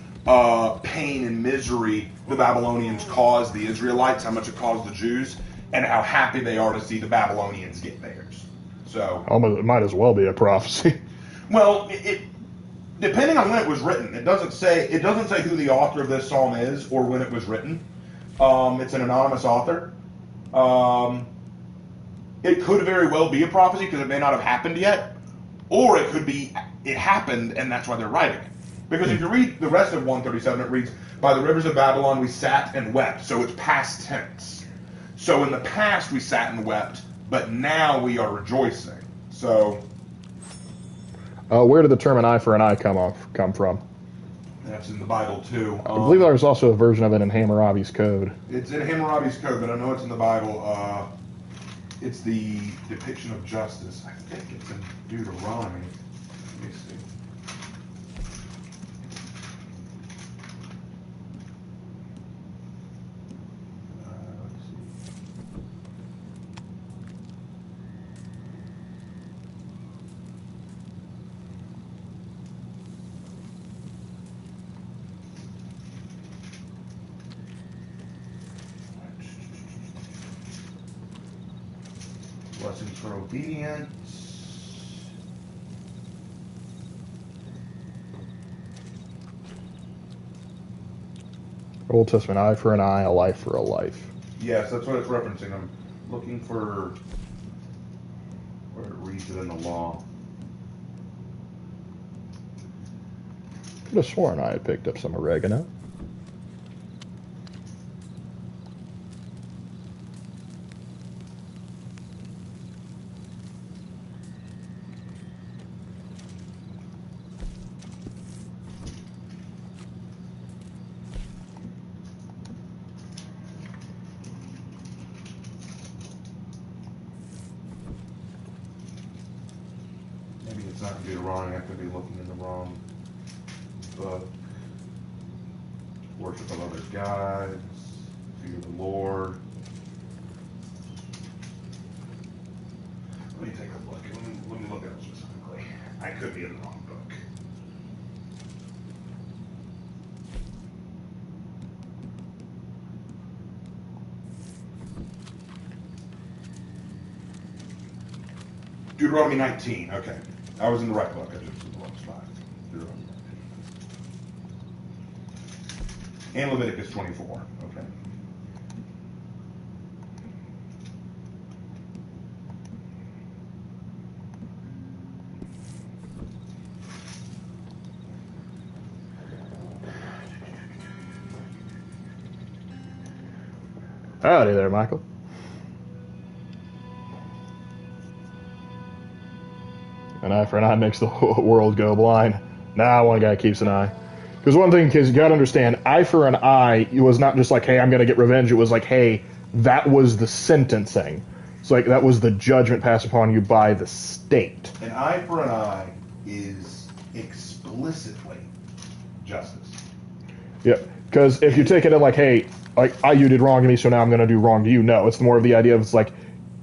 pain and misery the Babylonians caused the Israelites, how much it caused the Jews, and how happy they are to see the Babylonians get theirs. So it might as well be a prophecy. Well, it depending on when it was written, it doesn't say who the author of this psalm is or when it was written. It's an anonymous author. It could very well be a prophecy because it may not have happened yet, or it could be it happened and that's why they're writing it. Because if you read the rest of 137, it reads, by the rivers of Babylon we sat and wept. So it's past tense. So in the past we sat and wept, but now we are rejoicing. So where did the term an eye for an eye come from? That's in the Bible too. I believe there's also a version of it in Hammurabi's Code. It's in Hammurabi's Code, but I know it's in the Bible. It's the depiction of justice. I think it's in Deuteronomy. Let me see. Let's see. Blessings for obedience. Old Testament, eye for an eye, a life for a life. Yes, that's what it's referencing. I'm looking for where it reads it in the law. Could have sworn I had picked up some oregano. Maybe it's not Deuteronomy. I could be looking in the wrong book. Worship of other gods. Fear the Lord. Let me take a look. Let me look at it specifically. I could be in the wrong book. Deuteronomy 19. Okay. I was in the right book. I just was in the wrong spot. Deuteronomy 19. And Leviticus 24. Okay. Howdy there, Michael. An eye for an eye makes the world go blind. Nah, one guy keeps an eye. Because one thing, because you got to understand, eye for an eye, it was not just like, hey, I'm going to get revenge. It was like, hey, that was the sentencing. It's like, that was the judgment passed upon you by the state. An eye for an eye is explicitly justice. Yep. Because if you take it in like, hey, like, you did wrong to me, so now I'm going to do wrong to you. No, it's more of the idea of, it's like,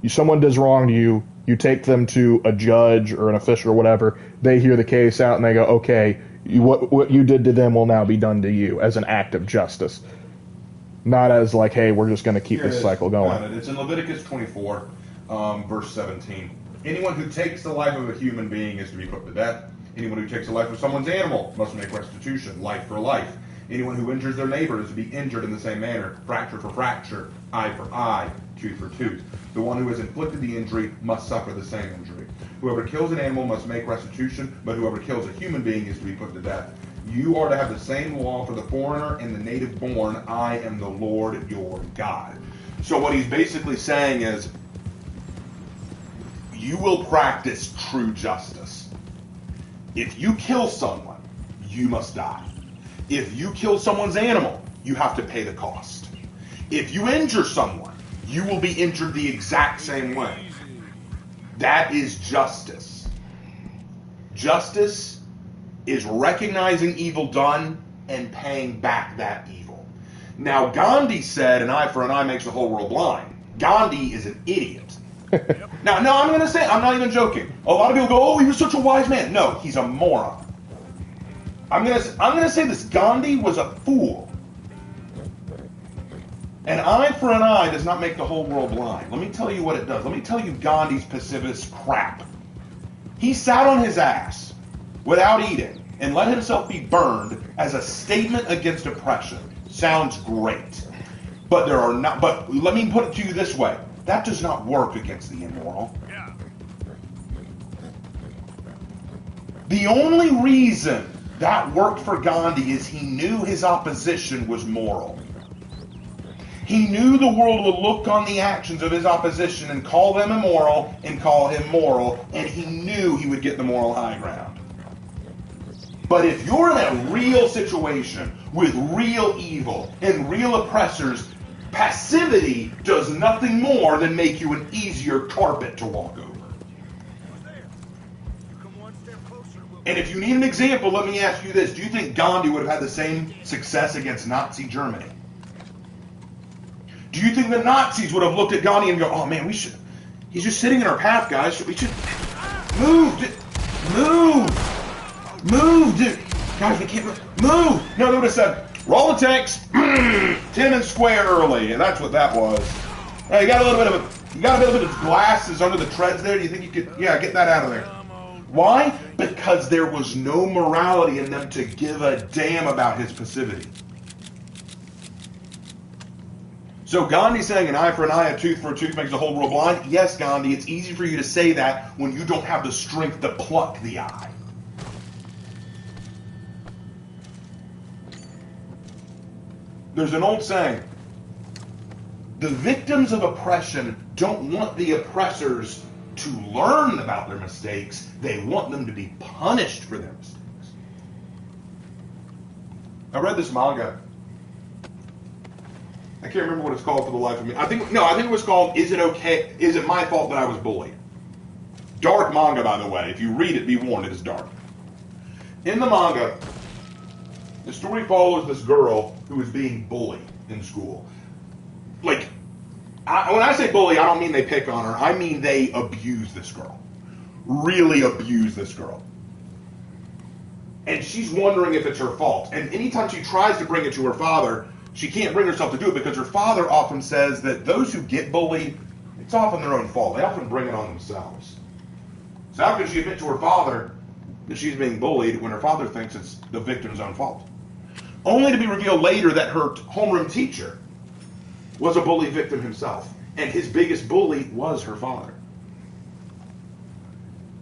someone does wrong to you, you take them to a judge or an official or whatever, they hear the case out and they go, okay, what you did to them will now be done to you as an act of justice. Not as like, hey, we're just going to keep this cycle going. It's in Leviticus 24. verse 17. Anyone who takes the life of a human being is to be put to death. Anyone who takes the life of someone's animal must make restitution, life for life. Anyone who injures their neighbor is to be injured in the same manner, fracture for fracture, eye for eye, tooth for tooth. The one who has inflicted the injury must suffer the same injury. Whoever kills an animal must make restitution, but whoever kills a human being is to be put to death. You are to have the same law for the foreigner and the native born. I am the Lord your God. So what he's basically saying is, you will practice true justice. If you kill someone, you must die. If you kill someone's animal, you have to pay the cost. If you injure someone, you will be injured the exact same way. That is justice. Justice is recognizing evil done and paying back that evil. Now, Gandhi said an eye for an eye makes the whole world blind. Gandhi is an idiot. Now, no, I'm going to say, I'm not even joking. A lot of people go, oh, he was such a wise man. No, he's a moron. I'm going to say this. Gandhi was a fool. An eye for an eye does not make the whole world blind. Let me tell you what it does. Let me tell you Gandhi's pacifist crap. He sat on his ass without eating and let himself be burned as a statement against oppression. Sounds great. But let me put it to you this way. That does not work against the immoral. The only reason that worked for Gandhi is he knew his opposition was moral. He knew the world would look on the actions of his opposition and call them immoral and call him moral, and he knew he would get the moral high ground. But if you're in a real situation with real evil and real oppressors, passivity does nothing more than make you an easier carpet to walk over. And if you need an example, let me ask you this. Do you think Gandhi would have had the same success against Nazi Germany? Do you think the Nazis would have looked at Gandhi and go, oh man, he's just sitting in our path, guys. We should move, dude. Guys, we can't move. No, they would have said, roll the tanks, 10 and square early, and that's what that was. Hey, you got a little bit of glasses under the treads there. Do you think you could, get that out of there? Why? Because there was no morality in them to give a damn about his passivity. So Gandhi's saying an eye for an eye, a tooth for a tooth makes the whole world blind. Yes, Gandhi, it's easy for you to say that when you don't have the strength to pluck the eye. There's an old saying, the victims of oppression don't want the oppressors to learn about their mistakes. They want them to be punished for their mistakes. I read this manga. I can't remember what it's called for the life of me. I think it was called Is It My Fault That I Was Bullied? Dark manga, by the way. If you read it, be warned, it is dark. In the manga, the story follows this girl who is being bullied in school. When I say bully, I don't mean they pick on her. I mean they abuse this girl. Really abuse this girl. And she's wondering if it's her fault. And anytime she tries to bring it to her father, she can't bring herself to do it because her father often says that those who get bullied, it's often their own fault. They often bring it on themselves. So how can she admit to her father that she's being bullied when her father thinks it's the victim's own fault? Only to be revealed later that her homeroom teacher was a bully victim himself. And his biggest bully was her father.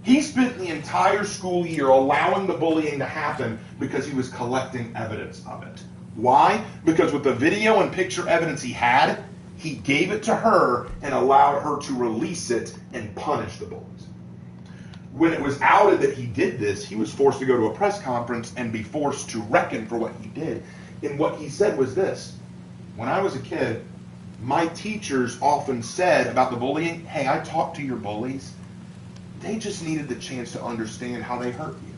He spent the entire school year allowing the bullying to happen because he was collecting evidence of it. Why? Because with the video and picture evidence he had, he gave it to her and allowed her to release it and punish the bullies. When it was outed that he did this, he was forced to go to a press conference and be forced to reckon for what he did. And what he said was this: when I was a kid, my teachers often said about the bullying, hey, I talked to your bullies. They just needed the chance to understand how they hurt you.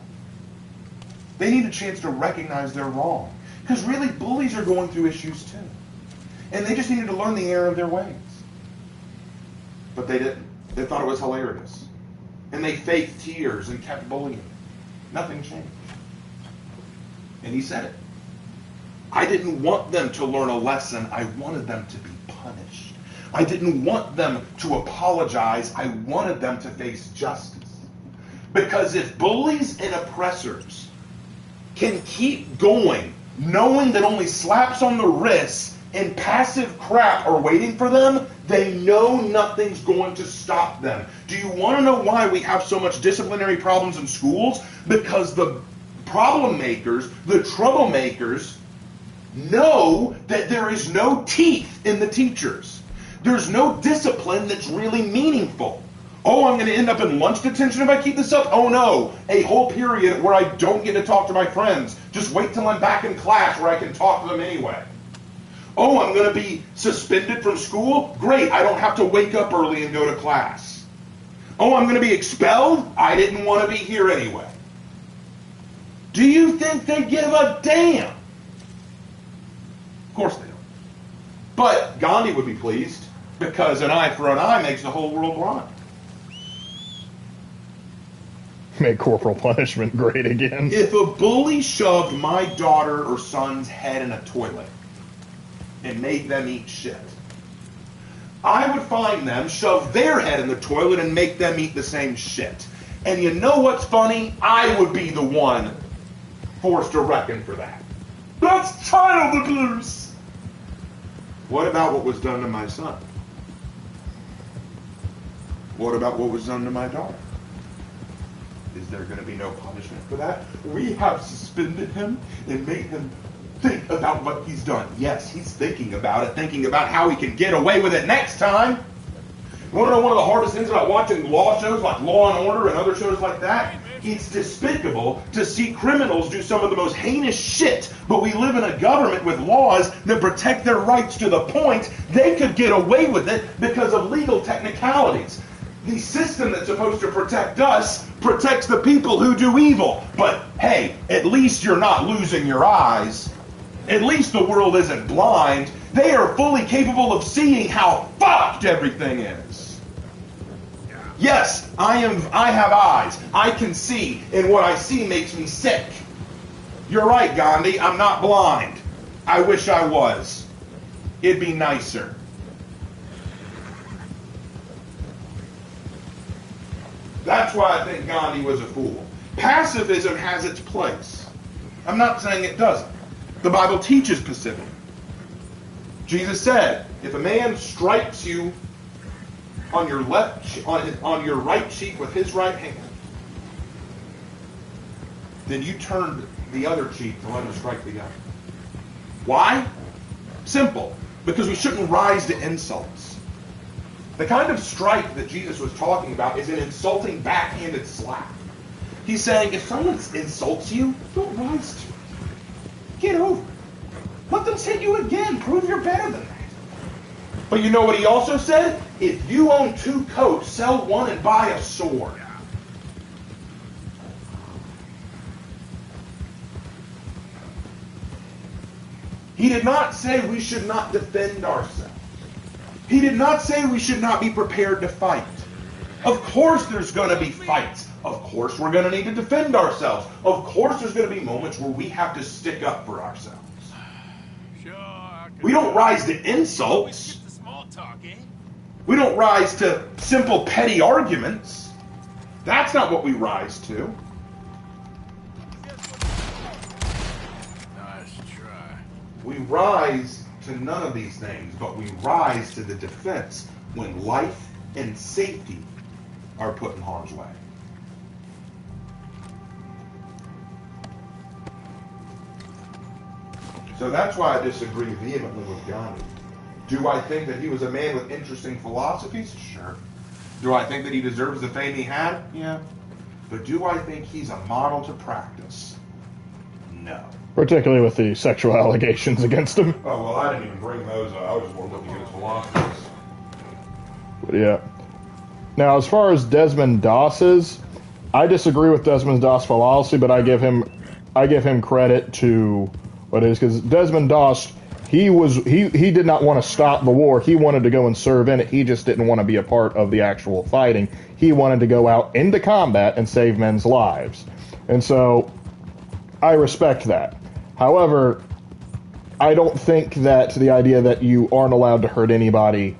They need a chance to recognize they're wrong. Because really, bullies are going through issues too. And they just needed to learn the error of their ways. But they didn't. They thought it was hilarious. And they faked tears and kept bullying. Nothing changed. And he said it. I didn't want them to learn a lesson. I wanted them to be punished. I didn't want them to apologize. I wanted them to face justice. Because if bullies and oppressors can keep going, knowing that only slaps on the wrist and passive crap are waiting for them, they know nothing's going to stop them. Do you want to know why we have so much disciplinary problems in schools? Because the problem makers, the troublemakers, know that there is no teeth in the teachers. There's no discipline that's really meaningful. Oh, I'm going to end up in lunch detention if I keep this up? Oh no, a whole period where I don't get to talk to my friends. Just wait till I'm back in class where I can talk to them anyway. Oh, I'm going to be suspended from school? Great, I don't have to wake up early and go to class. Oh, I'm going to be expelled? I didn't want to be here anyway. Do you think they give a damn? Of course they don't. But Gandhi would be pleased, because an eye for an eye makes the whole world blind. Make corporal punishment great again. If a bully shoved my daughter or son's head in a toilet and made them eat shit, I would find them, shove their head in the toilet, and make them eat the same shit. And you know what's funny? I would be the one forced to reckon for that. That's child abuse! What about what was done to my son? What about what was done to my daughter? Is there going to be no punishment for that? We have suspended him and made him think about what he's done. Yes, he's thinking about it, thinking about how he can get away with it next time. You want to know one of the hardest things about watching law shows like Law and Order and other shows like that? It's despicable to see criminals do some of the most heinous shit, but we live in a government with laws that protect their rights to the point they could get away with it because of legal technicalities. The system that's supposed to protect us protects the people who do evil. But hey, at least you're not losing your eyes. At least the world isn't blind. They are fully capable of seeing how fucked everything is. Yes, I have eyes. I can see, and what I see makes me sick. You're right, Gandhi. I'm not blind. I wish I was. It'd be nicer. That's why I think Gandhi was a fool. Pacifism has its place. I'm not saying it doesn't. The Bible teaches pacifism. Jesus said, if a man strikes you on your on your right cheek with his right hand, then you turn the other cheek to let him strike the other. Why? Simple. Because we shouldn't rise to insults. The kind of strike that Jesus was talking about is an insulting backhanded slap. He's saying, if someone insults you, don't rise to it. Get over it. Let them hit you again. Prove you're better than that. But you know what he also said? If you own 2 coats, sell one and buy a sword. He did not say we should not defend ourselves. He did not say we should not be prepared to fight. Of course there's going to be fights. Of course we're going to need to defend ourselves. Of course there's going to be moments where we have to stick up for ourselves. We don't rise to insults. We don't rise to simple petty arguments. That's not what we rise to. Nice try. We rise to none of these things, but we rise to the defense when life and safety are put in harm's way. So that's why I disagree vehemently with Gandhi. Do I think that he was a man with interesting philosophies? Sure. Do I think that he deserves the fame he had? Yeah. But do I think he's a model to practice? No. Particularly with the sexual allegations against him. Oh, well, I didn't even bring those up. I was just more looking at his philosophies. But yeah. Now, as far as Desmond Doss's, I disagree with Desmond Doss' philosophy, but I give him credit to what it is, because Desmond Doss, he did not want to stop the war. He wanted to go and serve in it. He just didn't want to be a part of the actual fighting. He wanted to go out into combat and save men's lives. And so I respect that. However, I don't think that the idea that you aren't allowed to hurt anybody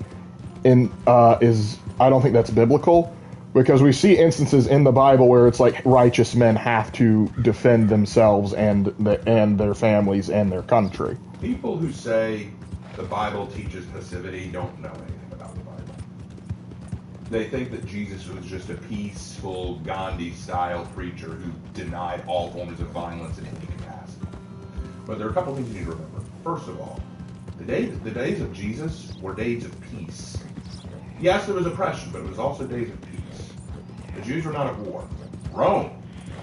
I don't think that's biblical, because we see instances in the Bible where it's like righteous men have to defend themselves and their families and their country. People who say the Bible teaches passivity don't know anything about the Bible. They think that Jesus was just a peaceful Gandhi-style preacher who denied all forms of violence in any capacity. But there are a couple things you need to remember. First of all, the days of Jesus were days of peace. Yes, there was oppression, but it was also days of peace. The Jews were not at war. Rome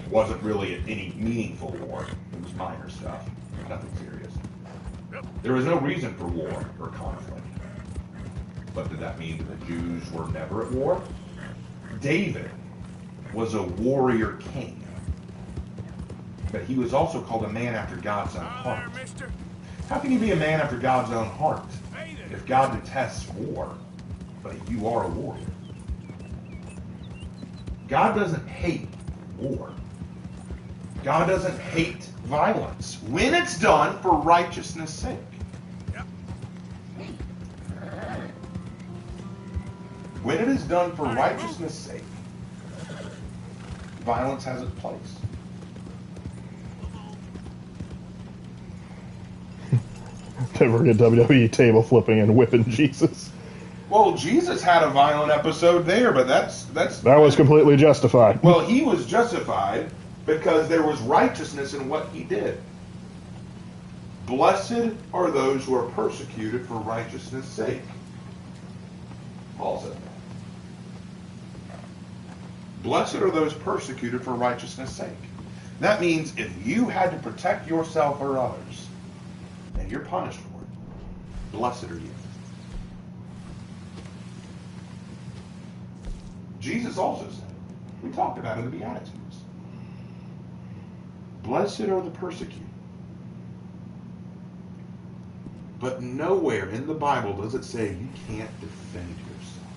wasn't really at any meaningful war. It was minor stuff, nothing serious. There was no reason for war or conflict. But did that mean that the Jews were never at war? David was a warrior king. But he was also called a man after God's own heart. How can you be a man after God's own heart if God detests war, but you are a warrior? God doesn't hate war. God doesn't hate violence when it's done for righteousness' sake. When it is done for righteousness' sake, violence has its place. Never get WWE table flipping and whipping Jesus. Well, Jesus had a violent episode there, but that was completely justified. Well, he was justified because there was righteousness in what he did. Blessed are those who are persecuted for righteousness' sake. Paul said that. Blessed are those persecuted for righteousness' sake. That means if you had to protect yourself or others, and you're punished for it, blessed are you. Jesus also said, we talked about it in the Beatitudes. Blessed are the persecuted. But nowhere in the Bible does it say you can't defend yourself.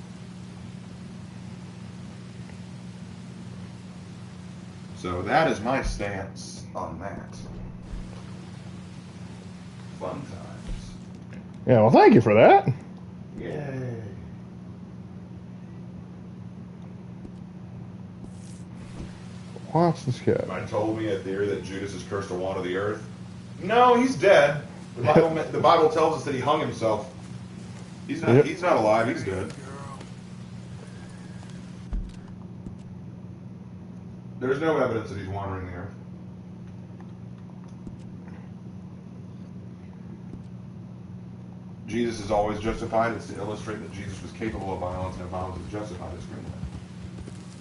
So that is my stance on that. Fun times. Yeah, well, thank you for that. Yay. Watch this guy. I told me a theory that Judas is cursed to water the earth. No, he's dead. The Bible tells us that he hung himself. He's not. Yep. He's not alive. He's dead. There's no evidence that he's wandering the earth. Jesus is always justified. It's to illustrate that Jesus was capable of violence, and violence is justified as criminal.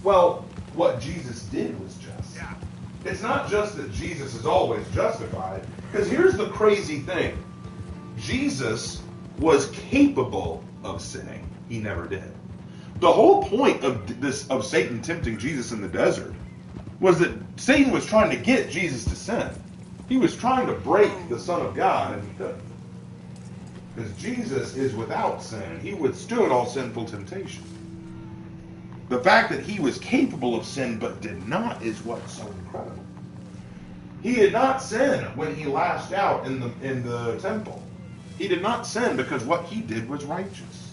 Well, what Jesus did was just. Yeah. It's not just that Jesus is always justified, because here's the crazy thing. Jesus was capable of sinning. He never did. The whole point of Satan tempting Jesus in the desert was that Satan was trying to get Jesus to sin. He was trying to break the Son of God, and he couldn't. Because Jesus is without sin. He withstood all sinful temptation. The fact that he was capable of sin but did not is what's so incredible. He did not sin when he lashed out in the temple. He did not sin because what he did was righteous.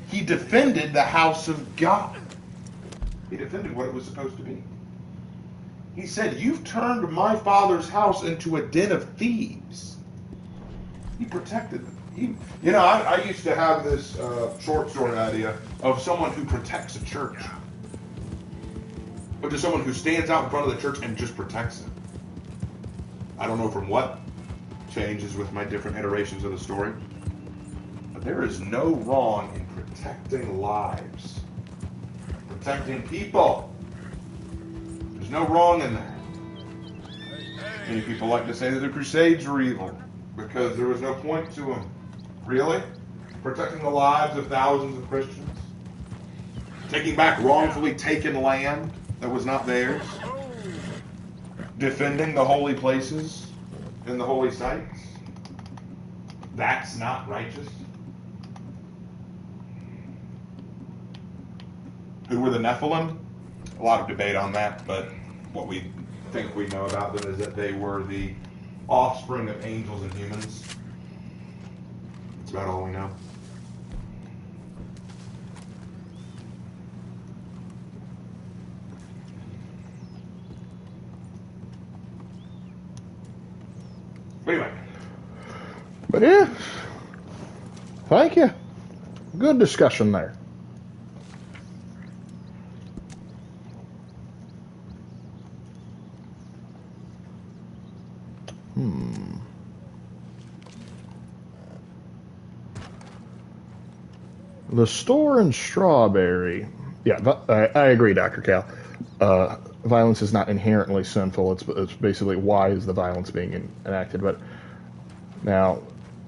He defended the house of God. He defended what it was supposed to be. He said, "You've turned my father's house into a den of thieves." He protected them. I used to have this short story idea of someone who protects a church. But just someone who stands out in front of the church and just protects it. I don't know from what changes with my different iterations of the story. But there is no wrong in protecting lives. Protecting people. There's no wrong in that. Many people like to say that the Crusades were evil because there was no point to them. Really? Protecting the lives of thousands of Christians? Taking back wrongfully taken land that was not theirs? Defending the holy places and the holy sites? That's not righteous? Who were the Nephilim? A lot of debate on that, but what we think we know about them is that they were the offspring of angels and humans. That's about all we know. Anyway. But yeah, thank you. Good discussion there. The store in Strawberry. Yeah, I agree, Dr. Cal. Violence is not inherently sinful. It's basically why is the violence being enacted. But now,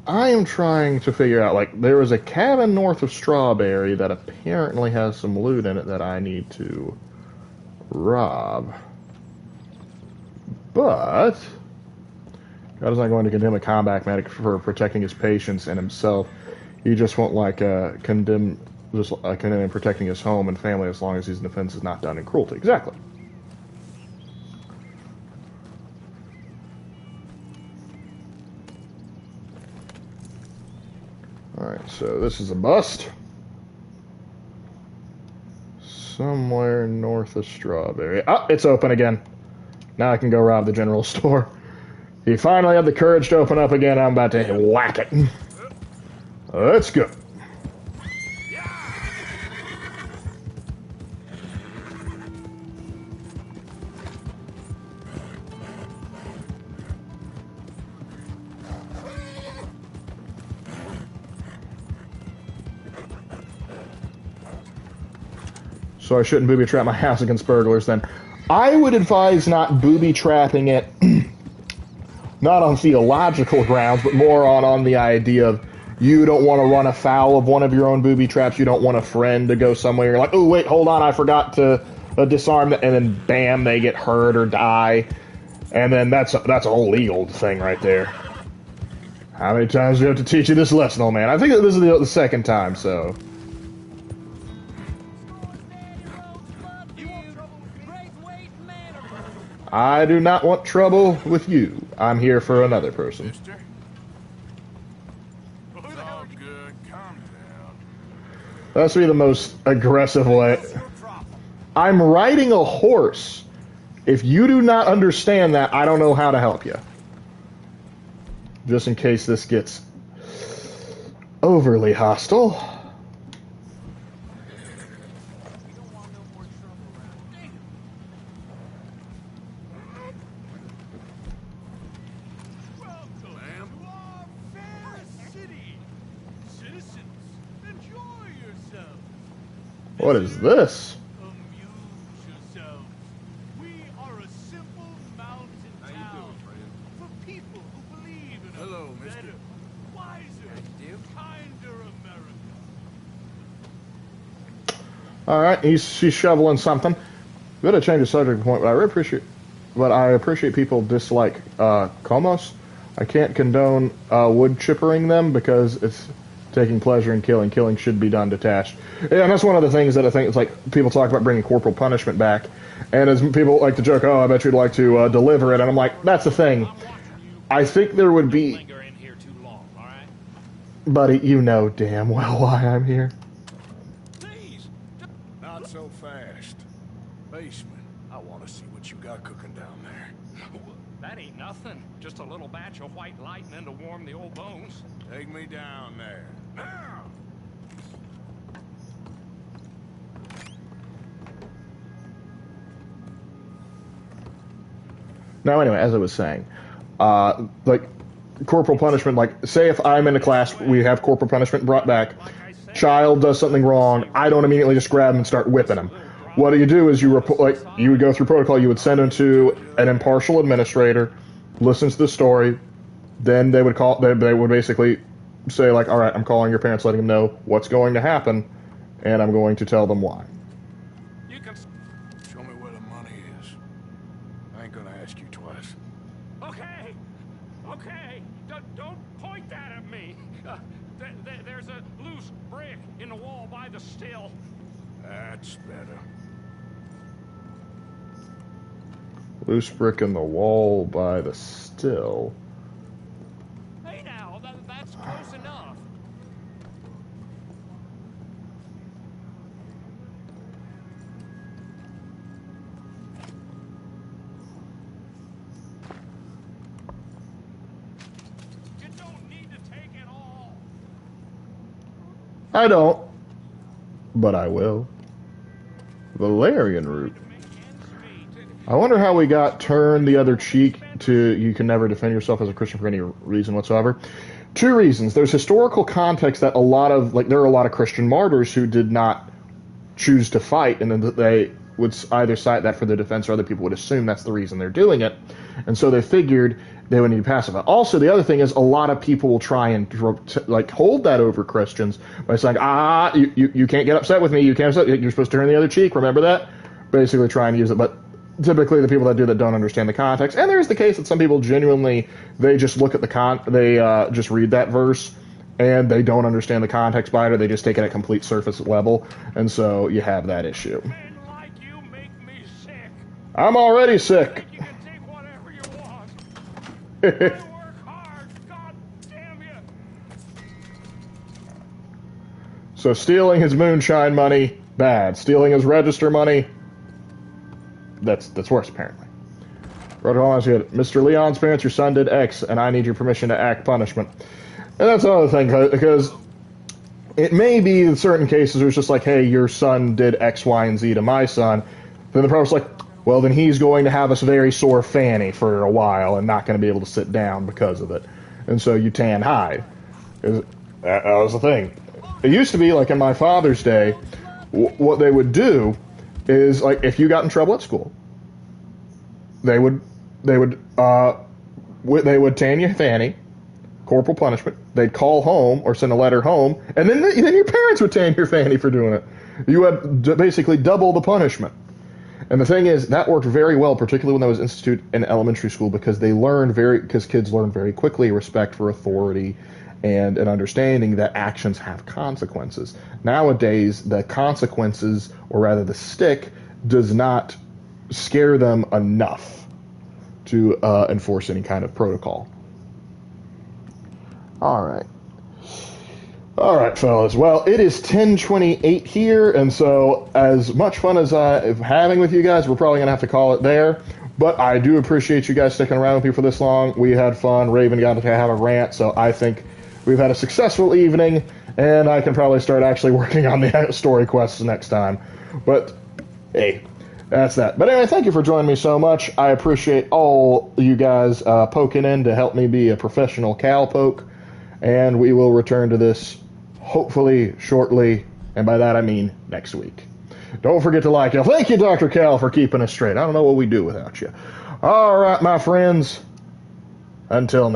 I am trying to figure out, like, there is a cabin north of Strawberry that apparently has some loot in it that I need to rob. But God is not going to condemn a combat medic for protecting his patients and himself. He just won't condemn and protecting his home and family as long as his defense is not done in cruelty. Exactly. Alright, so this is a bust. Somewhere north of Strawberry. Oh, it's open again. Now I can go rob the general store. He finally had the courage to open up again. I'm about to whack it. Let's go. So I shouldn't booby trap my house against burglars then. I would advise not booby trapping it, not on theological grounds, but more on the idea of you don't want to run afoul of one of your own booby traps. You don't want a friend to go somewhere. You're like, oh, wait, hold on, I forgot to disarm it, and then bam, they get hurt or die. And then that's a whole legal thing right there. How many times do we have to teach you this lesson, old man? I think this is the second time, so... I do not want trouble with you. I'm here for another person. That's be the most aggressive way. I'm riding a horse. If you do not understand that, I don't know how to help you. Just in case this gets overly hostile. What is this? All right, he's shoveling something. Got to change the subject point, but I appreciate people dislike comos. I can't condone wood chippering them because it's taking pleasure in killing. Killing should be done detached. And that's one of the things that I think it's like people talk about bringing corporal punishment back. And as people like to joke, oh, I bet you'd like to deliver it. And I'm like, that's the thing. I think there would be... Buddy, you know damn well why I'm here. Not so fast. Basement, I want to see what you got cooking down there. That ain't nothing. Just a little batch of white lightning to warm the old bones. Take me down there. Now! Now, anyway, as I was saying, like, corporal punishment, like, say if I'm in a class, we have corporal punishment brought back, child does something wrong, I don't immediately just grab him and start whipping him. What do you do is you would go through protocol, you would send him to an impartial administrator, listen to the story, then they would they would basically say, like, all right, I'm calling your parents, letting them know what's going to happen, and I'm going to tell them why. Show me where the money is. I ain't gonna ask you twice. Okay, okay, don't point that at me. There's a loose brick in the wall by the still. That's better. Loose brick in the wall by the still. Hey now, that's close enough. I don't, but I will. Valerian root. I wonder how we got turn the other cheek to you can never defend yourself as a Christian for any reason whatsoever. Two reasons. There's historical context that there are a lot of Christian martyrs who did not choose to fight, and then they would either cite that for the defense or other people would assume that's the reason they're doing it. And so they figured they would need to pacify. Also, the other thing is a lot of people will try and hold that over Christians by saying, you can't get upset with me. You can't upset. You're supposed to turn the other cheek. Remember that? Basically try and use it. But typically the people that do that don't understand the context. And there is the case that some people genuinely, they just look at they just read that verse and they don't understand the context behind it. They just take it at complete surface level. And so you have that issue. I'm already sick. So stealing his moonshine money, bad. Stealing his register money, that's worse apparently. Mr. Leon's parents, your son did X, and I need your permission to act punishment. And that's another thing, because it may be in certain cases where it's just like, hey, your son did X, Y, and Z to my son. Then the prophet's like, well, then he's going to have a very sore fanny for a while and not going to be able to sit down because of it. And so you tan hide. That was the thing. It used to be, like in my father's day, what they would do is, like, if you got in trouble at school, they would tan your fanny, corporal punishment. They'd call home or send a letter home, and then your parents would tan your fanny for doing it. You had basically double the punishment. And the thing is, that worked very well, particularly when I was institute in elementary school, because kids learn very quickly respect for authority and an understanding that actions have consequences. Nowadays, the consequences, or rather the stick, does not scare them enough to enforce any kind of protocol. All right, fellas. Well, it is 10:28 here, and so as much fun as I'm having with you guys, we're probably going to have to call it there. But I do appreciate you guys sticking around with me for this long. We had fun. Raven got to have a rant, so I think we've had a successful evening, and I can probably start actually working on the story quests next time. But, hey, that's that. But anyway, thank you for joining me so much. I appreciate all you guys poking in to help me be a professional cowpoke, and we will return to this hopefully shortly, and by that I mean next week. Don't forget to like it. Thank you, Dr. Cal, for keeping us straight. I don't know what we'd do without you. All right, my friends. Until next